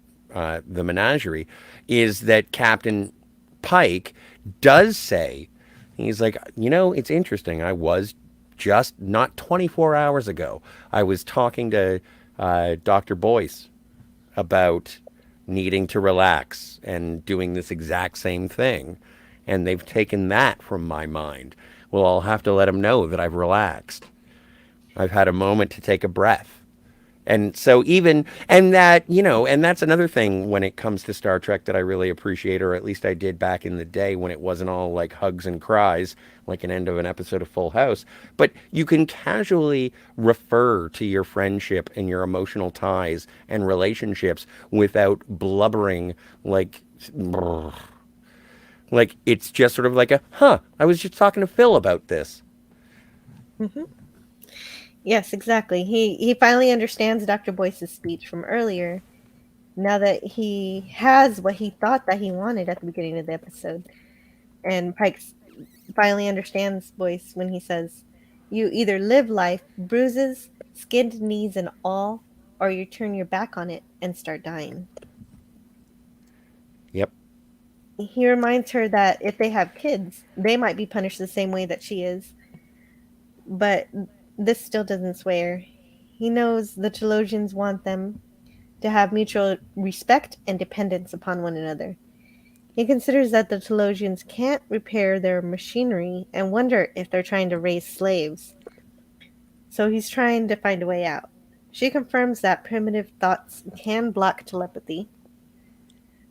menagerie. Is that Captain Pike does say, he's like, it's interesting. I was just not 24 hours ago. I was talking to Dr. Boyce about needing to relax and doing this exact same thing, and they've taken that from my mind. Well, I'll have to let them know that I've relaxed. I've had a moment to take a breath. And so and that's another thing when it comes to Star Trek that I really appreciate, or at least I did back in the day when it wasn't all like hugs and cries, like an end of an episode of Full House. But you can casually refer to your friendship and your emotional ties and relationships without blubbering like... Like, it's just sort of like I was just talking to Phil about this. Mm-hmm. Yes, exactly. He finally understands Dr. Boyce's speech from earlier, now that he has what he thought that he wanted at the beginning of the episode. And Pike finally understands Boyce when he says, you either live life, bruises, skinned knees and all, or you turn your back on it and start dying. Yep. He reminds her that if they have kids, they might be punished the same way that she is. But this still doesn't sway her. He knows the Telosians want them to have mutual respect and dependence upon one another. He considers that the Telosians can't repair their machinery and wonder if they're trying to raise slaves. So he's trying to find a way out. She confirms that primitive thoughts can block telepathy,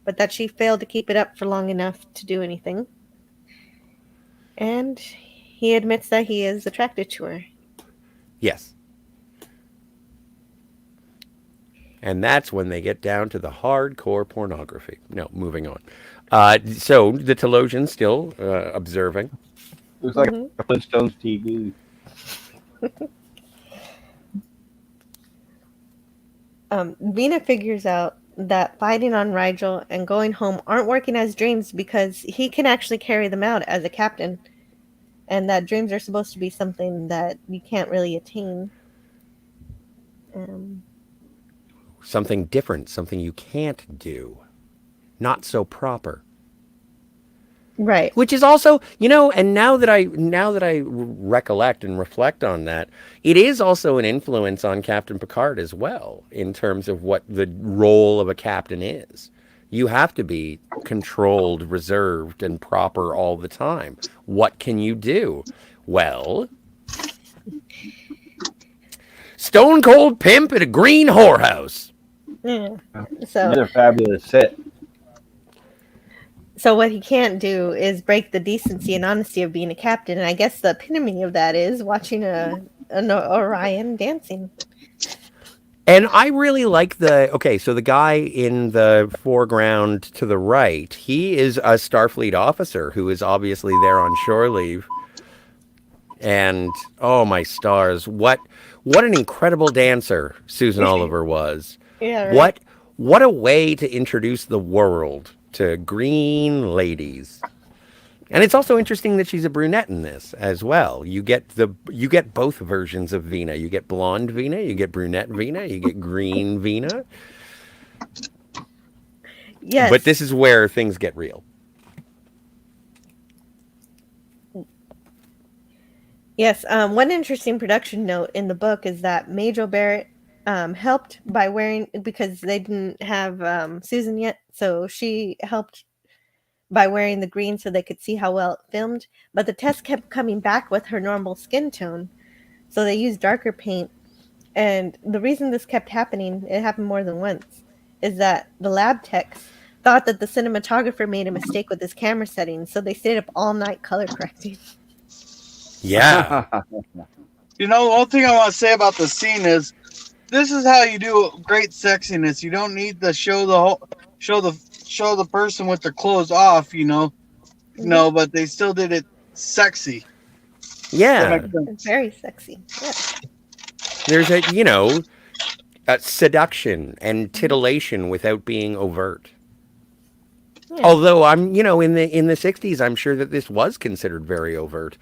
but that she failed to keep it up for long enough to do anything. And he admits that he is attracted to her. Yes. And that's when they get down to the hardcore pornography. No, moving on. So the Telosians still observing. It was like a Flintstones TV. Vina figures out that fighting on Rigel and going home aren't working as dreams because he can actually carry them out as a captain, and that dreams are supposed to be something that you can't really attain. Something different, something you can't do. Not so proper. Right. Which is also, and now that I recollect and reflect on that, it is also an influence on Captain Picard as well in terms of what the role of a captain is. You have to be controlled, reserved, and proper all the time. What can you do? Well, stone cold pimp at a green whorehouse. Yeah. So Another fabulous set. So what he can't do is break the decency and honesty of being a captain. And I guess the epitome of that is watching an Orion dancing. And I really like so the guy in the foreground to the right, he is a Starfleet officer who is obviously there on shore leave. And oh my stars, what an incredible dancer Susan Oliver was. Yeah, right. What a way to introduce the world to green ladies. And it's also interesting that she's a brunette in this as well. You get both versions of Vina. You get blonde Vina, you get brunette Vina, you get green Vina. Yes. But this is where things get real. Yes. One interesting production note in the book is that Major Barrett helped by wearing, because they didn't have Susan yet, so she helped by wearing the green so they could see how well it filmed. But the test kept coming back with her normal skin tone, so they used darker paint. And the reason this kept happening, it happened more than once, is that the lab techs thought that the cinematographer made a mistake with his camera settings, so they stayed up all night color correcting. Yeah. You know, the one thing I want to say about the scene is, this is how you do great sexiness. You don't need to show the person with their clothes off, No, but they still did it sexy. Yeah. It's very sexy. Yeah. There's a seduction and titillation without being overt. Yeah. Although in the 60s, I'm sure that this was considered very overt.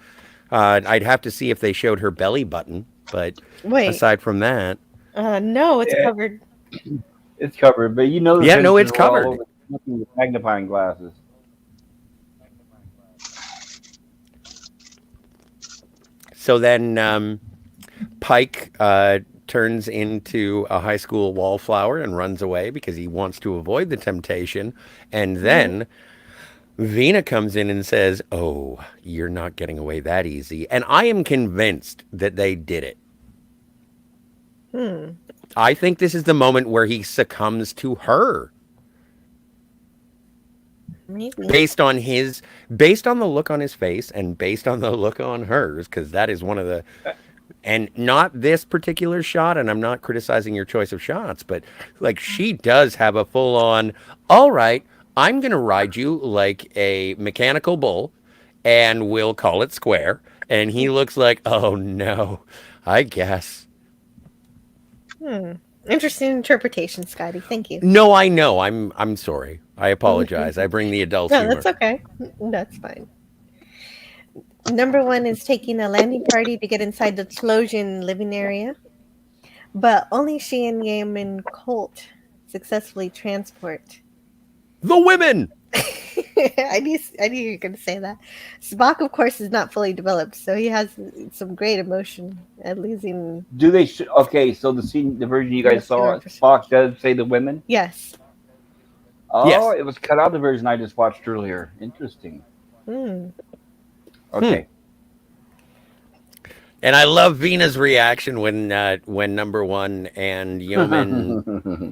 I'd have to see if they showed her belly button, but aside from that, no, it's covered. It's covered, but the it's covered. With magnifying glasses. So then Pike turns into a high school wallflower and runs away because he wants to avoid the temptation. And then Vina comes in and says, "Oh, you're not getting away that easy." And I am convinced that they did it. I think this is the moment where he succumbs to her. Maybe. Based on the look on his face and based on the look on hers, because that is one of the, and not this particular shot, and I'm not criticizing your choice of shots, but like she does have a full on, all right, I'm going to ride you like a mechanical bull and we'll call it square. And he looks like, oh no, I guess. Interesting interpretation, Scotty. Thank you. No, I know. I'm sorry. I apologize. I bring the adult humor. No, that's okay. That's fine. Number one is taking a landing party to get inside the Telosian living area, but only she and Yam and Colt successfully transport the women. I knew you were going to say that. Spock, of course, is not fully developed, so he has some great emotion at losing. Do they? Okay, so the version you guys saw, Spock does say the women. Yes. Oh, yes. It was cut out of the version I just watched earlier. Interesting. Okay. And I love Vina's reaction when number one and Yeoman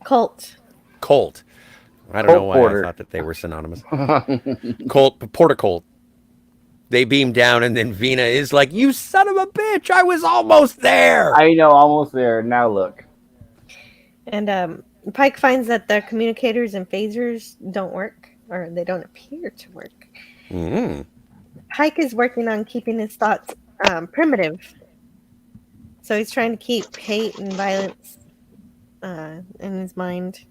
Colt. I don't know why I thought that they were synonymous. Colt. They beam down, and then Vina is like, "You son of a bitch! I was almost there." I know, almost there. Now look. And Pike finds that their communicators and phasers don't work, or they don't appear to work. Pike is working on keeping his thoughts primitive. So he's trying to keep hate and violence in his mind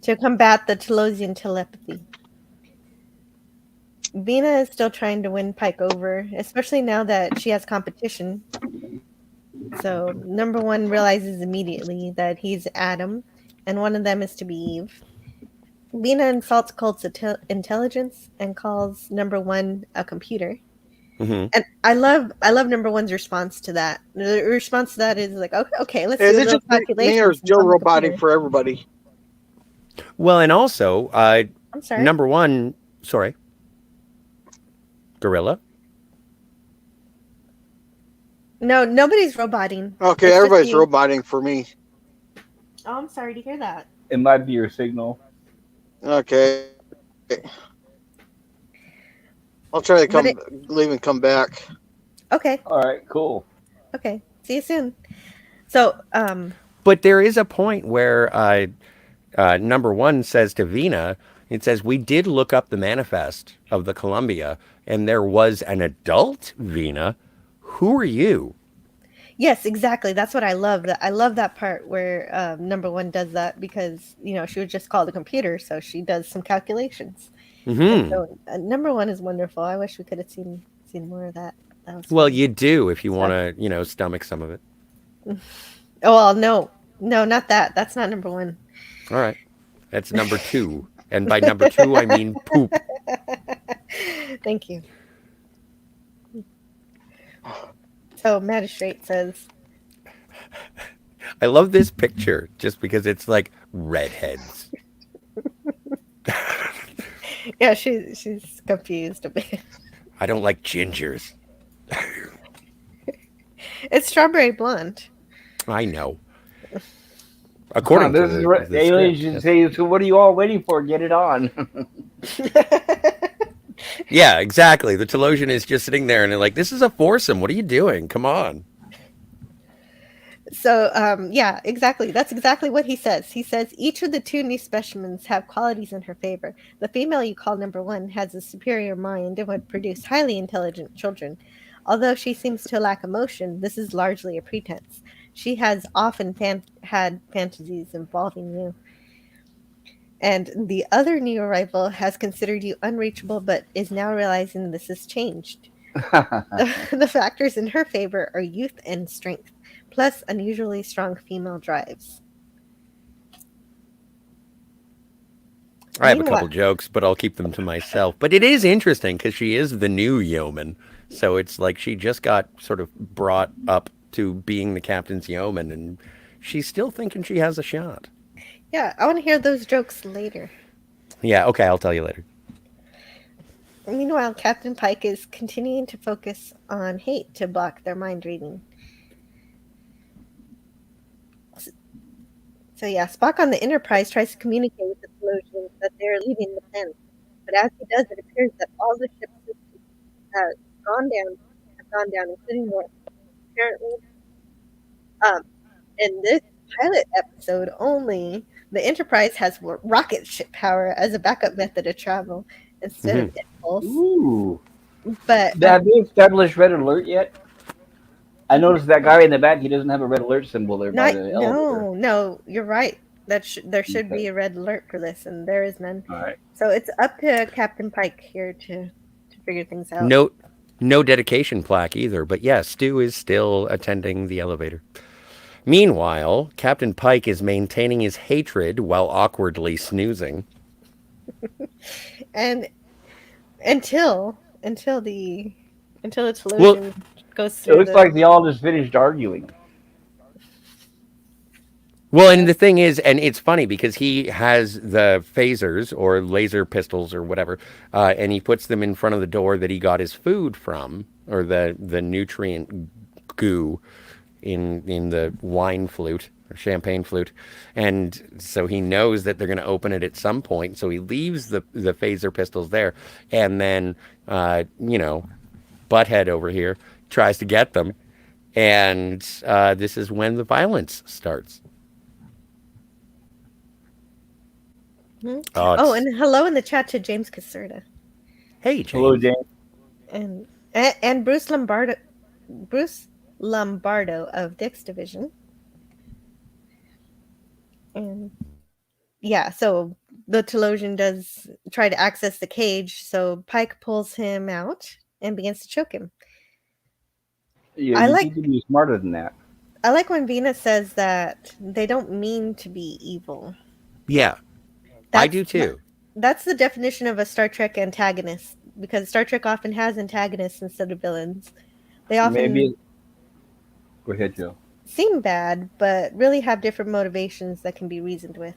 to combat the Telosian telepathy. Vina is still trying to win Pike over, especially now that she has competition. So number one realizes immediately that he's Adam, and one of them is to be Eve. Vina insults Colt's intelligence and calls number one a computer. Mm-hmm. And I love number one's response to that. The response to that is like, okay, let's do a Is it little just me, calculation. or is Joe robotic for everybody? Well, and also, I'm sorry. number one, sorry, Gorilla. No, nobody's roboting. Okay, It's just everybody's you. roboting for me. Oh, I'm sorry to hear that. It might be your signal. Okay. I'll try to leave and come back. Okay. All right, cool. Okay. See you soon. So, But there is a point where number one says to Vina, it says, we did look up the manifest of the Columbia, and there was an adult Vina. Who are you? yes, exactly. That's what I love. I love that part where number one does that because, she would just call the computer. So she does some calculations. Mm-hmm. So number one is wonderful. I wish we could have seen more of that. That was Well, fun. you do if you want to, stomach some of it. Oh, well, no, not that. That's not number one. All right. That's number two. And by number two, I mean poop. Thank you. So Magistrate says, I love this picture just because it's like redheads. yeah, she's confused a bit. I don't like gingers. It's strawberry blonde. I know. According this to is the aliens script, should say, so what are you all waiting for? Get it on. yeah, exactly. The Telosian is just sitting there and they're like, this is a foursome. What are you doing? Come on. So, yeah, exactly. That's exactly what he says. He says each of the two new specimens have qualities in her favor. The female you call number one has a superior mind and would produce highly intelligent children. Although she seems to lack emotion, this is largely a pretense. She has often had fantasies involving you. And the other new arrival has considered you unreachable, but is now realizing this has changed. The factors in her favor are youth and strength, plus unusually strong female drives. I have a couple jokes, but I'll keep them to myself. But it is interesting because she is the new yeoman. So it's like she just got sort of brought up to being the captain's yeoman, and she's still thinking she has a shot. Yeah, I want to hear those jokes later. Yeah, okay, I'll tell you later. Meanwhile, Captain Pike is continuing to focus on hate to block their mind reading. So yeah, Spock on the Enterprise tries to communicate with the Telosians that they are leaving the planet. But as he does, it appears that all the ships have gone down, including yours. Apparently, in this pilot episode only, the Enterprise has rocket ship power as a backup method of travel instead of impulse. Ooh. But have they established red alert yet? I noticed that guy in the back, he doesn't have a red alert symbol there by the elevator. No, you're right. There should be a red alert for this, and there is none. All right. So it's up to Captain Pike here to figure things out. No dedication plaque either, but yeah, Stu is still attending the elevator. Meanwhile, Captain Pike is maintaining his hatred while awkwardly snoozing. And until the Telosian goes through. It looks like they all just finished arguing. Well, and the thing is, and it's funny because he has the phasers or laser pistols or whatever, and he puts them in front of the door that he got his food from, or the nutrient goo in the wine flute or champagne flute, and so he knows that they're going to open it at some point. So he leaves the phaser pistols there, and then Butthead over here tries to get them, and this is when the violence starts. Oh, and hello in the chat to James Caserta. Hey, James. Hello, James. And Bruce Lombardo of Dick's Division. And yeah, so the Telosian does try to access the cage, so Pike pulls him out and begins to choke him. Yeah, you need to be smarter than that. I like when Venus says that they don't mean to be evil. Yeah, I do too. That's the definition of a Star Trek antagonist, because Star Trek often has antagonists instead of villains. They often Maybe. Go ahead, Joe. seem bad, but really have different motivations that can be reasoned with.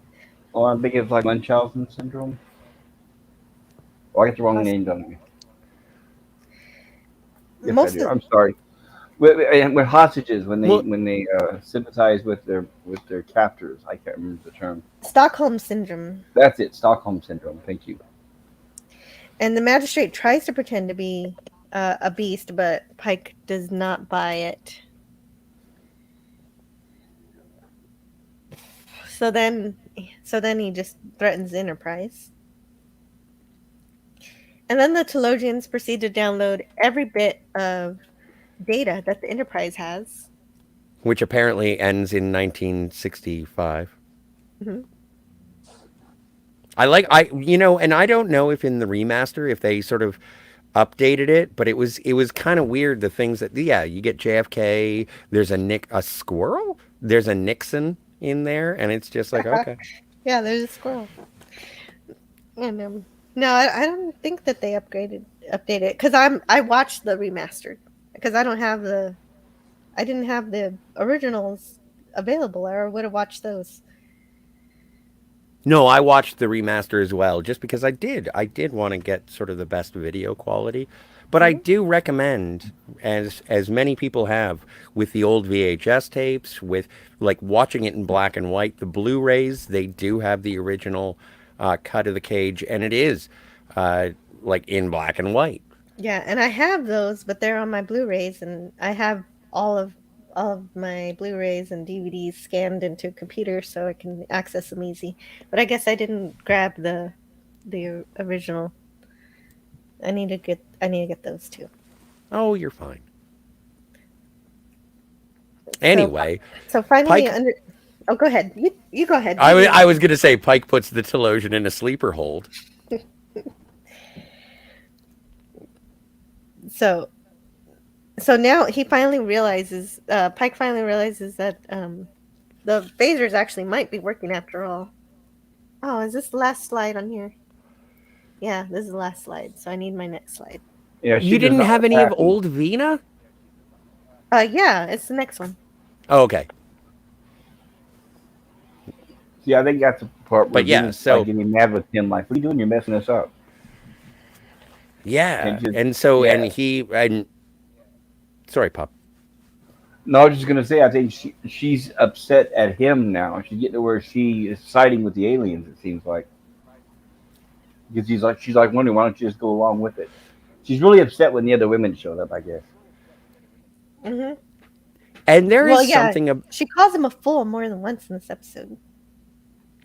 Oh, I'm thinking it's like Munchausen syndrome. Oh, I got the wrong name, don't I? Yes, I Most do. of, I'm sorry. With hostages, when Well, they sympathize with their captors, I can't remember the term. Stockholm syndrome. That's it, Stockholm syndrome. Thank you. And the magistrate tries to pretend to be a beast, but Pike does not buy it. So then he just threatens the Enterprise. And then the Telosians proceed to download every bit of data that the Enterprise has. which apparently ends in 1965. Mhm. And I don't know if in the remaster if they sort of updated it, but it was kind of weird the things that you get JFK, there's a squirrel, there's a Nixon in there, and it's just like okay. Yeah, there's a squirrel. And no, I don't think that they updated it, because I watched the remastered, because I didn't have the originals available, or I would have watched those. No, I watched the remaster as well, just because I did want to get sort of the best video quality. But I do recommend, as many people have with the old VHS tapes, with like watching it in black and white, the Blu-rays, they do have the original cut of the Cage, and it is like in black and white. Yeah, and I have those, but they're on my Blu-rays, and I have all of my Blu-rays and DVDs scanned into a computer so I can access them easy. But I guess I didn't grab the original. I need to get those too. Oh, you're fine. Anyway, so finally Pike, oh, go ahead. You go ahead. I was going to say Pike puts the Telosian in a sleeper hold. So now he finally realizes, Pike finally realizes that the phasers actually might be working after all. Oh, is this the last slide on here? Yeah, this is the last slide, so I need my next slide. Yeah, you didn't have any of old Vina? Yeah, it's the next one. Oh, okay. See, I think that's the part where Venus getting mad with him, like, what are you doing? You're messing us up. Yeah, sorry, Pop. No, I was just gonna say, I think she's upset at him now. She's getting to where she is siding with the aliens. It seems like, because she's like wondering, why don't you just go along with it? She's really upset when the other women showed up, I guess. Mm-hmm. And there is something. She calls him a fool more than once in this episode.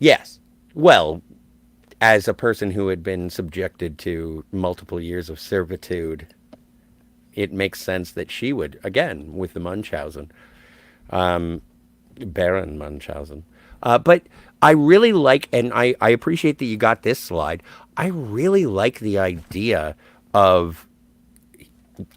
Yes. Well, as a person who had been subjected to multiple years of servitude, it makes sense that she would, again, with the Munchausen, Baron Munchausen. But I really like, and I appreciate that you got this slide. I really like the idea of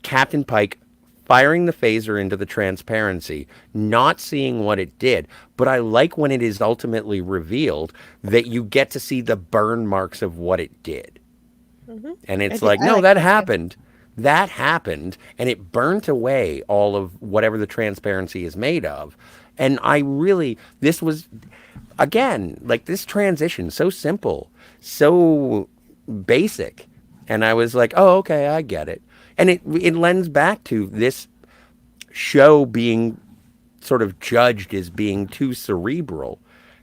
Captain Pike firing the phaser into the transparency, not seeing what it did. But I like when it is ultimately revealed that you get to see the burn marks of what it did. Mm-hmm. And it's that happened. That happened, and it burnt away all of whatever the transparency is made of. And this was, again, like this transition, so simple, so basic. And I was like, oh, okay, I get it. And it lends back to this show being sort of judged as being too cerebral,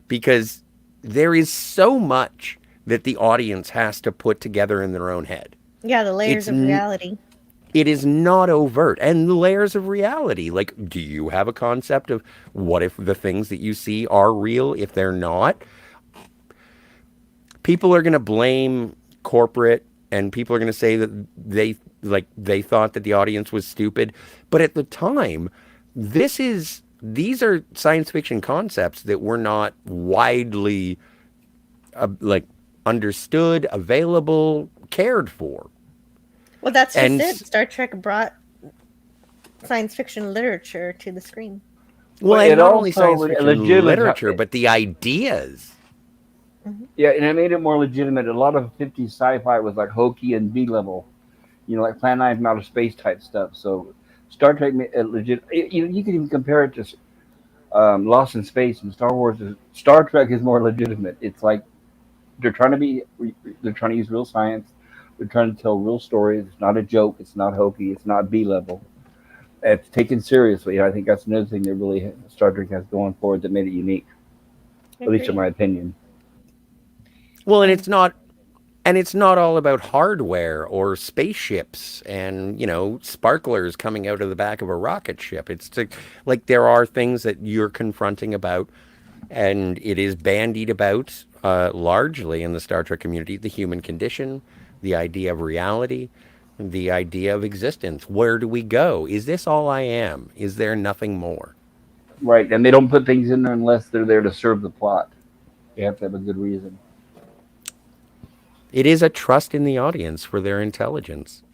because there is so much that the audience has to put together in their own head. Yeah, the layers of reality. It is not overt. And the layers of reality. Like, do you have a concept of what if the things that you see are real if they're not? People are going to blame corporate, and people are going to say that they thought that the audience was stupid. But at the time, these are science fiction concepts that were not widely understood, available, cared for. Well, that's just it. Star Trek brought science fiction literature to the screen. Well, and not only science fiction literature, but the ideas. Yeah, and it made it more legitimate. A lot of 50s sci-fi was like hokey and B-level, like Plan 9 from outer space type stuff. So Star Trek made it legit. You can even compare it to Lost in Space and Star Wars. Star Trek is more legitimate. It's like they're trying to be, they're trying to use real science. They're trying to tell real stories. It's not a joke. It's not hokey. It's not B-level. It's taken seriously. I think that's another thing that really Star Trek has going for it that made it unique, at least in my opinion. Well, and it's not all about hardware or spaceships and sparklers coming out of the back of a rocket ship. Like there are things that you're confronting about, and it is bandied about largely in the Star Trek community: the human condition, the idea of reality, the idea of existence. Where do we go? Is this all I am? Is there nothing more? Right, and they don't put things in there unless they're there to serve the plot. They have to have a good reason. It is a trust in the audience for their intelligence.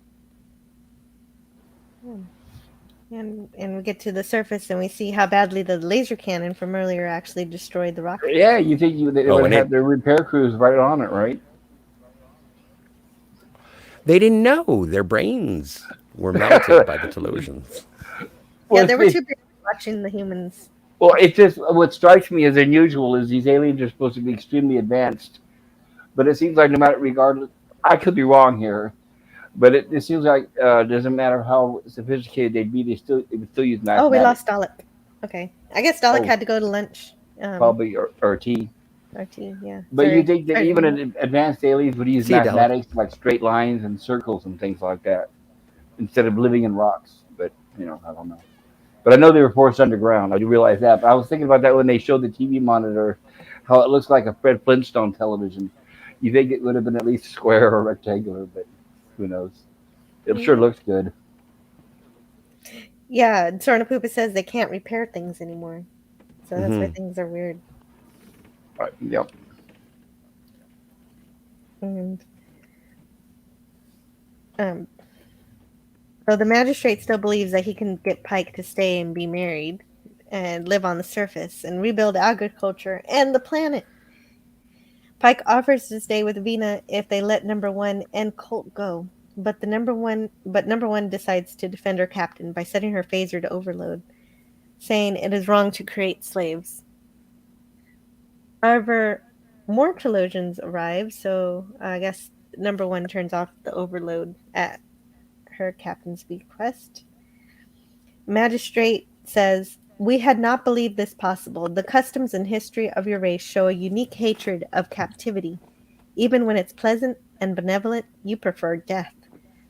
And we get to the surface and we see how badly the laser cannon from earlier actually destroyed the rocket. Yeah, you think they would and have their repair crews right on it, right? They didn't know. Their brains were melted by the Telosians. Yeah, they were too busy watching the humans. Well, it's just what strikes me as unusual is these aliens are supposed to be extremely advanced, but it seems like no matter, regardless, I could be wrong here, but it seems like doesn't matter how sophisticated they'd be, they would still use mathematics. Oh, we lost Dalek. Okay, I guess Dalek had to go to lunch. Probably or tea. Or tea, yeah. But you think that even advanced aliens would use mathematics like straight lines and circles and things like that instead of living in rocks? But I don't know. But I know they were forced underground. I do realize that. But I was thinking about that when they showed the TV monitor, how it looks like a Fred Flintstone television. You think it would have been at least square or rectangular, but who knows? It sure looks good. Yeah, Sornapupa says they can't repair things anymore. So that's why things are weird. Right, yep. And so the magistrate still believes that he can get Pike to stay and be married and live on the surface and rebuild agriculture and the planet. Pike offers to stay with Vina if they let number 1 and Colt go, but number one decides to defend her captain by setting her phaser to overload, saying it is wrong to create slaves. However, more Telosians arrive, so I guess number 1 turns off the overload at her captain's bequest. Magistrate says, "We had not believed this possible. The customs and history of your race show a unique hatred of captivity. Even when it's pleasant and benevolent, you prefer death.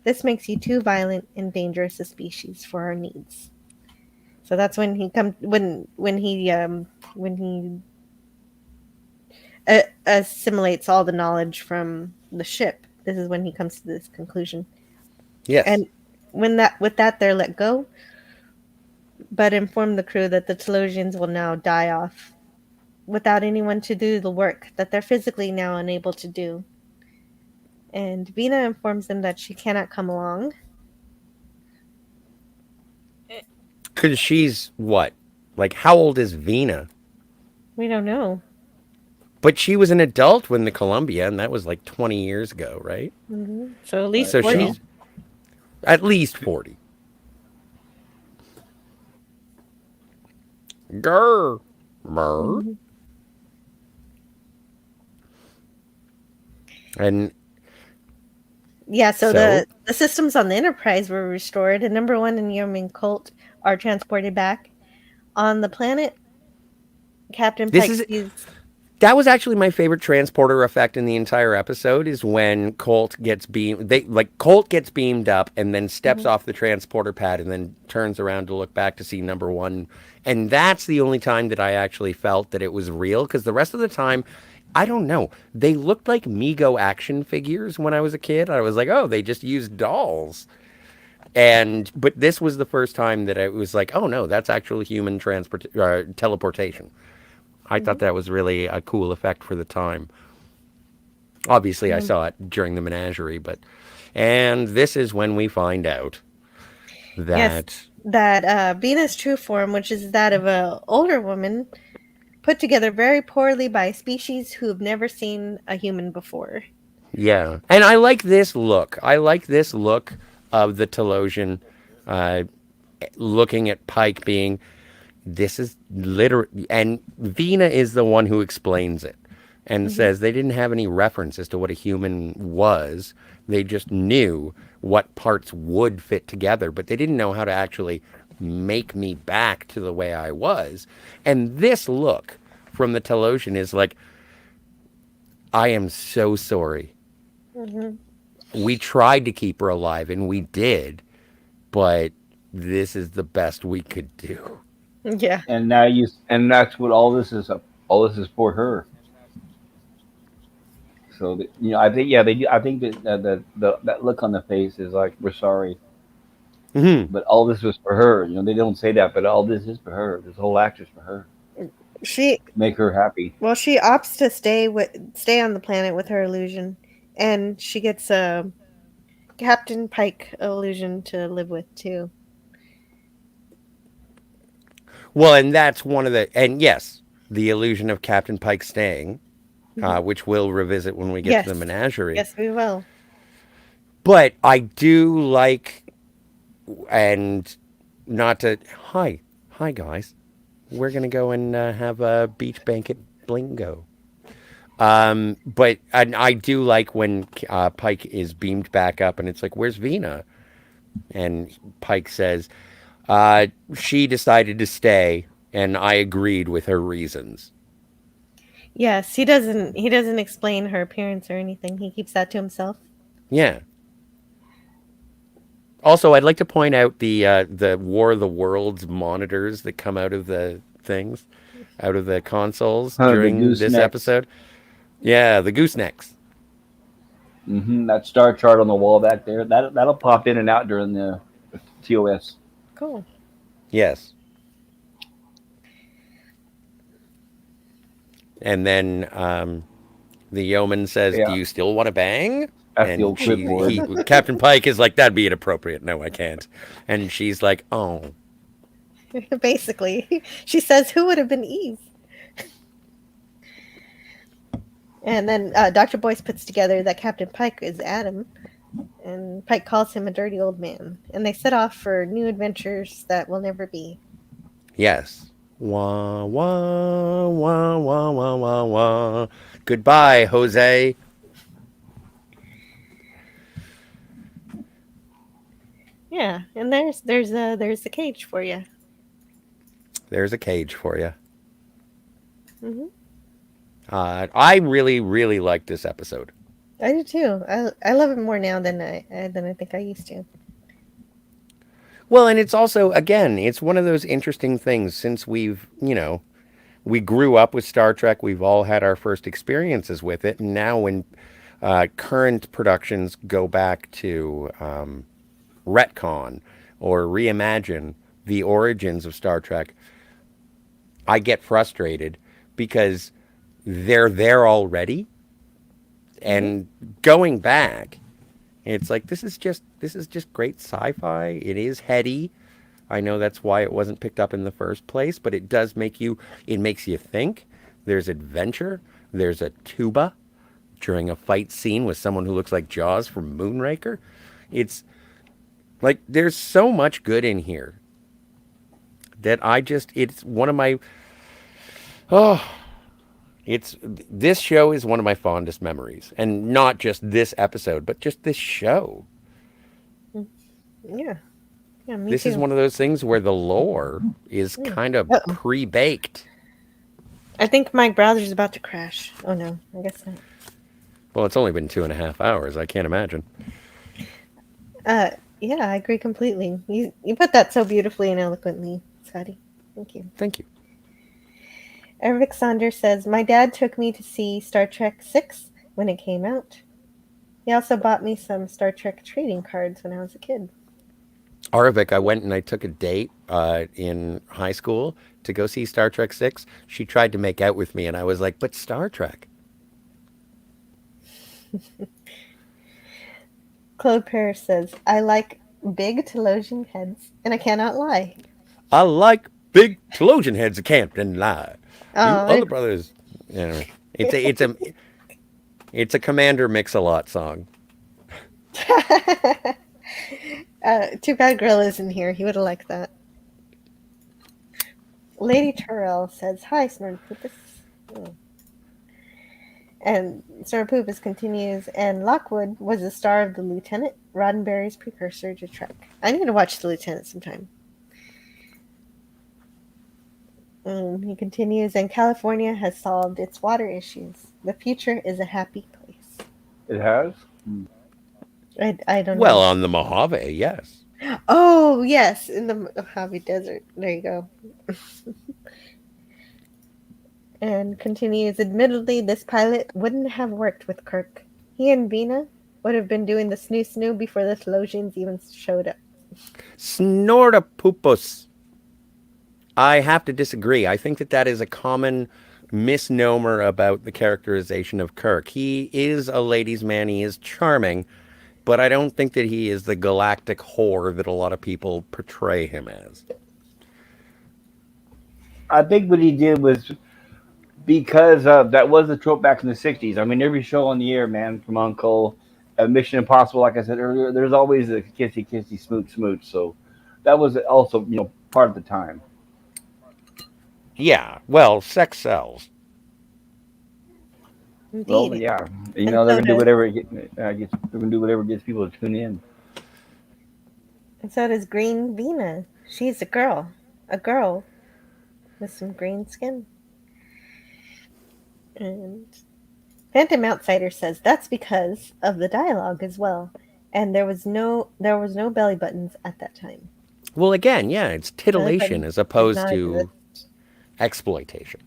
This makes you too violent and dangerous a species for our needs." So that's when he comes when he assimilates all the knowledge from the ship. This is when he comes to this conclusion. Yes. And with that they're let go, but inform the crew that the Telosians will now die off without anyone to do the work that they're physically now unable to do. And Vina informs them that she cannot come along. Because she's what? Like, how old is Vina? We don't know. But she was an adult when the Columbia, and that was like 20 years ago, right? Mm-hmm. So at least 40. She's at least 40. Grr. Mm-hmm. And yeah, so the systems on the Enterprise were restored, and number 1 and Yum and Colt are transported back. On the planet, Captain Pike sees... That was actually my favorite transporter effect in the entire episode, is when Colt gets beamed. Colt gets beamed up and then steps off the transporter pad and then turns around to look back to see number 1. And that's the only time that I actually felt that it was real, because the rest of the time, I don't know. They looked like Mego action figures when I was a kid. I was like, oh, they just used dolls. But this was the first time that I was like, oh no, that's actual human teleportation. I thought that was really a cool effect for the time. Obviously, I saw it during the menagerie, and this is when we find out that Vina's true form, which is that of an older woman, put together very poorly by a species who have never seen a human before. Yeah, and I like this look. I like this look of the Telosian uh, looking at Pike being, this is literally, and Vina is the one who explains it and Mm-hmm. says they didn't have any reference as to what a human was. They just knew what parts would fit together, but they didn't know how to actually make me back to the way I was. And this look from the Telosian is like, I am so sorry. Mm-hmm. We tried to keep her alive, and we did, but this is the best we could do. Yeah. And now and that's what all this is. All this is for her. So I think they do. I think that that look on the face is like, we're sorry, Mm-hmm. but all this was for her. They don't say that, but all this is for her. This whole act is for her. She Make her happy. Well, she opts to stay on the planet with her illusion, and she gets a Captain Pike illusion to live with too. Well, and that's one of and yes, the illusion of Captain Pike staying, Mhm. which we'll revisit when we get to the Yes, menagerie. yes, we will. But I do like, and not to, hi guys, we're gonna go and have a beach banquet blingo. But I do like when Pike is beamed back up, and it's like, where's Vina? And Pike says, she decided to stay, and I agreed with her reasons. Yes, he doesn't. He doesn't explain her appearance or anything. He keeps that to himself. Yeah. Also, I'd like to point out the War of the Worlds monitors that come out of the things, out of the consoles The during this goosenecks. episode. Yeah, the goosenecks. That star chart on the wall back there. That'll pop in and out during the TOS. Cool. Yes. And then the yeoman says, "Do Yeah, you still want to bang?" that's the And old clipboard. Captain Pike is like, "That'd be inappropriate. No, I can't." And she's like, "Oh." Basically, she says, "Who would have been Eve?" And then Dr. Boyce puts together that Captain Pike is Adam, and Pike calls him a dirty old man. And they set off for new adventures that will never be. Yes. Wah wah wah wah wah wah wah. Goodbye, Jose. Yeah, and there's the cage for you. There's a cage for you. Hmm. I really, really like this episode. I do too. I love it more now than I think I used to. Well, and it's also, again, it's one of those interesting things since we grew up with Star Trek. We've all had our first experiences with it. And now when current productions go back to retcon or reimagine the origins of Star Trek, I get frustrated because they're there already. Hmm. And going back, it's like this is just great sci-fi. It is heady. I know that's why it wasn't picked up in the first place, but it makes you think. There's adventure. There's a tuba during a fight scene with someone who looks like Jaws from Moonraker. It's like there's so much good in here that it's one of my oh this show is one of my fondest memories, and not just this episode, but just this show. Yeah, yeah, me This is too. one of those things where the lore is kind of Uh-oh. pre-baked. I think my browser's about to crash. Oh no, I guess not. Well, it's only been 2.5 hours. I can't imagine. Uh, yeah, I agree completely. You put that so beautifully and eloquently, Scotty. Thank you. Thank you. Eric Saunders says, "My dad took me to see Star Trek 6 when it came out. He also bought me some Star Trek trading cards when I was a kid." Arvik, I went and I took a date in high school to go see Star Trek 6. She tried to make out with me, and I was like, but Star Trek. Claude Paris says, "I like big Telosian heads, and I cannot lie." I like big Telosian heads. I can't lie. You Oh, other brothers. Yeah. It's a Commander Mix-a-Lot song. too bad Grill isn't here. He would have liked that. Lady Turrell says, "Hi, Snortopoopas." Oh. And Snortopoopas continues, and Lockwood was the star of the Lieutenant, Roddenberry's precursor to Trek. I need to watch the Lieutenant sometime. He continues, and California has solved its water issues. The future is a happy place. It has. I don't Well, know. on the Mojave, yes. Oh, yes, in the Mojave Desert. There you go. And continues, admittedly, this pilot wouldn't have worked with Kirk. He and Vina would have been doing the snoo before the Telosians even showed up. Snortopoopas. I have to disagree. I think that is a common misnomer about the characterization of Kirk. He is a ladies' man. He is charming, but I don't think that he is the galactic whore that a lot of people portray him as. I think what he did was because that was the trope back in the '60s. I mean, every show on the air, man, from Uncle, Mission Impossible, like I said earlier, there's always a kissy, kissy, smooch, smooch. So that was also, part of the time. Yeah, well, sex sells. Indeed. Well, yeah, they're gonna do whatever they're gonna do whatever gets people to tune in. And so does Green Vina. She's a girl with some green skin. And Phantom Outsider says that's because of the dialogue as well, and there was no belly buttons at that time. Well, again, yeah, it's titillation as opposed to exploitation.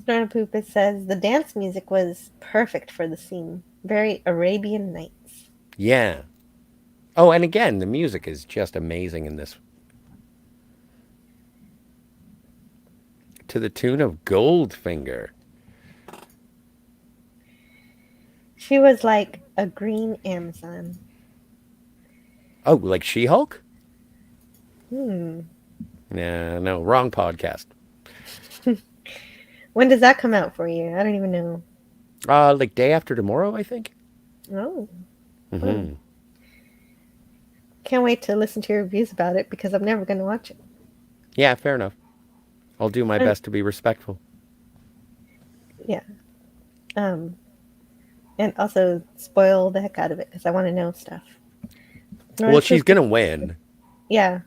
Snortopoopa says the dance music was perfect for the scene. Very Arabian Nights. Yeah. Oh, and again, the music is just amazing in this. To the tune of Goldfinger. She was like a green Amazon. Oh, like She-Hulk? Nah, no, wrong podcast. When does that come out for you? I don't even know. Like day after tomorrow, I think. Oh. Mm-hmm. Can't wait to listen to your reviews about it because I'm never going to watch it. Yeah, fair enough. I'll do my best to be respectful. Yeah. And also spoil the heck out of it because I want to know stuff. Well, she's going to win. Yeah.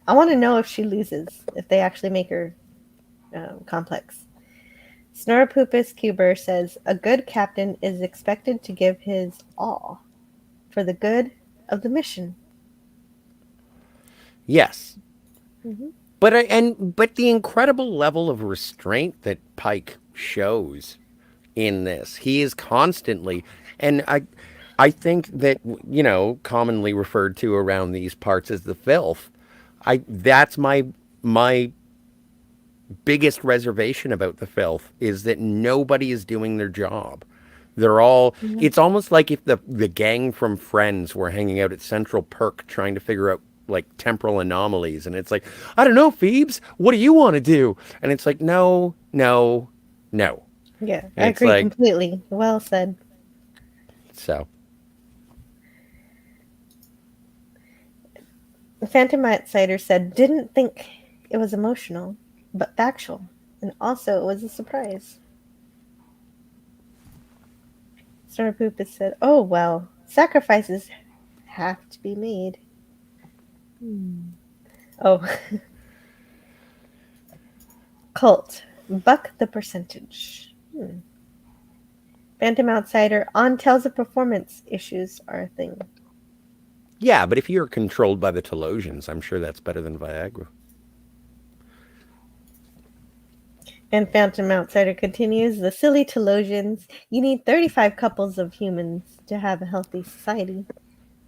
I want to know if she loses, if they actually make her complex. Snortopoopas Cuber says, a good captain is expected to give his all for the good of the mission. Yes. Mm-hmm. But the incredible level of restraint that Pike shows in this, he is constantly, and I think that, commonly referred to around these parts as the filth. That's my biggest reservation about the filth is that nobody is doing their job. They're all, it's almost like if the gang from Friends were hanging out at Central Perk trying to figure out like temporal anomalies. And it's like, I don't know, Phoebes, what do you want to do? And it's like, no. Yeah, I agree completely. Well said. So. The Phantom Outsider said, didn't think it was emotional, but factual. And also, it was a surprise. Snortopoopas said, oh, well, sacrifices have to be made. Oh. Cult. Buck the percentage. Phantom Outsider, on tells of performance issues are a thing. Yeah, but if you're controlled by the Telosians, I'm sure that's better than Viagra. And Phantom Outsider continues, the silly Telosians, you need 35 couples of humans to have a healthy society.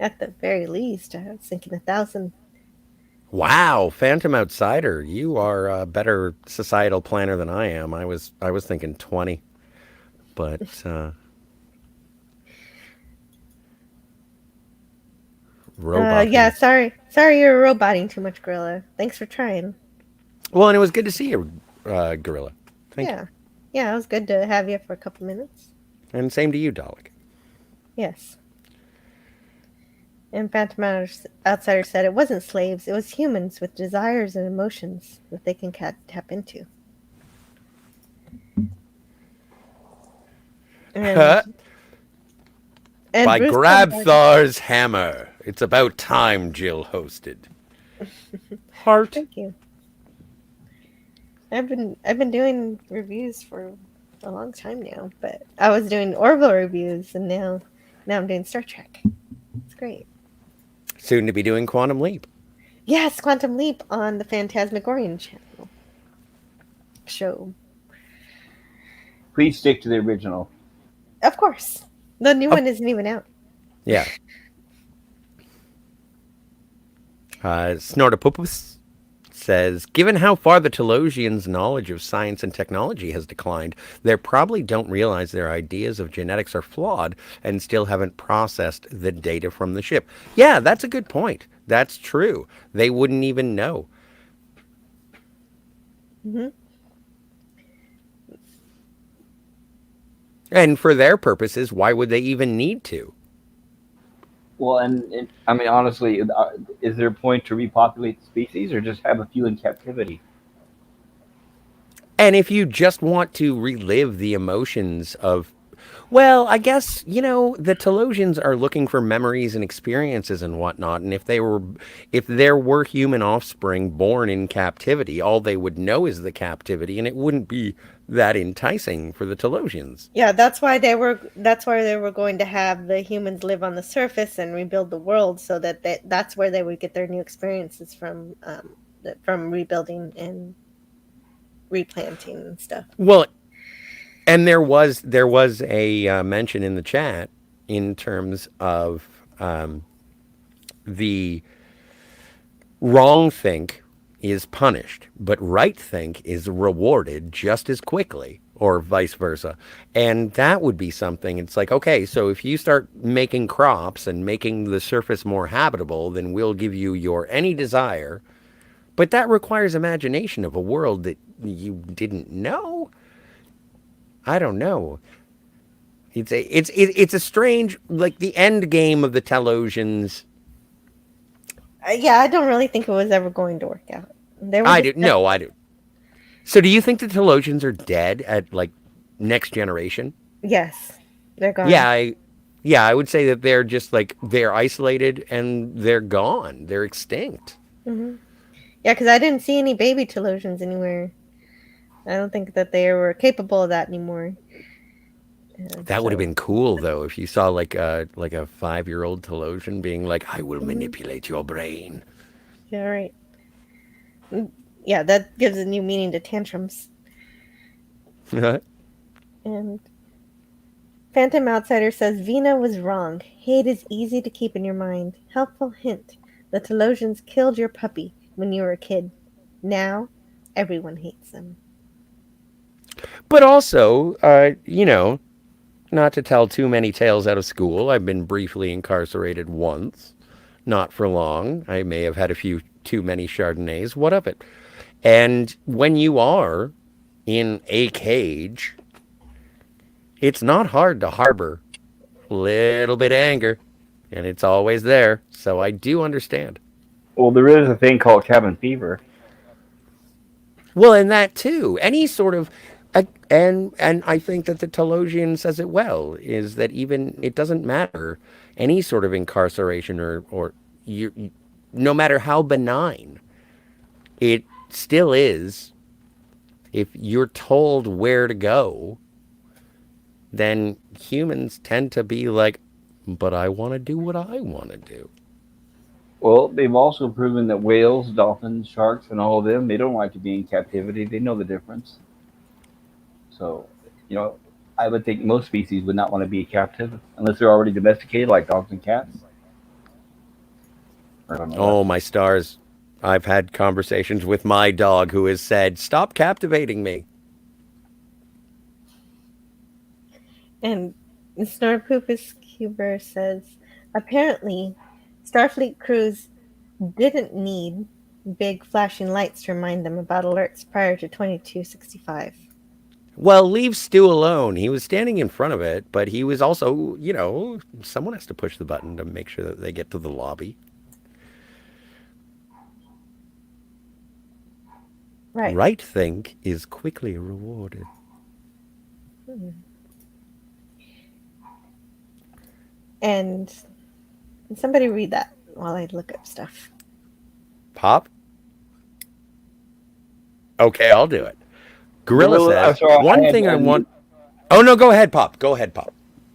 At the very least, I was thinking 1,000. Wow, Phantom Outsider, you are a better societal planner than I am. I was thinking 20, but yeah, sorry you're roboting too much, Gorilla. Thanks for trying. Well, and it was good to see you, Gorilla. Thank you. Yeah, it was good to have you for a couple minutes. And same to you, Dalek. Yes. And Phantom Outsider said it wasn't slaves, it was humans with desires and emotions that they can tap into. Huh? And By Bruce Grabthar's hammer. It's about time, Jill hosted. Heart. Thank you. I've been doing reviews for a long time now, but I was doing Orville reviews, and now I'm doing Star Trek. It's great. Soon to be doing Quantum Leap. Yes, Quantum Leap on the Phantasmagorian channel show. Please stick to the original. Of course. The new one isn't even out. Yeah. Snortopupus says, given how far the Telosians' knowledge of science and technology has declined, they probably don't realize their ideas of genetics are flawed and still haven't processed the data from the ship. Yeah, that's a good point. That's true. They wouldn't even know. Mm-hmm. And for their purposes, why would they even need to? Well, and I mean, honestly, is there a point to repopulate the species or just have a few in captivity? And if you just want to relive the emotions of, well, I guess, the Telosians are looking for memories and experiences and whatnot. And if there were human offspring born in captivity, all they would know is the captivity, and it wouldn't be that enticing for the Telosians. Yeah, that's why they were going to have the humans live on the surface and rebuild the world, so that's where they would get their new experiences from rebuilding and replanting and stuff. Well, and there was a mention in the chat in terms of the wrong think is punished, but right think is rewarded just as quickly, or vice versa. And that would be something. It's like, okay, so if you start making crops and making the surface more habitable, then we'll give you your any desire. But that requires imagination of a world that you didn't know. I don't know. It's a strange, like the end game of the Telosians. Yeah, I don't really think it was ever going to work out. I do. So do you think the Telosians are dead at like next generation? Yes, they're gone. Yeah, I would say that they're just like they're isolated and they're gone. They're extinct. Mm-hmm. Yeah, because I didn't see any baby Telosians anywhere. I don't think that they were capable of that anymore. That would have been cool though if you saw like a 5-year-old Telosian being like, "I will manipulate your brain." Yeah, right. Yeah, that gives a new meaning to tantrums. And Phantom Outsider says Vina was wrong. Hate is easy to keep in your mind. Helpful hint: the Telosians killed your puppy when you were a kid. Now, everyone hates them. But also, not to tell too many tales out of school, I've been briefly incarcerated once. Not for long. I may have had a few too many Chardonnays. What of it? And when you are in a cage, it's not hard to harbor a little bit of anger. And it's always there. So I do understand. Well, there is a thing called cabin fever. Well, and that too. Any sort of, and I think that the Telosian says it well, is that even it doesn't matter any sort of incarceration or no matter how benign, it still is. If you're told where to go, then humans tend to be like, but I want to do what I want to do. Well, they've also proven that whales, dolphins, sharks, and all of them, they don't like to be in captivity. They know the difference. So, I would think most species would not want to be captive unless they're already domesticated, like dogs and cats. I don't know. Oh, my stars. I've had conversations with my dog who has said, stop captivating me. And Snorpoopus Cuber says, apparently, Starfleet crews didn't need big flashing lights to remind them about alerts prior to 2265. Well, leave Stu alone. He was standing in front of it, but he was also, someone has to push the button to make sure that they get to the lobby. Right think is quickly rewarded. And somebody read that while I look up stuff. Pop? Okay, I'll do it. Gorilla says, one thing I want... Oh, no, go ahead, Pop. Go ahead, Pop.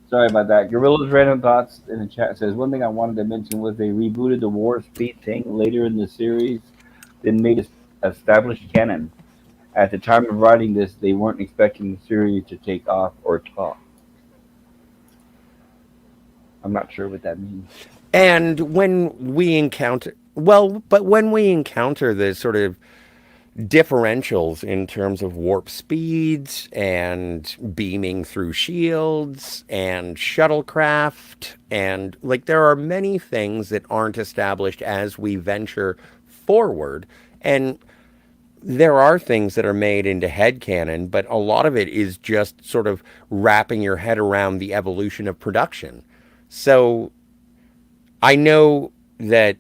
Sorry about that. Gorilla's Random Thoughts in the chat says, one thing I wanted to mention was they rebooted the warp speed thing later in the series, then made it established canon. At the time of writing this, they weren't expecting the series to take off or talk. I'm not sure what that means. And when we encounter... Well, but when we encounter the sort of differentials in terms of warp speeds and beaming through shields and shuttlecraft, and like there are many things that aren't established as we venture forward, and there are things that are made into headcanon, but a lot of it is just sort of wrapping your head around the evolution of production. So I know that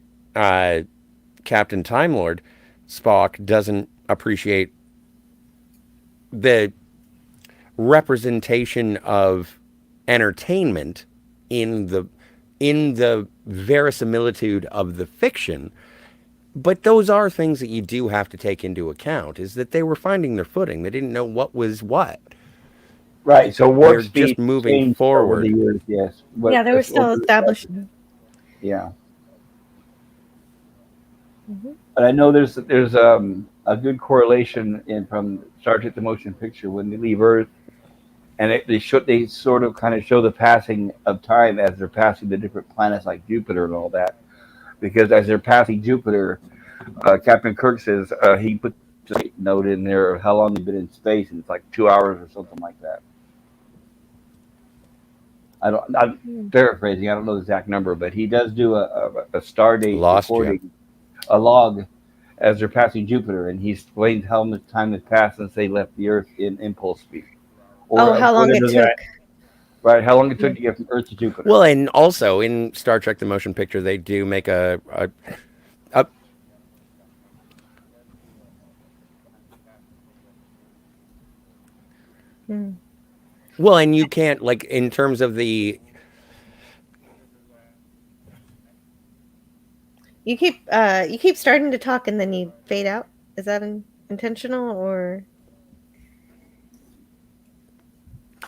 Captain Time Lord Spock doesn't appreciate the representation of entertainment in the verisimilitude of the fiction, but those are things that you do have to take into account, is that they were finding their footing. They didn't know what was what. Right, so warp speed just moving forward. Over the years, yes. Yeah, they were still established. Yeah. Mm-hmm. But I know there's a good correlation from Star Trek: The Motion Picture when they leave Earth, and they sort of kind of show the passing of time as they're passing the different planets like Jupiter and all that. Because as they're passing Jupiter, Captain Kirk says he put a note in there of how long they've been in space, and it's like 2 hours or something like that. I'm paraphrasing. I don't know the exact number, but he does do a star date recording, a log, as they're passing Jupiter, and he explains how much time has passed since they left the Earth in impulse speed. Or how long it took. Right, how long it took to get from Earth to Jupiter. Well, and also in Star Trek: The Motion Picture, they do make a Well, and you can't, like, in terms of the... You keep starting to talk and then you fade out. Is that intentional or...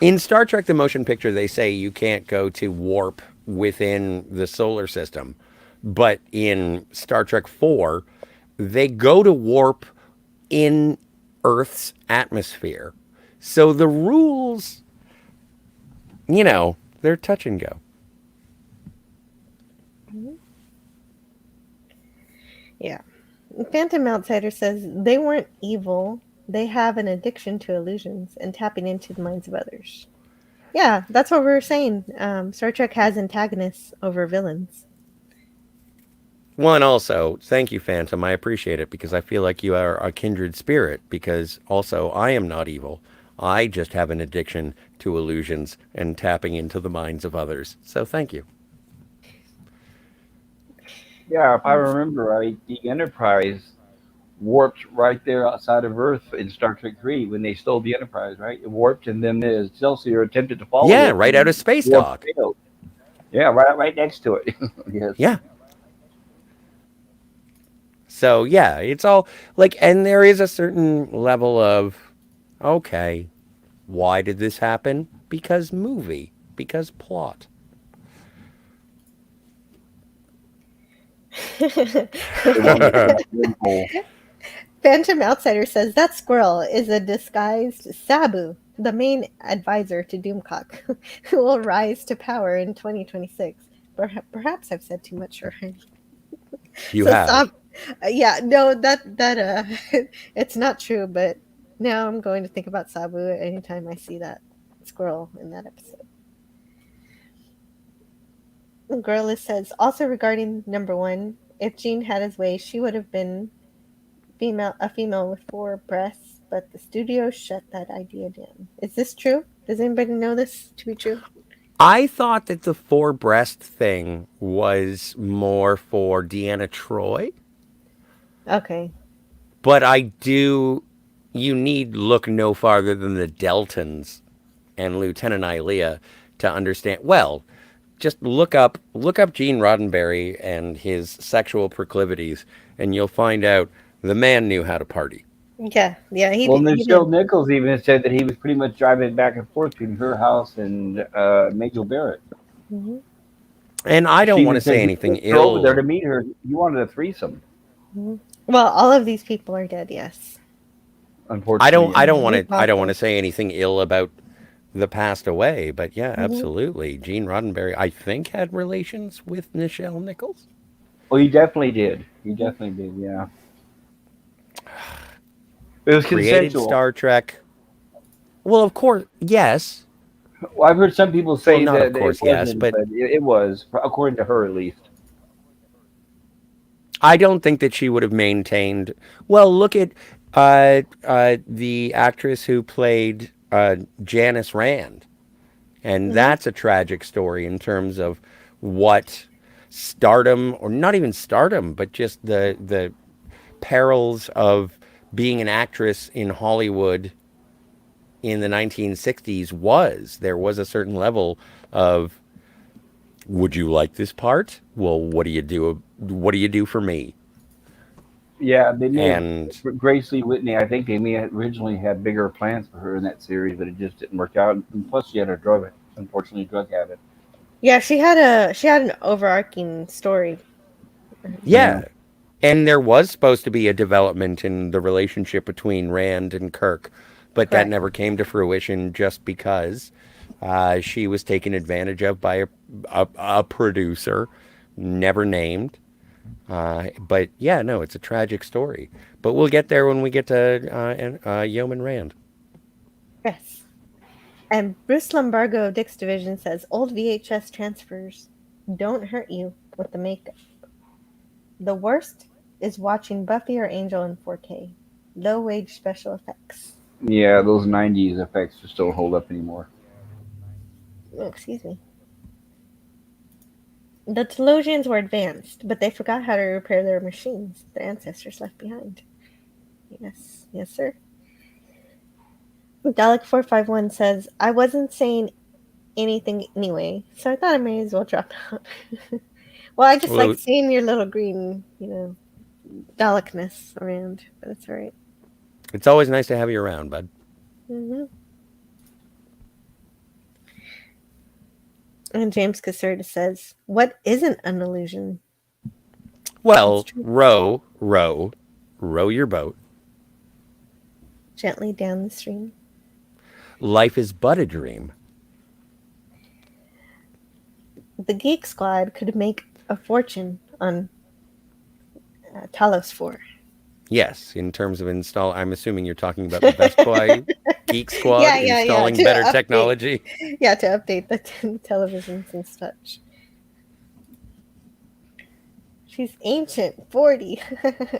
In Star Trek: The Motion Picture, they say you can't go to warp within the solar system. But in Star Trek 4, they go to warp in Earth's atmosphere. So the rules, they're touch and go. Yeah. Phantom Outsider says they weren't evil. They have an addiction to illusions and tapping into the minds of others. Yeah, that's what we were saying. Star Trek has antagonists over villains. Well, and also, thank you, Phantom. I appreciate it because I feel like you are a kindred spirit, because also I am not evil. I just have an addiction to illusions and tapping into the minds of others. So thank you. Yeah, if I remember right, the Enterprise warped right there outside of Earth in Star Trek 3 when they stole the Enterprise, right? It warped, and then the Excelsior attempted to follow it. Yeah, right out of space dock. Yeah, right next to it. Yes. Yeah. So, yeah, it's all, like, and there is a certain level of, okay, why did this happen? Because movie. Because plot. Phantom Outsider says that squirrel is a disguised Sabu, the main advisor to Doomcock, who will rise to power in 2026. Perhaps I've said too much already. You have. Yeah, no, that it's not true, but now I'm going to think about Sabu anytime I see that squirrel in that episode. Gorilla says, also regarding number 1, if Gene had his way, she would have been a female with 4 breasts, but the studio shut that idea down. Is this true? Does anybody know this to be true? I thought that the 4 breast thing was more for Deanna Troy, Okay. but you need look no farther than the Deltons and Lieutenant Ilea to understand. Well, just look up Gene Roddenberry and his sexual proclivities, and you'll find out the man knew how to party. Yeah, he Well, did. Lucille Nichols even said that he was pretty much driving back and forth between her house and Major Barrett. Mm-hmm. And I don't want to say anything ill. Over there to meet her, you wanted a threesome. Mm-hmm. Well, all of these people are dead. Yes. Unfortunately, I don't want to say anything ill about the passed away, but yeah, absolutely. Gene Roddenberry, I think, had relations with Nichelle Nichols. Well, he definitely did. Yeah. It was Created consensual. Star Trek. Well, of course, yes. Well, I've heard some people say not that of course, it yes, wasn't, but it was, according to her at least. I don't think that she would have maintained. Well, look at the actress who played Janice Rand, and that's a tragic story in terms of what stardom, or not even stardom, but just the perils of being an actress in Hollywood in the 1960s was. There was a certain level of, would you like this part? Well, what do you do? What do you do for me? Yeah, they may And for Grace Lee Whitney, I think they may have originally had bigger plans for her in that series, but it just didn't work out. And plus, she had a drug habit. Yeah, she had an overarching story. yeah. And there was supposed to be a development in the relationship between Rand and Kirk, but that never came to fruition just because she was taken advantage of by a producer, never named. But yeah, no, it's a tragic story. But we'll get there when we get to Yeoman Rand. Yes. And Bruce Lombardo of Dick's Division says old VHS transfers don't hurt you with the makeup. The worst is watching Buffy or Angel in 4K. Low wage special effects. Yeah, those 90s effects just don't hold up anymore. Oh, excuse me. The Telosians were advanced, but they forgot how to repair their machines their ancestors left behind. Yes, sir. Dalek 451 says, I wasn't saying anything anyway, so I thought I may as well drop out. Well, I just like seeing your little green, Dalekness around, but it's all right. It's always nice to have you around, bud. Mm-hmm. And James Caserta says, what isn't an illusion? Well, row your boat gently down the stream. Life is but a dream. The Geek Squad could make a fortune on Talos 4. Yes, in terms of install, I'm assuming you're talking about the Mccoy Geek Squad installing better technology. Yeah, to update the televisions and such. She's ancient, 40.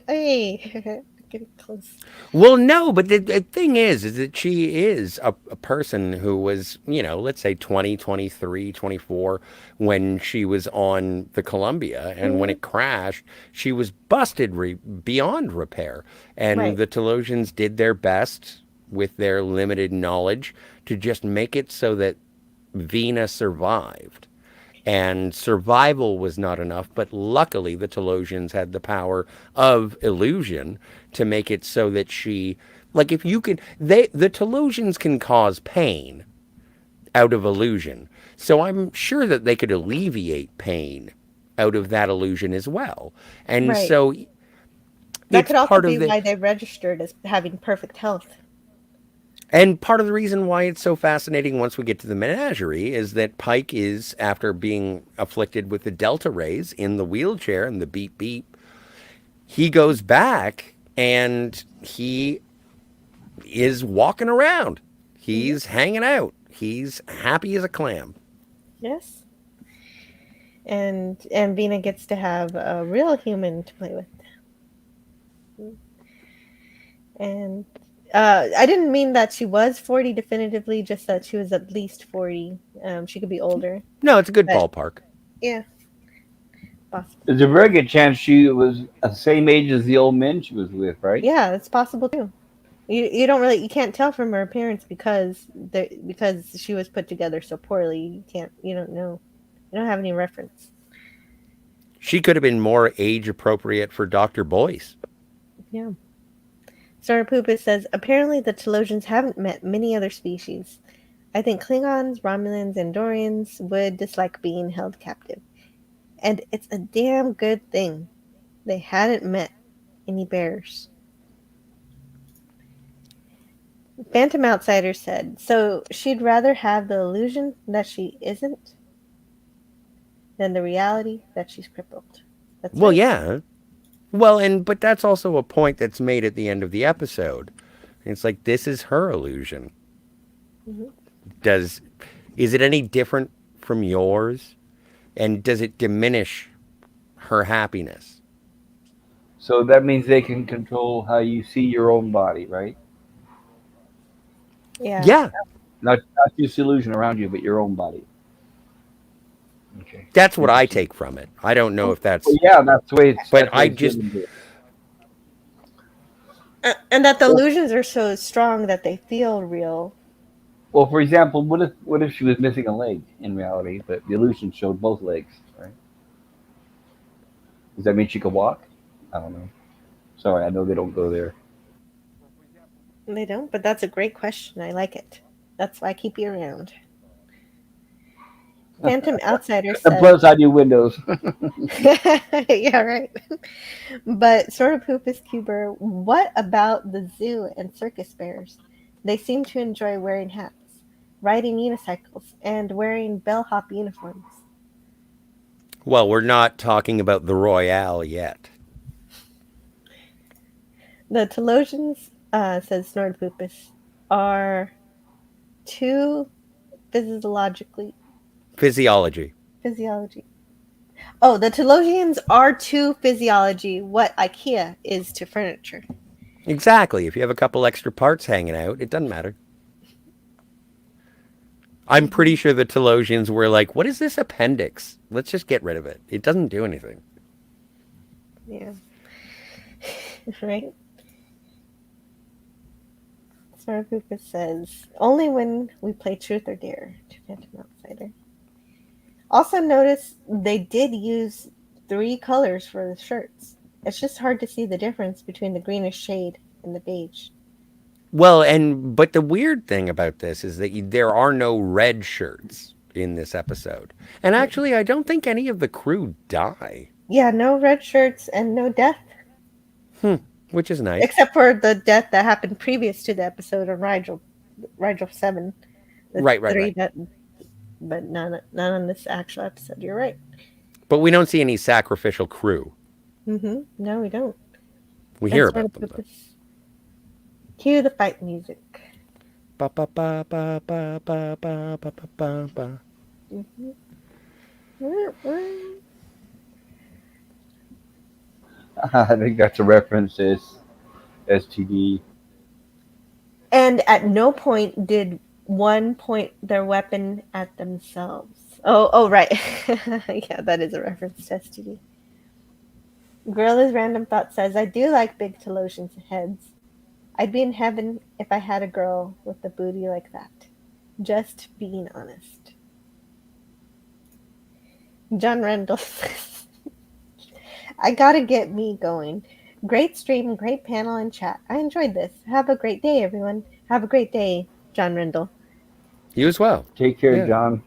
Hey, getting close. Well, no, but the thing is that she is a person who was, let's say 20, 23, 24 when she was on the Columbia. And when it crashed, she was busted beyond repair. And the Telosians did their best with their limited knowledge to just make it so that Vina survived. And survival was not enough, but luckily the Telosians had the power of illusion to make it so that the Telosians can cause pain out of illusion. So I'm sure that they could alleviate pain out of that illusion as well. And so that could also be why they registered as having perfect health. And part of the reason why it's so fascinating once we get to the menagerie is that Pike is, after being afflicted with the delta rays in the wheelchair and the beep beep, he goes back and he is walking around. He's hanging out. He's happy as a clam. Yes. And Vina gets to have a real human to play with. And I didn't mean that she was 40 definitively, just that she was at least 40. She could be older. No, it's a good But ballpark. yeah, possible. There's a very good chance she was the same age as the old men she was with, right? Yeah, it's possible too. You can't tell from her appearance because she was put together so poorly. You don't know. You don't have any reference. She could have been more age appropriate for Dr. Boyce. Yeah. Sarapupus says, apparently the Telosians haven't met many other species. I think Klingons, Romulans, and Dorians would dislike being held captive. And it's a damn good thing they hadn't met any bears. Phantom Outsider said, so she'd rather have the illusion that she isn't than the reality that she's crippled. That's Well, right. yeah. Well, but that's also a point that's made at the end of the episode. It's like, this is her illusion. Mhm. Is it any different from yours? And does it diminish her happiness? So that means they can control how you see your own body, right? Yeah. Yeah. Not just illusion around you, but your own body. Okay. That's what I take from it. I don't know if that's... Well, yeah, that's the way it's. But that's the way I it's just... given to it. And that the illusions are so strong that they feel real. Well, for example, what if she was missing a leg in reality, but the illusion showed both legs, right? Does that mean she could walk? I don't know. Sorry, I know they don't go there. They don't, but that's a great question. I like it. That's why I keep you around. Phantom Outsider And says, plus, I do windows. yeah, right. But sort of Hoopus Cuber, what about the zoo and circus bears? They seem to enjoy wearing hats, riding unicycles, and wearing bellhop uniforms. Well, we're not talking about the Royale yet. The Telosians, says Snortpoopus, are too physiology. Oh, the Telosians are to physiology what IKEA is to furniture. Exactly. If you have a couple extra parts hanging out, it doesn't matter. I'm pretty sure the Telosians were like, what is this appendix? Let's just get rid of it. It doesn't do anything. Yeah. Right? Snortpoopus says, only when we play Truth or Dare to Phantom Outsider. Also notice they did use 3 colors for the shirts. It's just hard to see the difference between the greenish shade and the beige. Well, but the weird thing about this is that there are no red shirts in this episode. And actually, I don't think any of the crew die. Yeah, no red shirts and no death. Which is nice. Except for the death that happened previous to the episode of Rigel 7. The Right. But not on this actual episode. You're right. But we don't see any sacrificial crew. Mm-hmm. No, we don't. We hear about them, though. Cue the fight music. Ba, ba, ba, ba, ba, ba, ba, ba, ba, ba. I think that's a reference to STD. And at no point did one point their weapon at themselves. Oh, right. Yeah, that is a reference to STD. Gorilla's Random Thought says, I do like big Telosians heads. I'd be in heaven if I had a girl with a booty like that. Just being honest. John Rendell says, I gotta get me going. Great stream, great panel and chat. I enjoyed this. Have a great day, everyone. Have a great day, John Rendell. You as well. Take care, John.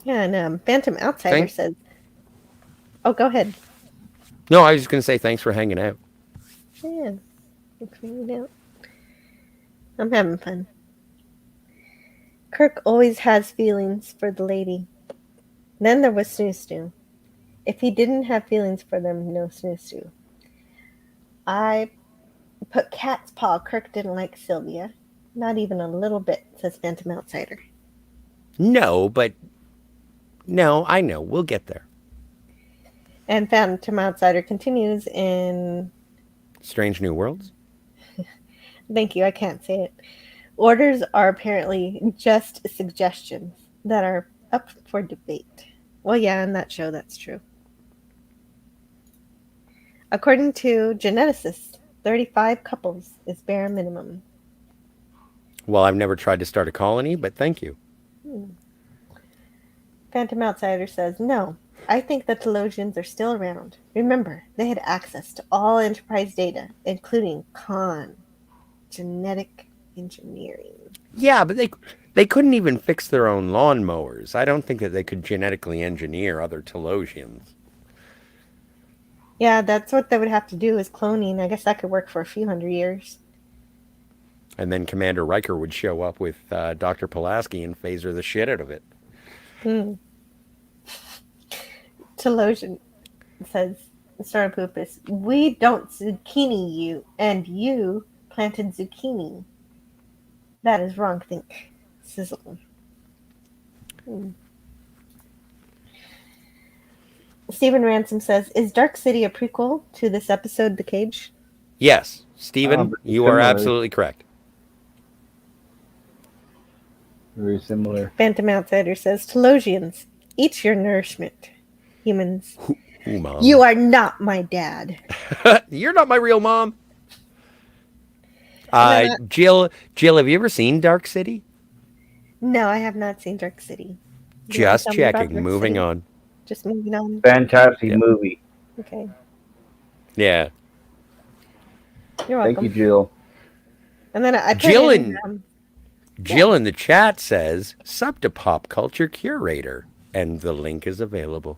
Yeah, and Phantom Outsider says, oh, go ahead. No, I was just going to say thanks for hanging out. Yeah, thanks for hanging out. I'm having fun. Kirk always has feelings for the lady. Then there was Snoo Snoo. If he didn't have feelings for them, no Snoo Snoo. I put cat's paw. Kirk didn't like Sylvia. Not even a little bit, says Phantom Outsider. No, I know. We'll get there. And Phantom Outsider continues in Strange New Worlds? Thank you. I can't say it. Orders are apparently just suggestions that are up for debate. Well, yeah, in that show, that's true. According to geneticists, 35 couples is bare minimum. Well, I've never tried to start a colony, but thank you. Phantom Outsider says, no, I think the Telosians are still around. Remember, they had access to all Enterprise data, including genetic engineering. Yeah, but they couldn't even fix their own lawnmowers. I don't think that they could genetically engineer other Telosians. Yeah, that's what they would have to do is cloning. I guess that could work for a few hundred years. And then Commander Riker would show up with Dr. Pulaski and phaser the shit out of it. Telosian says, Starpoopus, we don't zucchini you, and you planted zucchini. That is wrong, think. Sizzle. Stephen Ransom says, is Dark City a prequel to this episode, The Cage? Yes, Stephen, But you are similar. absolutely correct. Very similar. Phantom Outsider says, Telosians, eat your nourishment. Humans, Ooh, Mom. you are not my dad. You're not my real mom. then Jill, have you ever seen Dark City? No, I have not seen Dark City. Just tell me about checking. Dark Moving City? on. Just moving on. Fantastic Yeah. movie. Okay. Yeah. You're welcome. Thank you, Jill. And then I put Jill in, Jill in the chat says, sub to Pop Culture Curator. And the link is available.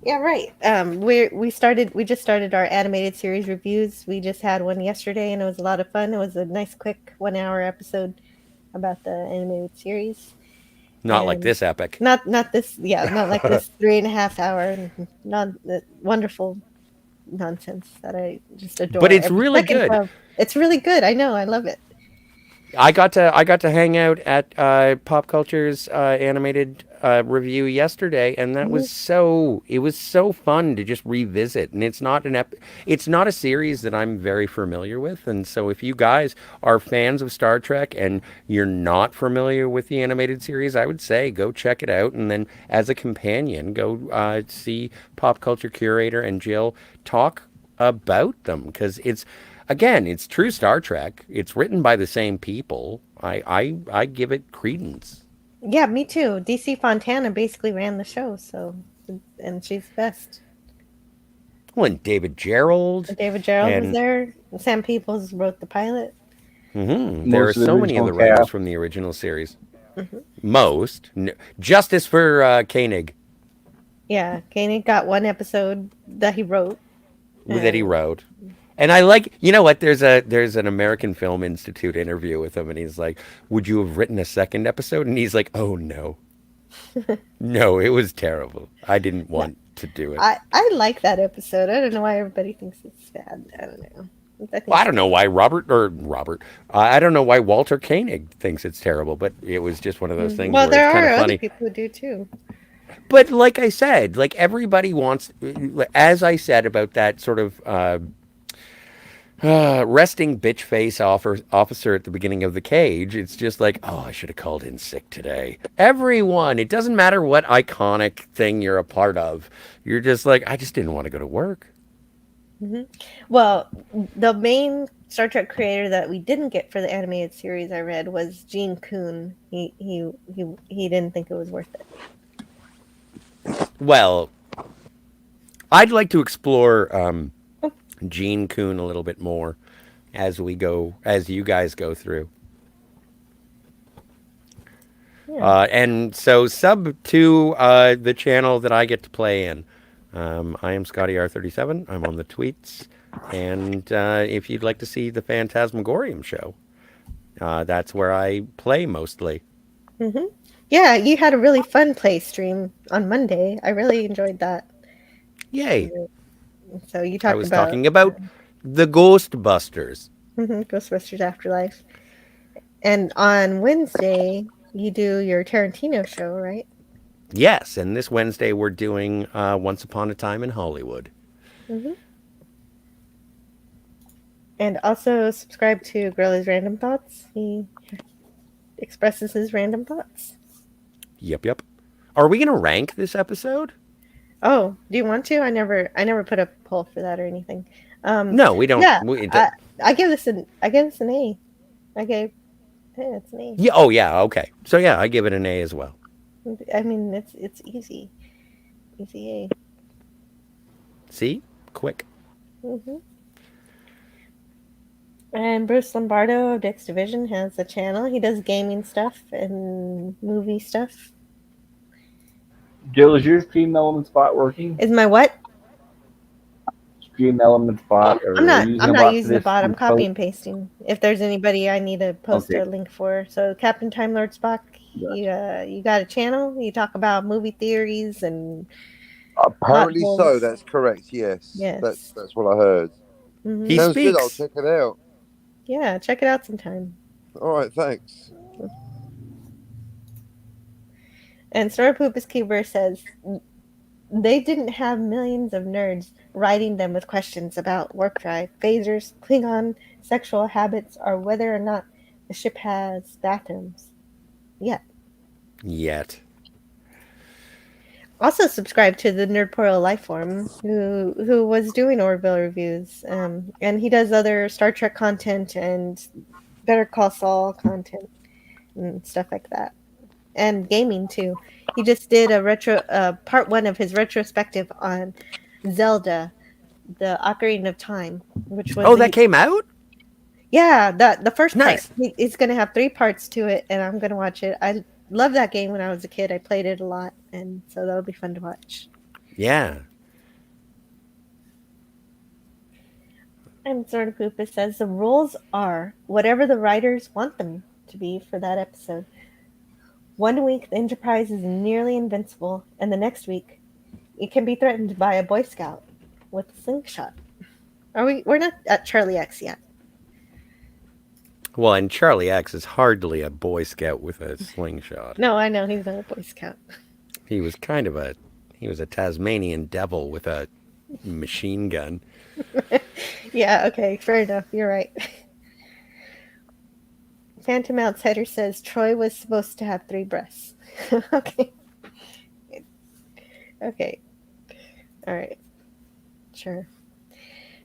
yeah, right. We just started our animated series reviews. We just had one yesterday, and it was a lot of fun. It was a nice, quick 1-hour episode about the animated series. Not like this epic. Not this. Yeah, not like this 3.5 hour wonderful nonsense that I just adore. But it's every really second good. of. It's really good. I know. I love it. I got to hang out at Pop Culture's animated review yesterday, and that was so fun to just revisit. And it's not it's not a series that I'm very familiar with, and so if you guys are fans of Star Trek and you're not familiar with the animated series, I would say go check it out, and then as a companion, go see Pop Culture Curator and Jill talk about them, because again, it's true Star Trek. It's written by the same people. I give it credence. Yeah, me too. DC Fontana basically ran the show, and she's the best. Well, and David Gerald. David Gerald was there. Sam Peoples wrote the pilot. Mm-hmm. There are so many of the original writers cast. from the original series. Most. Justice for Koenig. Yeah, Koenig got one episode that he wrote. And I like, you know what? There's an American Film Institute interview with him, and he's like, "Would you have written a second episode?" And he's like, "Oh no, no, it was terrible. I didn't want to do it." I like that episode. I don't know why everybody thinks it's bad. I don't know. I don't know why I don't know why Walter Koenig thinks it's terrible, but it was just one of those things. Well, where there it's kind are of other funny. people who do too. But like I said, like everybody wants, as I said about that sort of resting bitch face officer at the beginning of The Cage, it's just like, oh, I should have called in sick today. Everyone, it doesn't matter what iconic thing you're a part of. You're just like, I just didn't want to go to work. Mm-hmm. Well, the main Star Trek creator that we didn't get for the animated series I read was Gene Coon. He didn't think it was worth it. Well, I'd like to explore Gene Coon a little bit more as you guys go through. Yeah. And so sub to the channel that I get to play in. I am Scotty R37. I'm on the tweets. And if you'd like to see the Phantasmagorium show, that's where I play mostly. Mm-hmm. Yeah, you had a really fun play stream on Monday. I really enjoyed that. Yay. So you talked about... I was talking about the Ghostbusters. Ghostbusters Afterlife. And on Wednesday, you do your Tarantino show, right? Yes, and this Wednesday we're doing Once Upon a Time in Hollywood. And also subscribe to Gorilla's Random Thoughts. He expresses his random thoughts. Yep. Are we gonna rank this episode? Oh, do you want to? I never put a poll for that or anything. No, we don't. Yeah, I give this an A. It's an A. Yeah. Oh, yeah. Okay. So yeah, I give it an A as well. I mean, it's easy A. See, quick. Mm-hmm. And Bruce Lombardo of Dick's Division has a channel. He does gaming stuff and movie stuff. Jill, is your Stream Element spot working? Is my what? Stream Element spot? Or I'm not using the this bot. I'm post? copy and pasting. If there's anybody I need to post Okay. a link for. So Captain Time Lord Spock, you got a channel. You talk about movie theories and Apparently plot so. holes. That's correct. Yes. Yes. That's what I heard. Mhm. He Sounds good. I'll speaks. check it out. Yeah, check it out sometime. All right. Thanks. And Sora Poopus Keeper says they didn't have millions of nerds writing them with questions about warp drive, phasers, Klingon sexual habits, or whether or not the ship has bathrooms. Yet. Also subscribe to the Nerdporial Lifeform, who was doing Orville reviews, and he does other Star Trek content and Better Call Saul content and stuff like that, and gaming too. He just did a part 1 of his retrospective on Zelda, the Ocarina of Time, which was That came out? yeah, the first Nice. part. It's going to have 3 parts to it, and I'm going to watch it. I love that game when I was a kid. I played it a lot, and so that'll be fun to watch. Yeah. And Sort of Poopa says the rules are whatever the writers want them to be for that episode. 1 week, the Enterprise is nearly invincible, and the next week, it can be threatened by a Boy Scout with a slingshot. We're not at Charlie X yet. Well, and Charlie X is hardly a Boy Scout with a slingshot. No, I know he's not a Boy Scout. He was a Tasmanian devil with a machine gun. Yeah, okay, fair enough. You're right. Phantom Outsider says Troy was supposed to have 3 breasts. Okay. Okay. All right. Sure.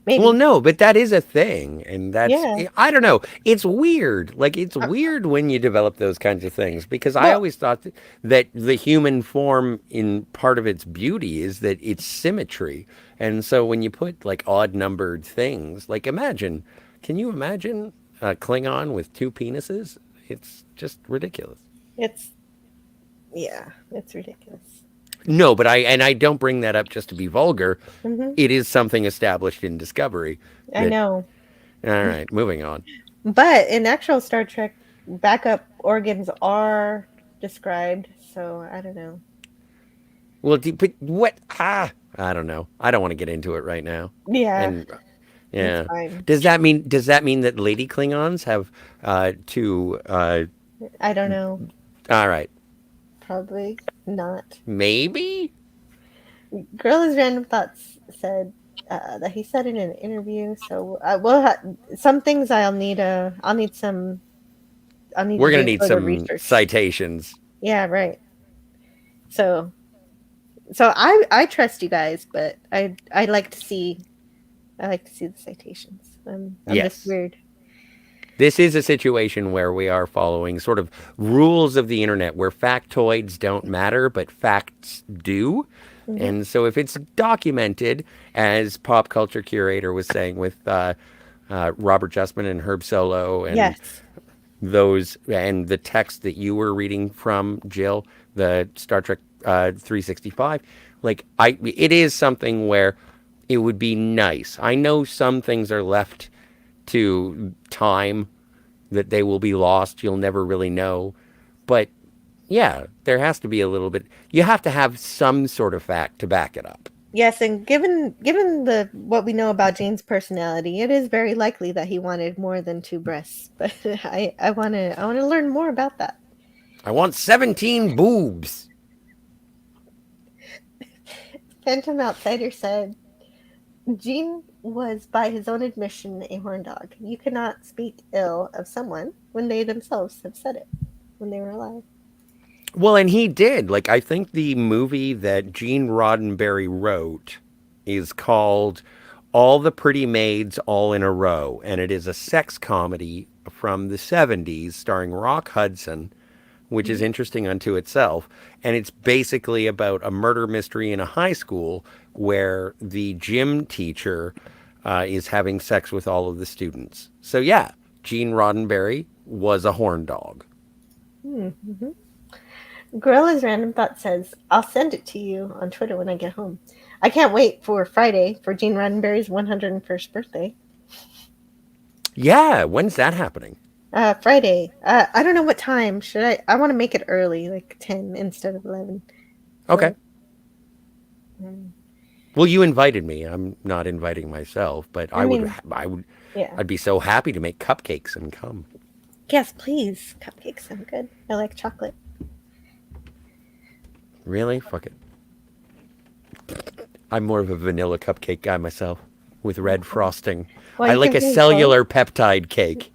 Maybe. Well, no, but that is a thing, and that's Yeah. I don't know. It's weird. Like it's weird when you develop those kinds of things because I always thought that the human form in part of its beauty is that it's symmetry. And so when you put like odd numbered things, like can you imagine a Klingon with 2 penises? It's just ridiculous. It's ridiculous. No, but I don't bring that up just to be vulgar. Mm-hmm. It is something established in Discovery. I know. All right, moving on. But in actual Star Trek, backup organs are described, so I don't know. Well, but what? I don't know. I don't want to get into it right now. Yeah. And yeah. It's fine. Does that mean that lady Klingons have 2? I don't know. All right. Probably not. Maybe. Gorilla's Random Thoughts said that he said in an interview. So some things I'll need some. We're gonna need some research. citations. Yeah, right. So I trust you guys, but I like to see the citations. I'm just weird. This is a situation where we are following sort of rules of the internet where factoids don't matter, but facts do. Mm-hmm. And so if it's documented, as pop culture curator was saying with Robert Justman and Herb Solo and those, and the text that you were reading from, Jill, the Star Trek 365, it is something where it would be nice. I know some things are left to time, that they will be lost. You'll never really know. But yeah, there has to be a little bit. You have to have some sort of fact to back it up. Yes, and given what we know about Gene's personality, it is very likely that he wanted more than 2 breasts. But I want to learn more about that. I want 17 boobs. Phantom Outsider said Gene was, by his own admission, a horn dog. You cannot speak ill of someone when they themselves have said it, when they were alive. Well, and he did. Like, I think the movie that Gene Roddenberry wrote is called All the Pretty Maids All in a Row. And it is a sex comedy from the 70s starring Rock Hudson, which is interesting unto itself. And it's basically about a murder mystery in a high school where the gym teacher is having sex with all of the students. So, yeah, Gene Roddenberry was a horn dog. Mm-hmm. Gorilla's Random Thought says, I'll send it to you on Twitter when I get home. I can't wait for Friday for Gene Roddenberry's 101st birthday. Yeah, when's that happening? Friday. I don't know what time. Should I? I want to make it early, like 10 instead of 11. So, Okay. Well, you invited me. I'm not inviting myself, but I would. Yeah. I'd be so happy to make cupcakes and come. Yes, please. Cupcakes sound good. I like chocolate. Really? Fuck it. I'm more of a vanilla cupcake guy myself, with red frosting. Well, I like a cellular peptide cake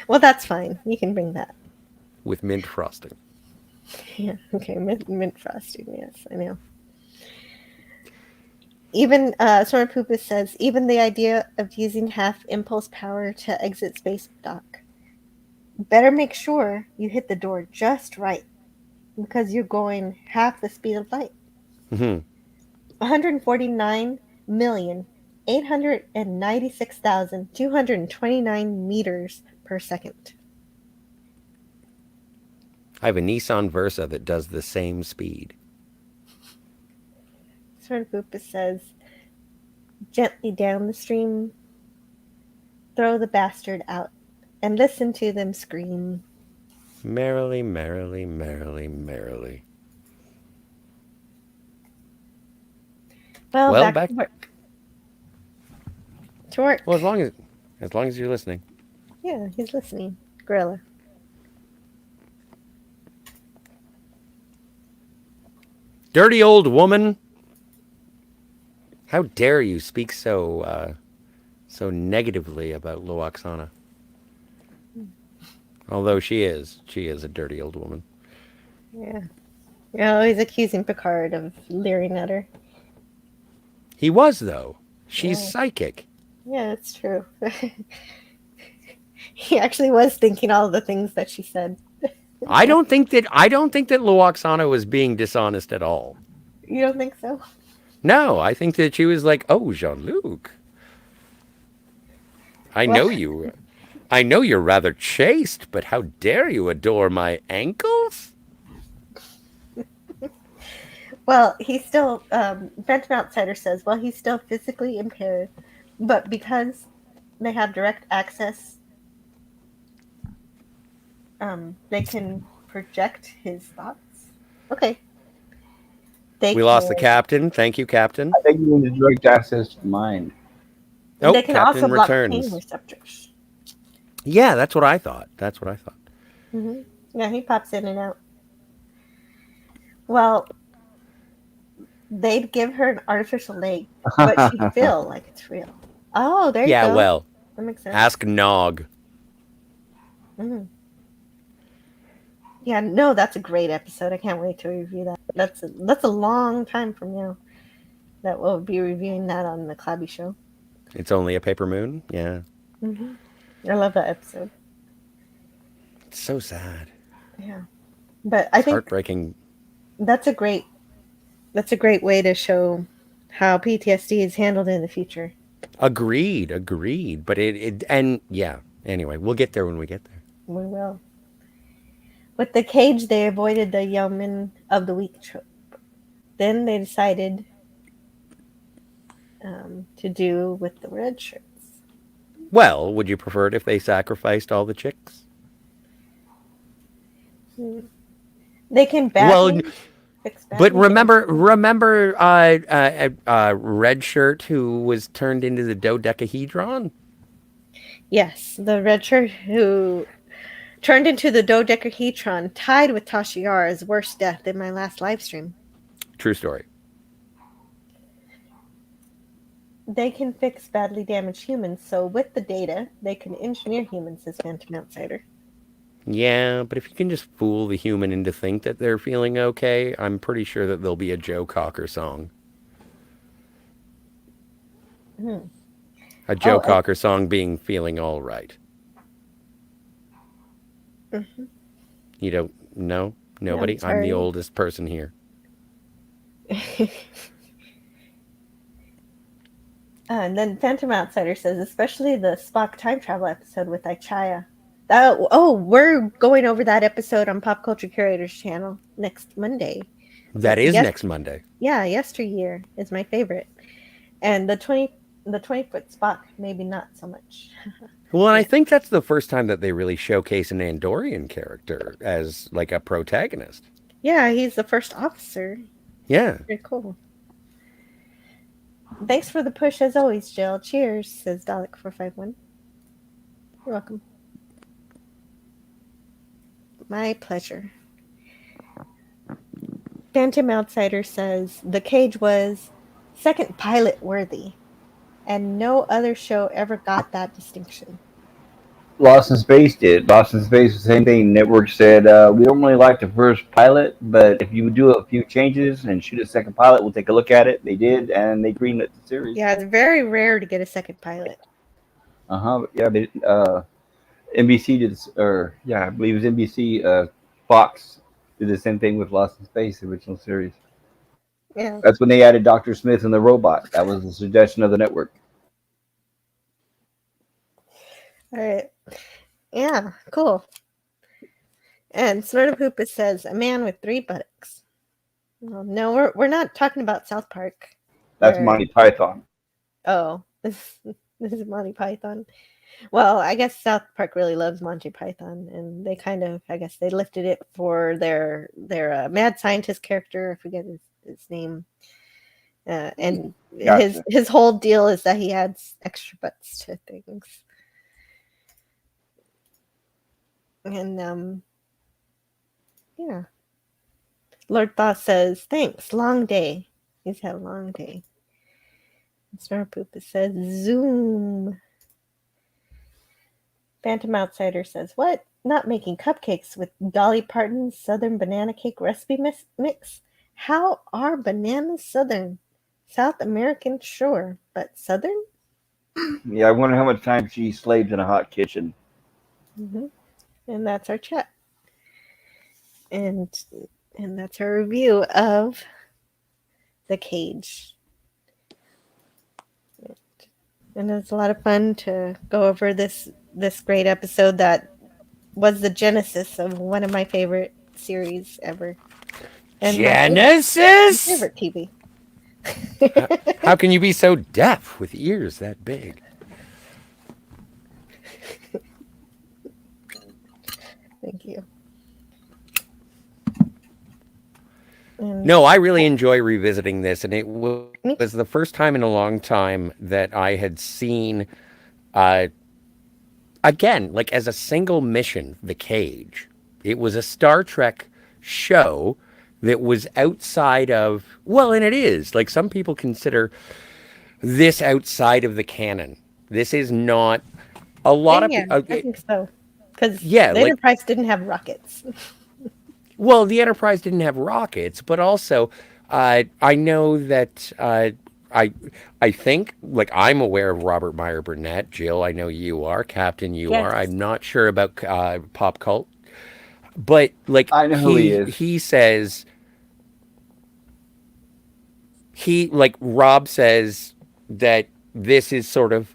Well, that's fine. You can bring that. with mint frosting. Yeah. Okay. Mint frosting. Yes, I know. Even Sora Poopus says, even the idea of using half impulse power to exit space dock. Better make sure you hit the door just right, because you're going half the speed of light. 149,896,229 meters per second. I have a Nissan Versa that does the same speed. Sort of Poopus says, gently down the stream, throw the bastard out, and listen to them scream. Merrily, merrily, merrily, merrily. Well, back to work. To work. Well, as long as you're listening. Yeah, he's listening. Gorilla. Dirty old woman. How dare you speak so negatively about Loaxana? Although she is a dirty old woman. Yeah. Oh, he's accusing Picard of leering at her. He was, though. She's psychic. Yeah, that's true. He actually was thinking all the things that she said. I don't think that Loaxana was being dishonest at all. You don't think so? No, I think that she was like, "Oh, Jean-Luc, I know you. I know you're rather chaste, but how dare you adore my ankles?" Well, he's still, Phantom Outsider says, well, he's still physically impaired, but because they have direct access, they can project his thoughts. Okay. We lost the captain. Thank you, Captain. I think you need direct access to mind. Oh, they can Captain also block returns. pain receptors. Yeah, that's what I thought. Mm-hmm. Yeah, he pops in and out. Well, they'd give her an artificial leg, but she'd feel like it's real. Oh, there you go. Yeah, well, that makes sense. ask Nog. Mm-hmm. Yeah, no, that's a great episode. I can't wait to review that. That's a long time from now that we'll be reviewing that on the Clabby Show. It's only a paper moon. Yeah. Mm-hmm. I love that episode. It's so sad. Yeah, but I think heartbreaking. That's a great way to show how PTSD is handled in the future. Agreed. But anyway, we'll get there when we get there. We will. With the cage, they avoided the Yeoman of the Week trope. Then they decided to do with the red shirts. Well, would you prefer it if they sacrificed all the chicks? They can fix but remember, red shirt who was turned into the dodecahedron? Yes, the red shirt who turned into the dodecahedron, tied with Tasha Yar's worst death in my last live stream. True story. they can fix badly damaged humans, so with the data, they can engineer humans as Phantom Outsider. Yeah, but if you can just fool the human into think that they're feeling okay, I'm pretty sure that there'll be a Joe Cocker song. A Joe Cocker song being feeling all right. You don't know? Nobody? I'm I'm the sorry. oldest person here. And then Phantom Outsider says, especially the Spock time travel episode with Ichaya. We're going over that episode on Pop Culture Curator's channel next Monday. That is next Monday. Yeah, Yesteryear is my favorite. And the 20-foot Spock, maybe not so much. Well, and I think that's the first time that they really showcase an Andorian character as like a protagonist. Yeah, he's the first officer. Yeah. Very cool. Thanks for the push as always, Jill. Cheers, says Dalek451. You're welcome. My pleasure. Phantom Outsider says the Cage was second pilot worthy, and no other show ever got that distinction. Lost in Space did. Lost in Space was the same thing. Network said, we don't really like the first pilot, but if you do a few changes and shoot a second pilot, we'll take a look at it. They did, and they greenlit the series. Yeah, it's very rare to get a second pilot. Yeah, NBC did, I believe it was NBC. Fox did the same thing with Lost in Space, the original series. Yeah. That's when they added Dr. Smith and the robot. That was the suggestion of the network. All right. Yeah, cool. And Snortopoopa says, a man with 3 buttocks. Well, no, we're not talking about South Park. That's Monty Python. Oh, this is Monty Python. Well, I guess South Park really loves Monty Python, and they kind of, I guess they lifted it for their mad scientist character. I forget his name. And Gotcha. his whole deal is that he adds extra butts to things. And yeah. Lord Thaw says, thanks, long day. He's had a long day. Snarpoopa says, zoom. Phantom Outsider says, what? Not making cupcakes with Dolly Parton's Southern banana cake recipe mix? How are bananas Southern? South American, sure, but Southern? Yeah, I wonder how much time she slaved in a hot kitchen. Mm-hmm. And that's our chat. And that's our review of The Cage. And it's a lot of fun to go over this great episode that was the genesis of one of my favorite series ever. And Genesis? my favorite TV. How can you be so deaf with ears that big? Thank you. No, I really enjoy revisiting this, and it was the first time in a long time that I had seen, again, like as a single mission, The Cage. It was a Star Trek show that was outside of, well, and it is, like some people consider this outside of the canon. This is not a lot of I think so. Because the Enterprise didn't have rockets. Well, the Enterprise didn't have rockets, but also I know that I think, like, I'm aware of Robert Meyer Burnett. Jill, I know you are. Captain, you are. I'm not sure about Pop Cult. But, like, I know who he is. He says, Rob says that this is sort of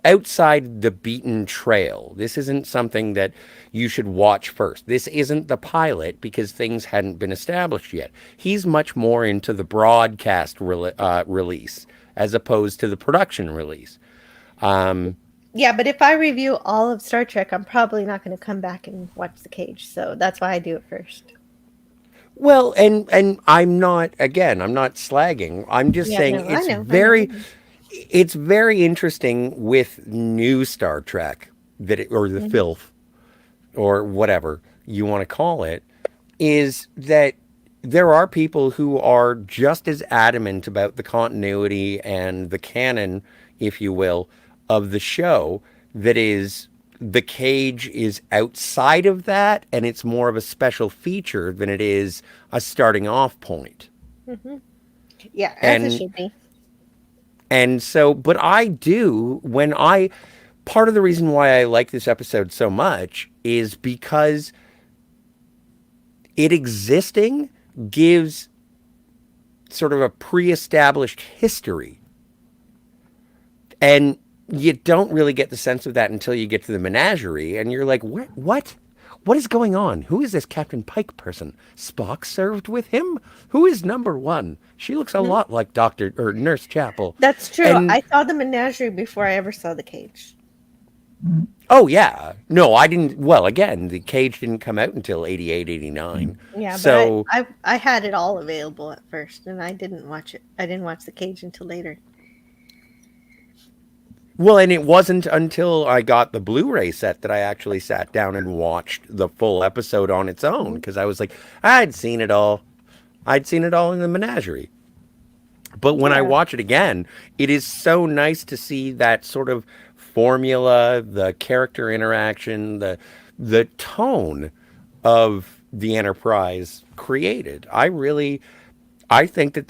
outside the beaten trail. This isn't something that you should watch first. This isn't the pilot because things hadn't been established yet. He's much more into the broadcast release as opposed to the production release. Yeah, but if I review all of Star Trek, I'm probably not going to come back and watch The Cage. So that's why I do it first. Well, and I'm not slagging. I'm just saying it's very interesting with new Star Trek or the filth or whatever you want to call it, is that there are people who are just as adamant about the continuity and the canon, if you will, of the show, that is, the cage is outside of that and it's more of a special feature than it is a starting off point. Yeah, as it And should be. and so, but I do, part of the reason why I like this episode so much is because it existing gives sort of a pre-established history. And you don't really get the sense of that until you get to the menagerie, and you're like, what? What is going on? Who is this Captain Pike person? Spock served with him? Who is number one? She looks a lot like Dr. or Nurse Chapel. That's true. And, I saw the menagerie before I ever saw the cage. oh, yeah. No, I didn't. Well, again, the cage didn't come out until 88, 89. Yeah, So, but I had it all available at first, and I didn't watch it. I didn't watch the cage until later. well, and it wasn't until I got the Blu-ray set that I actually sat down and watched the full episode on its own, because I was like, I'd seen it all. I'd seen it all in the menagerie. But when I Yeah. watch it again, it is so nice to see that sort of formula, the character interaction, the tone of the Enterprise created. I think that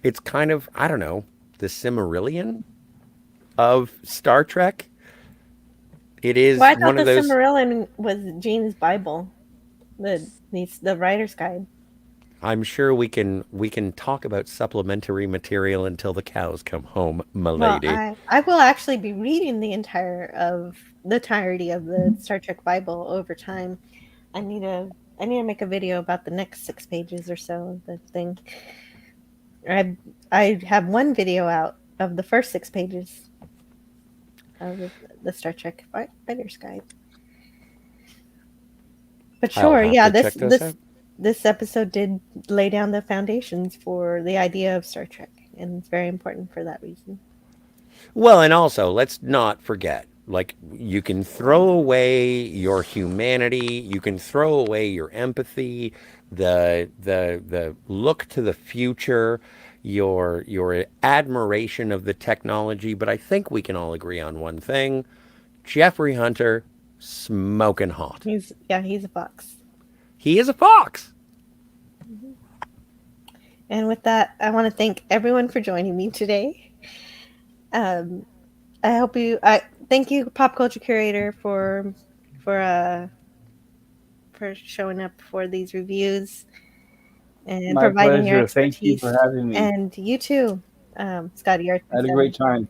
it's kind of, I don't know, the Silmarillion of Star Trek. It is Well, I thought one the of those. Silmarillion was Gene's Bible, the writer's guide. I'm sure we can talk about supplementary material until the cows come home, my Well, lady. I will actually be reading the entirety of the Star Trek Bible over time. I need to make a video about the next 6 pages or so of the thing. I have one video out of the first 6 pages of the Star Trek Writer's Guide. But I'll sure, have yeah, to check those out. this episode did lay down the foundations for the idea of Star Trek, and it's very important for that reason. Well, and also, let's not forget, like, you can throw away your humanity, you can throw away your empathy, the look to the future, your admiration of the technology, but I think we can all agree on one thing. Jeffrey Hunter, smoking hot. He's a fox. He is a fox. And with that, I want to thank everyone for joining me today. I thank you, Pop Culture Curator, for showing up for these reviews and My providing your pleasure. expertise. Thank you for having me. And you too, Scotty. I had a great time.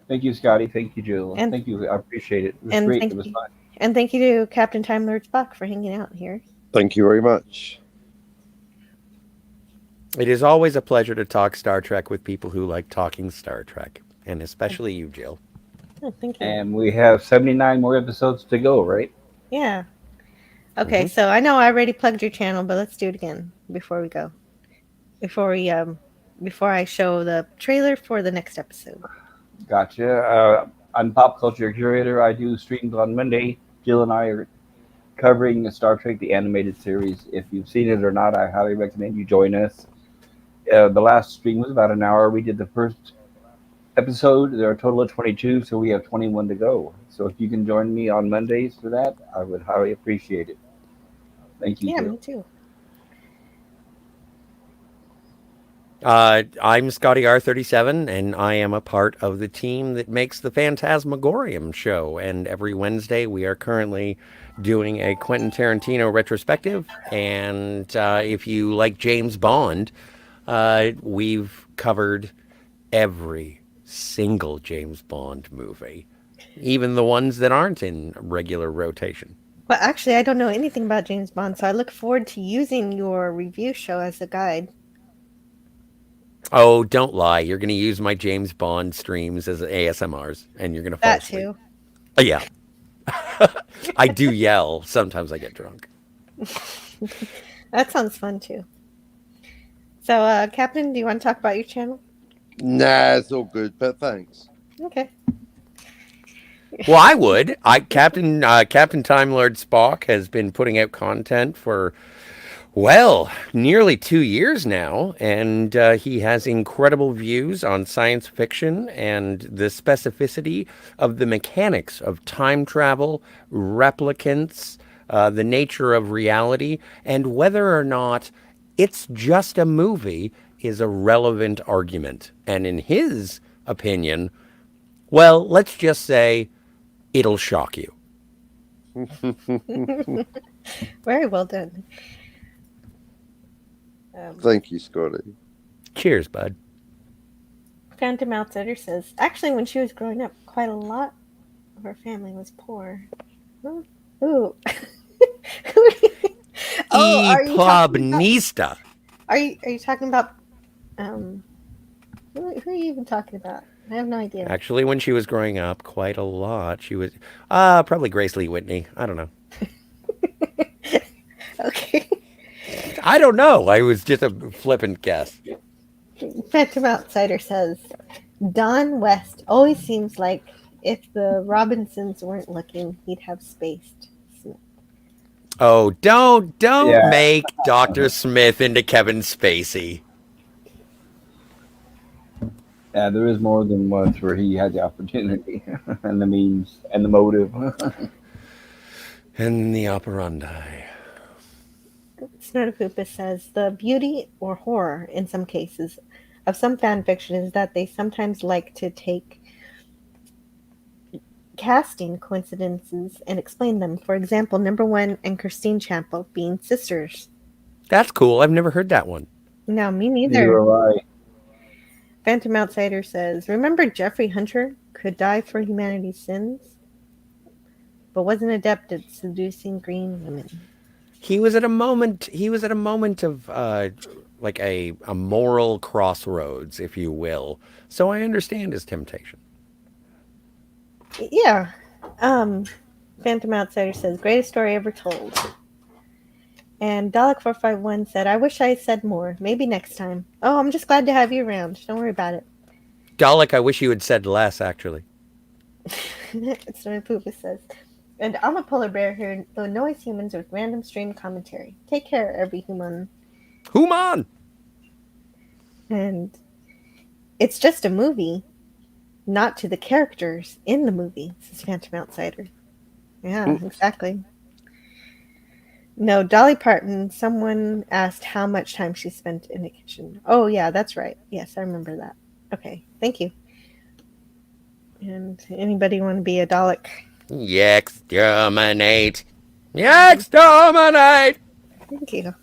Thank you, Scotty. Thank you, Jill. And- Thank you. I appreciate it. It was and great. thank It was you. fun. And thank you to Captain Time Lord Spock for hanging out here. Thank you very much. It is always a pleasure to talk Star Trek with people who like talking Star Trek, and especially you, Jill. Oh, thank you. And we have 79 more episodes to go, right? Yeah. Okay, so I know I already plugged your channel, but let's do it again before we go. Before I show the trailer for the next episode. Gotcha. I'm Pop Culture Curator. I do streams on Monday. Jill and I are covering Star Trek, the animated series. If you've seen it or not, I highly recommend you join us. The last stream was about an hour. We did the first episode. There are a total of 22, so we have 21 to go. So if you can join me on Mondays for that, I would highly appreciate it. Thank you, Yeah, Jill. me too. I'm Scotty R37, and I am a part of the team that makes the Phantasmagorium show. And every Wednesday, we are currently doing a Quentin Tarantino retrospective. And if you like James Bond, we've covered every single James Bond movie, even the ones that aren't in regular rotation. Well, actually, I don't know anything about James Bond, so I look forward to using your review show as a guide. Oh, don't lie. You're going to use my James Bond streams as ASMRs, and you're going to fall That asleep. too. Yeah. I do yell. Sometimes I get drunk. That sounds fun too. So, Captain, do you want to talk about your channel? Nah, it's all good, but thanks. Okay. Well, I would. Captain Time Lord Spock has been putting out content for Well, nearly 2 years now, and he has incredible views on science fiction and the specificity of the mechanics of time travel, replicants, the nature of reality, and whether or not it's just a movie is a relevant argument. And in his opinion, well, let's just say it'll shock you. Very well done. Thank you, Scotty. Cheers, bud. Phantom Outsider says, actually, when she was growing up, quite a lot of her family was poor. Ooh. Are you Plobnista. Are you talking about? Who are you even talking about? I have no idea. Actually, when she was growing up, quite a lot. She was probably Grace Lee Whitney. I don't know. Okay. I don't know. I was just a flippant guess. Phantom Outsider says, Don West always seems like if the Robinsons weren't looking, he'd have spaced. Oh, don't make Dr. Smith into Kevin Spacey. Yeah, there is more than once where he had the opportunity and the means and the motive. And the operandi. Snurtapoopa says, the beauty or horror, in some cases, of some fan fiction is that they sometimes like to take casting coincidences and explain them. For example, Number One and Christine Chappell being sisters. That's cool. I've never heard that one. No, me neither. Neither have I. Phantom Outsider says, remember Jeffrey Hunter could die for humanity's sins, but wasn't adept at seducing green women. He was at a moment of like a moral crossroads, if you will. So I understand his temptation. Yeah. Phantom Outsider says, greatest story ever told. And Dalek451 said, I wish I said more. Maybe next time. Oh, I'm just glad to have you around. Don't worry about it. Dalek, I wish you had said less, actually. Snurtapoopa says, and I'm a polar bear here, the noise humans with random stream commentary. Take care, every human. Human! And it's just a movie, not to the characters in the movie, says Phantom Outsider. Yeah, exactly. No, Dolly Parton, someone asked how much time she spent in the kitchen. Oh, yeah, that's right. Yes, I remember that. Okay, thank you. And anybody want to be a Dalek? Exterminate! Exterminate! Thank you.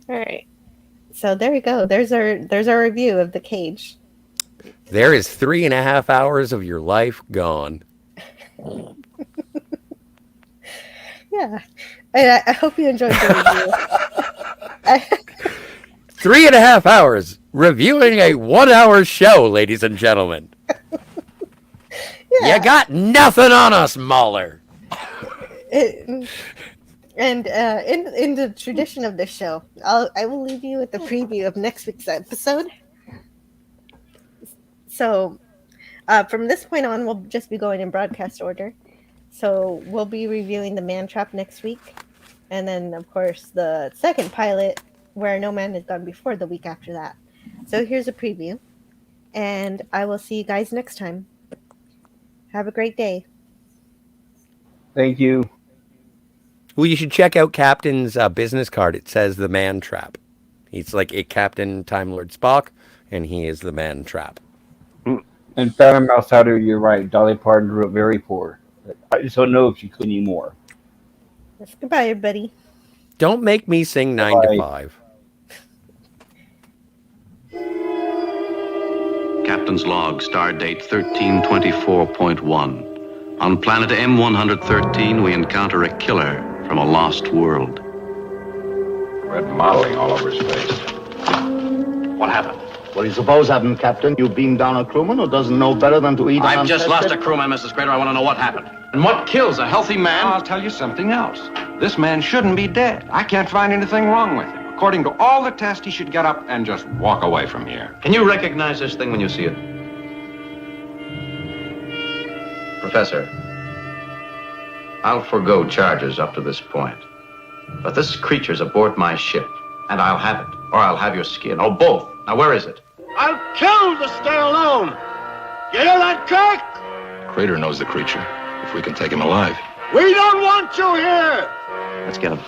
All right. So there you go. There's our review of The Cage. There is 3.5 hours of your life gone. Yeah. And I hope you enjoyed the review. 3.5 hours reviewing a 1-hour show, ladies and gentlemen. Yeah. You got nothing on us, Mahler. And in the tradition of this show, I will leave you with the preview of next week's episode. So, from this point on, we'll just be going in broadcast order. So we'll be reviewing The Man Trap next week, and then of course the second pilot, Where No Man Has Gone Before, the week after that. So here's a preview, and I will see you guys next time. Have a great day. Thank you. Well, you should check out Captain's business card. It says The Man Trap. He's like a Captain Time Lord Spock, and he is the Man Trap. And Phantom Outsider, you're right. Dolly Parton grew up very poor. I just don't know if she could anymore. Yes, goodbye, everybody. Don't make me sing 9 to 5. Captain's log, stardate 1324.1. On planet M113, we encounter a killer from a lost world. Red modeling all over his face. What happened? What do you suppose happened, Captain? You beamed down a crewman who doesn't know better than to eat I've just lost a crewman, Mrs. Crater. I want to know what happened. And what kills a healthy man? I'll tell you something else. This man shouldn't be dead. I can't find anything wrong with him. According to all the tests, he should get up and just walk away from here. Can you recognize this thing when you see it? Professor, I'll forego charges up to this point. But this creature's aboard my ship, and I'll have it, or I'll have your skin, or both. Now, where is it? I'll kill to stay alone. You hear that, Kirk? Crater knows the creature, if we can take him alive. We don't want you here. Let's get him.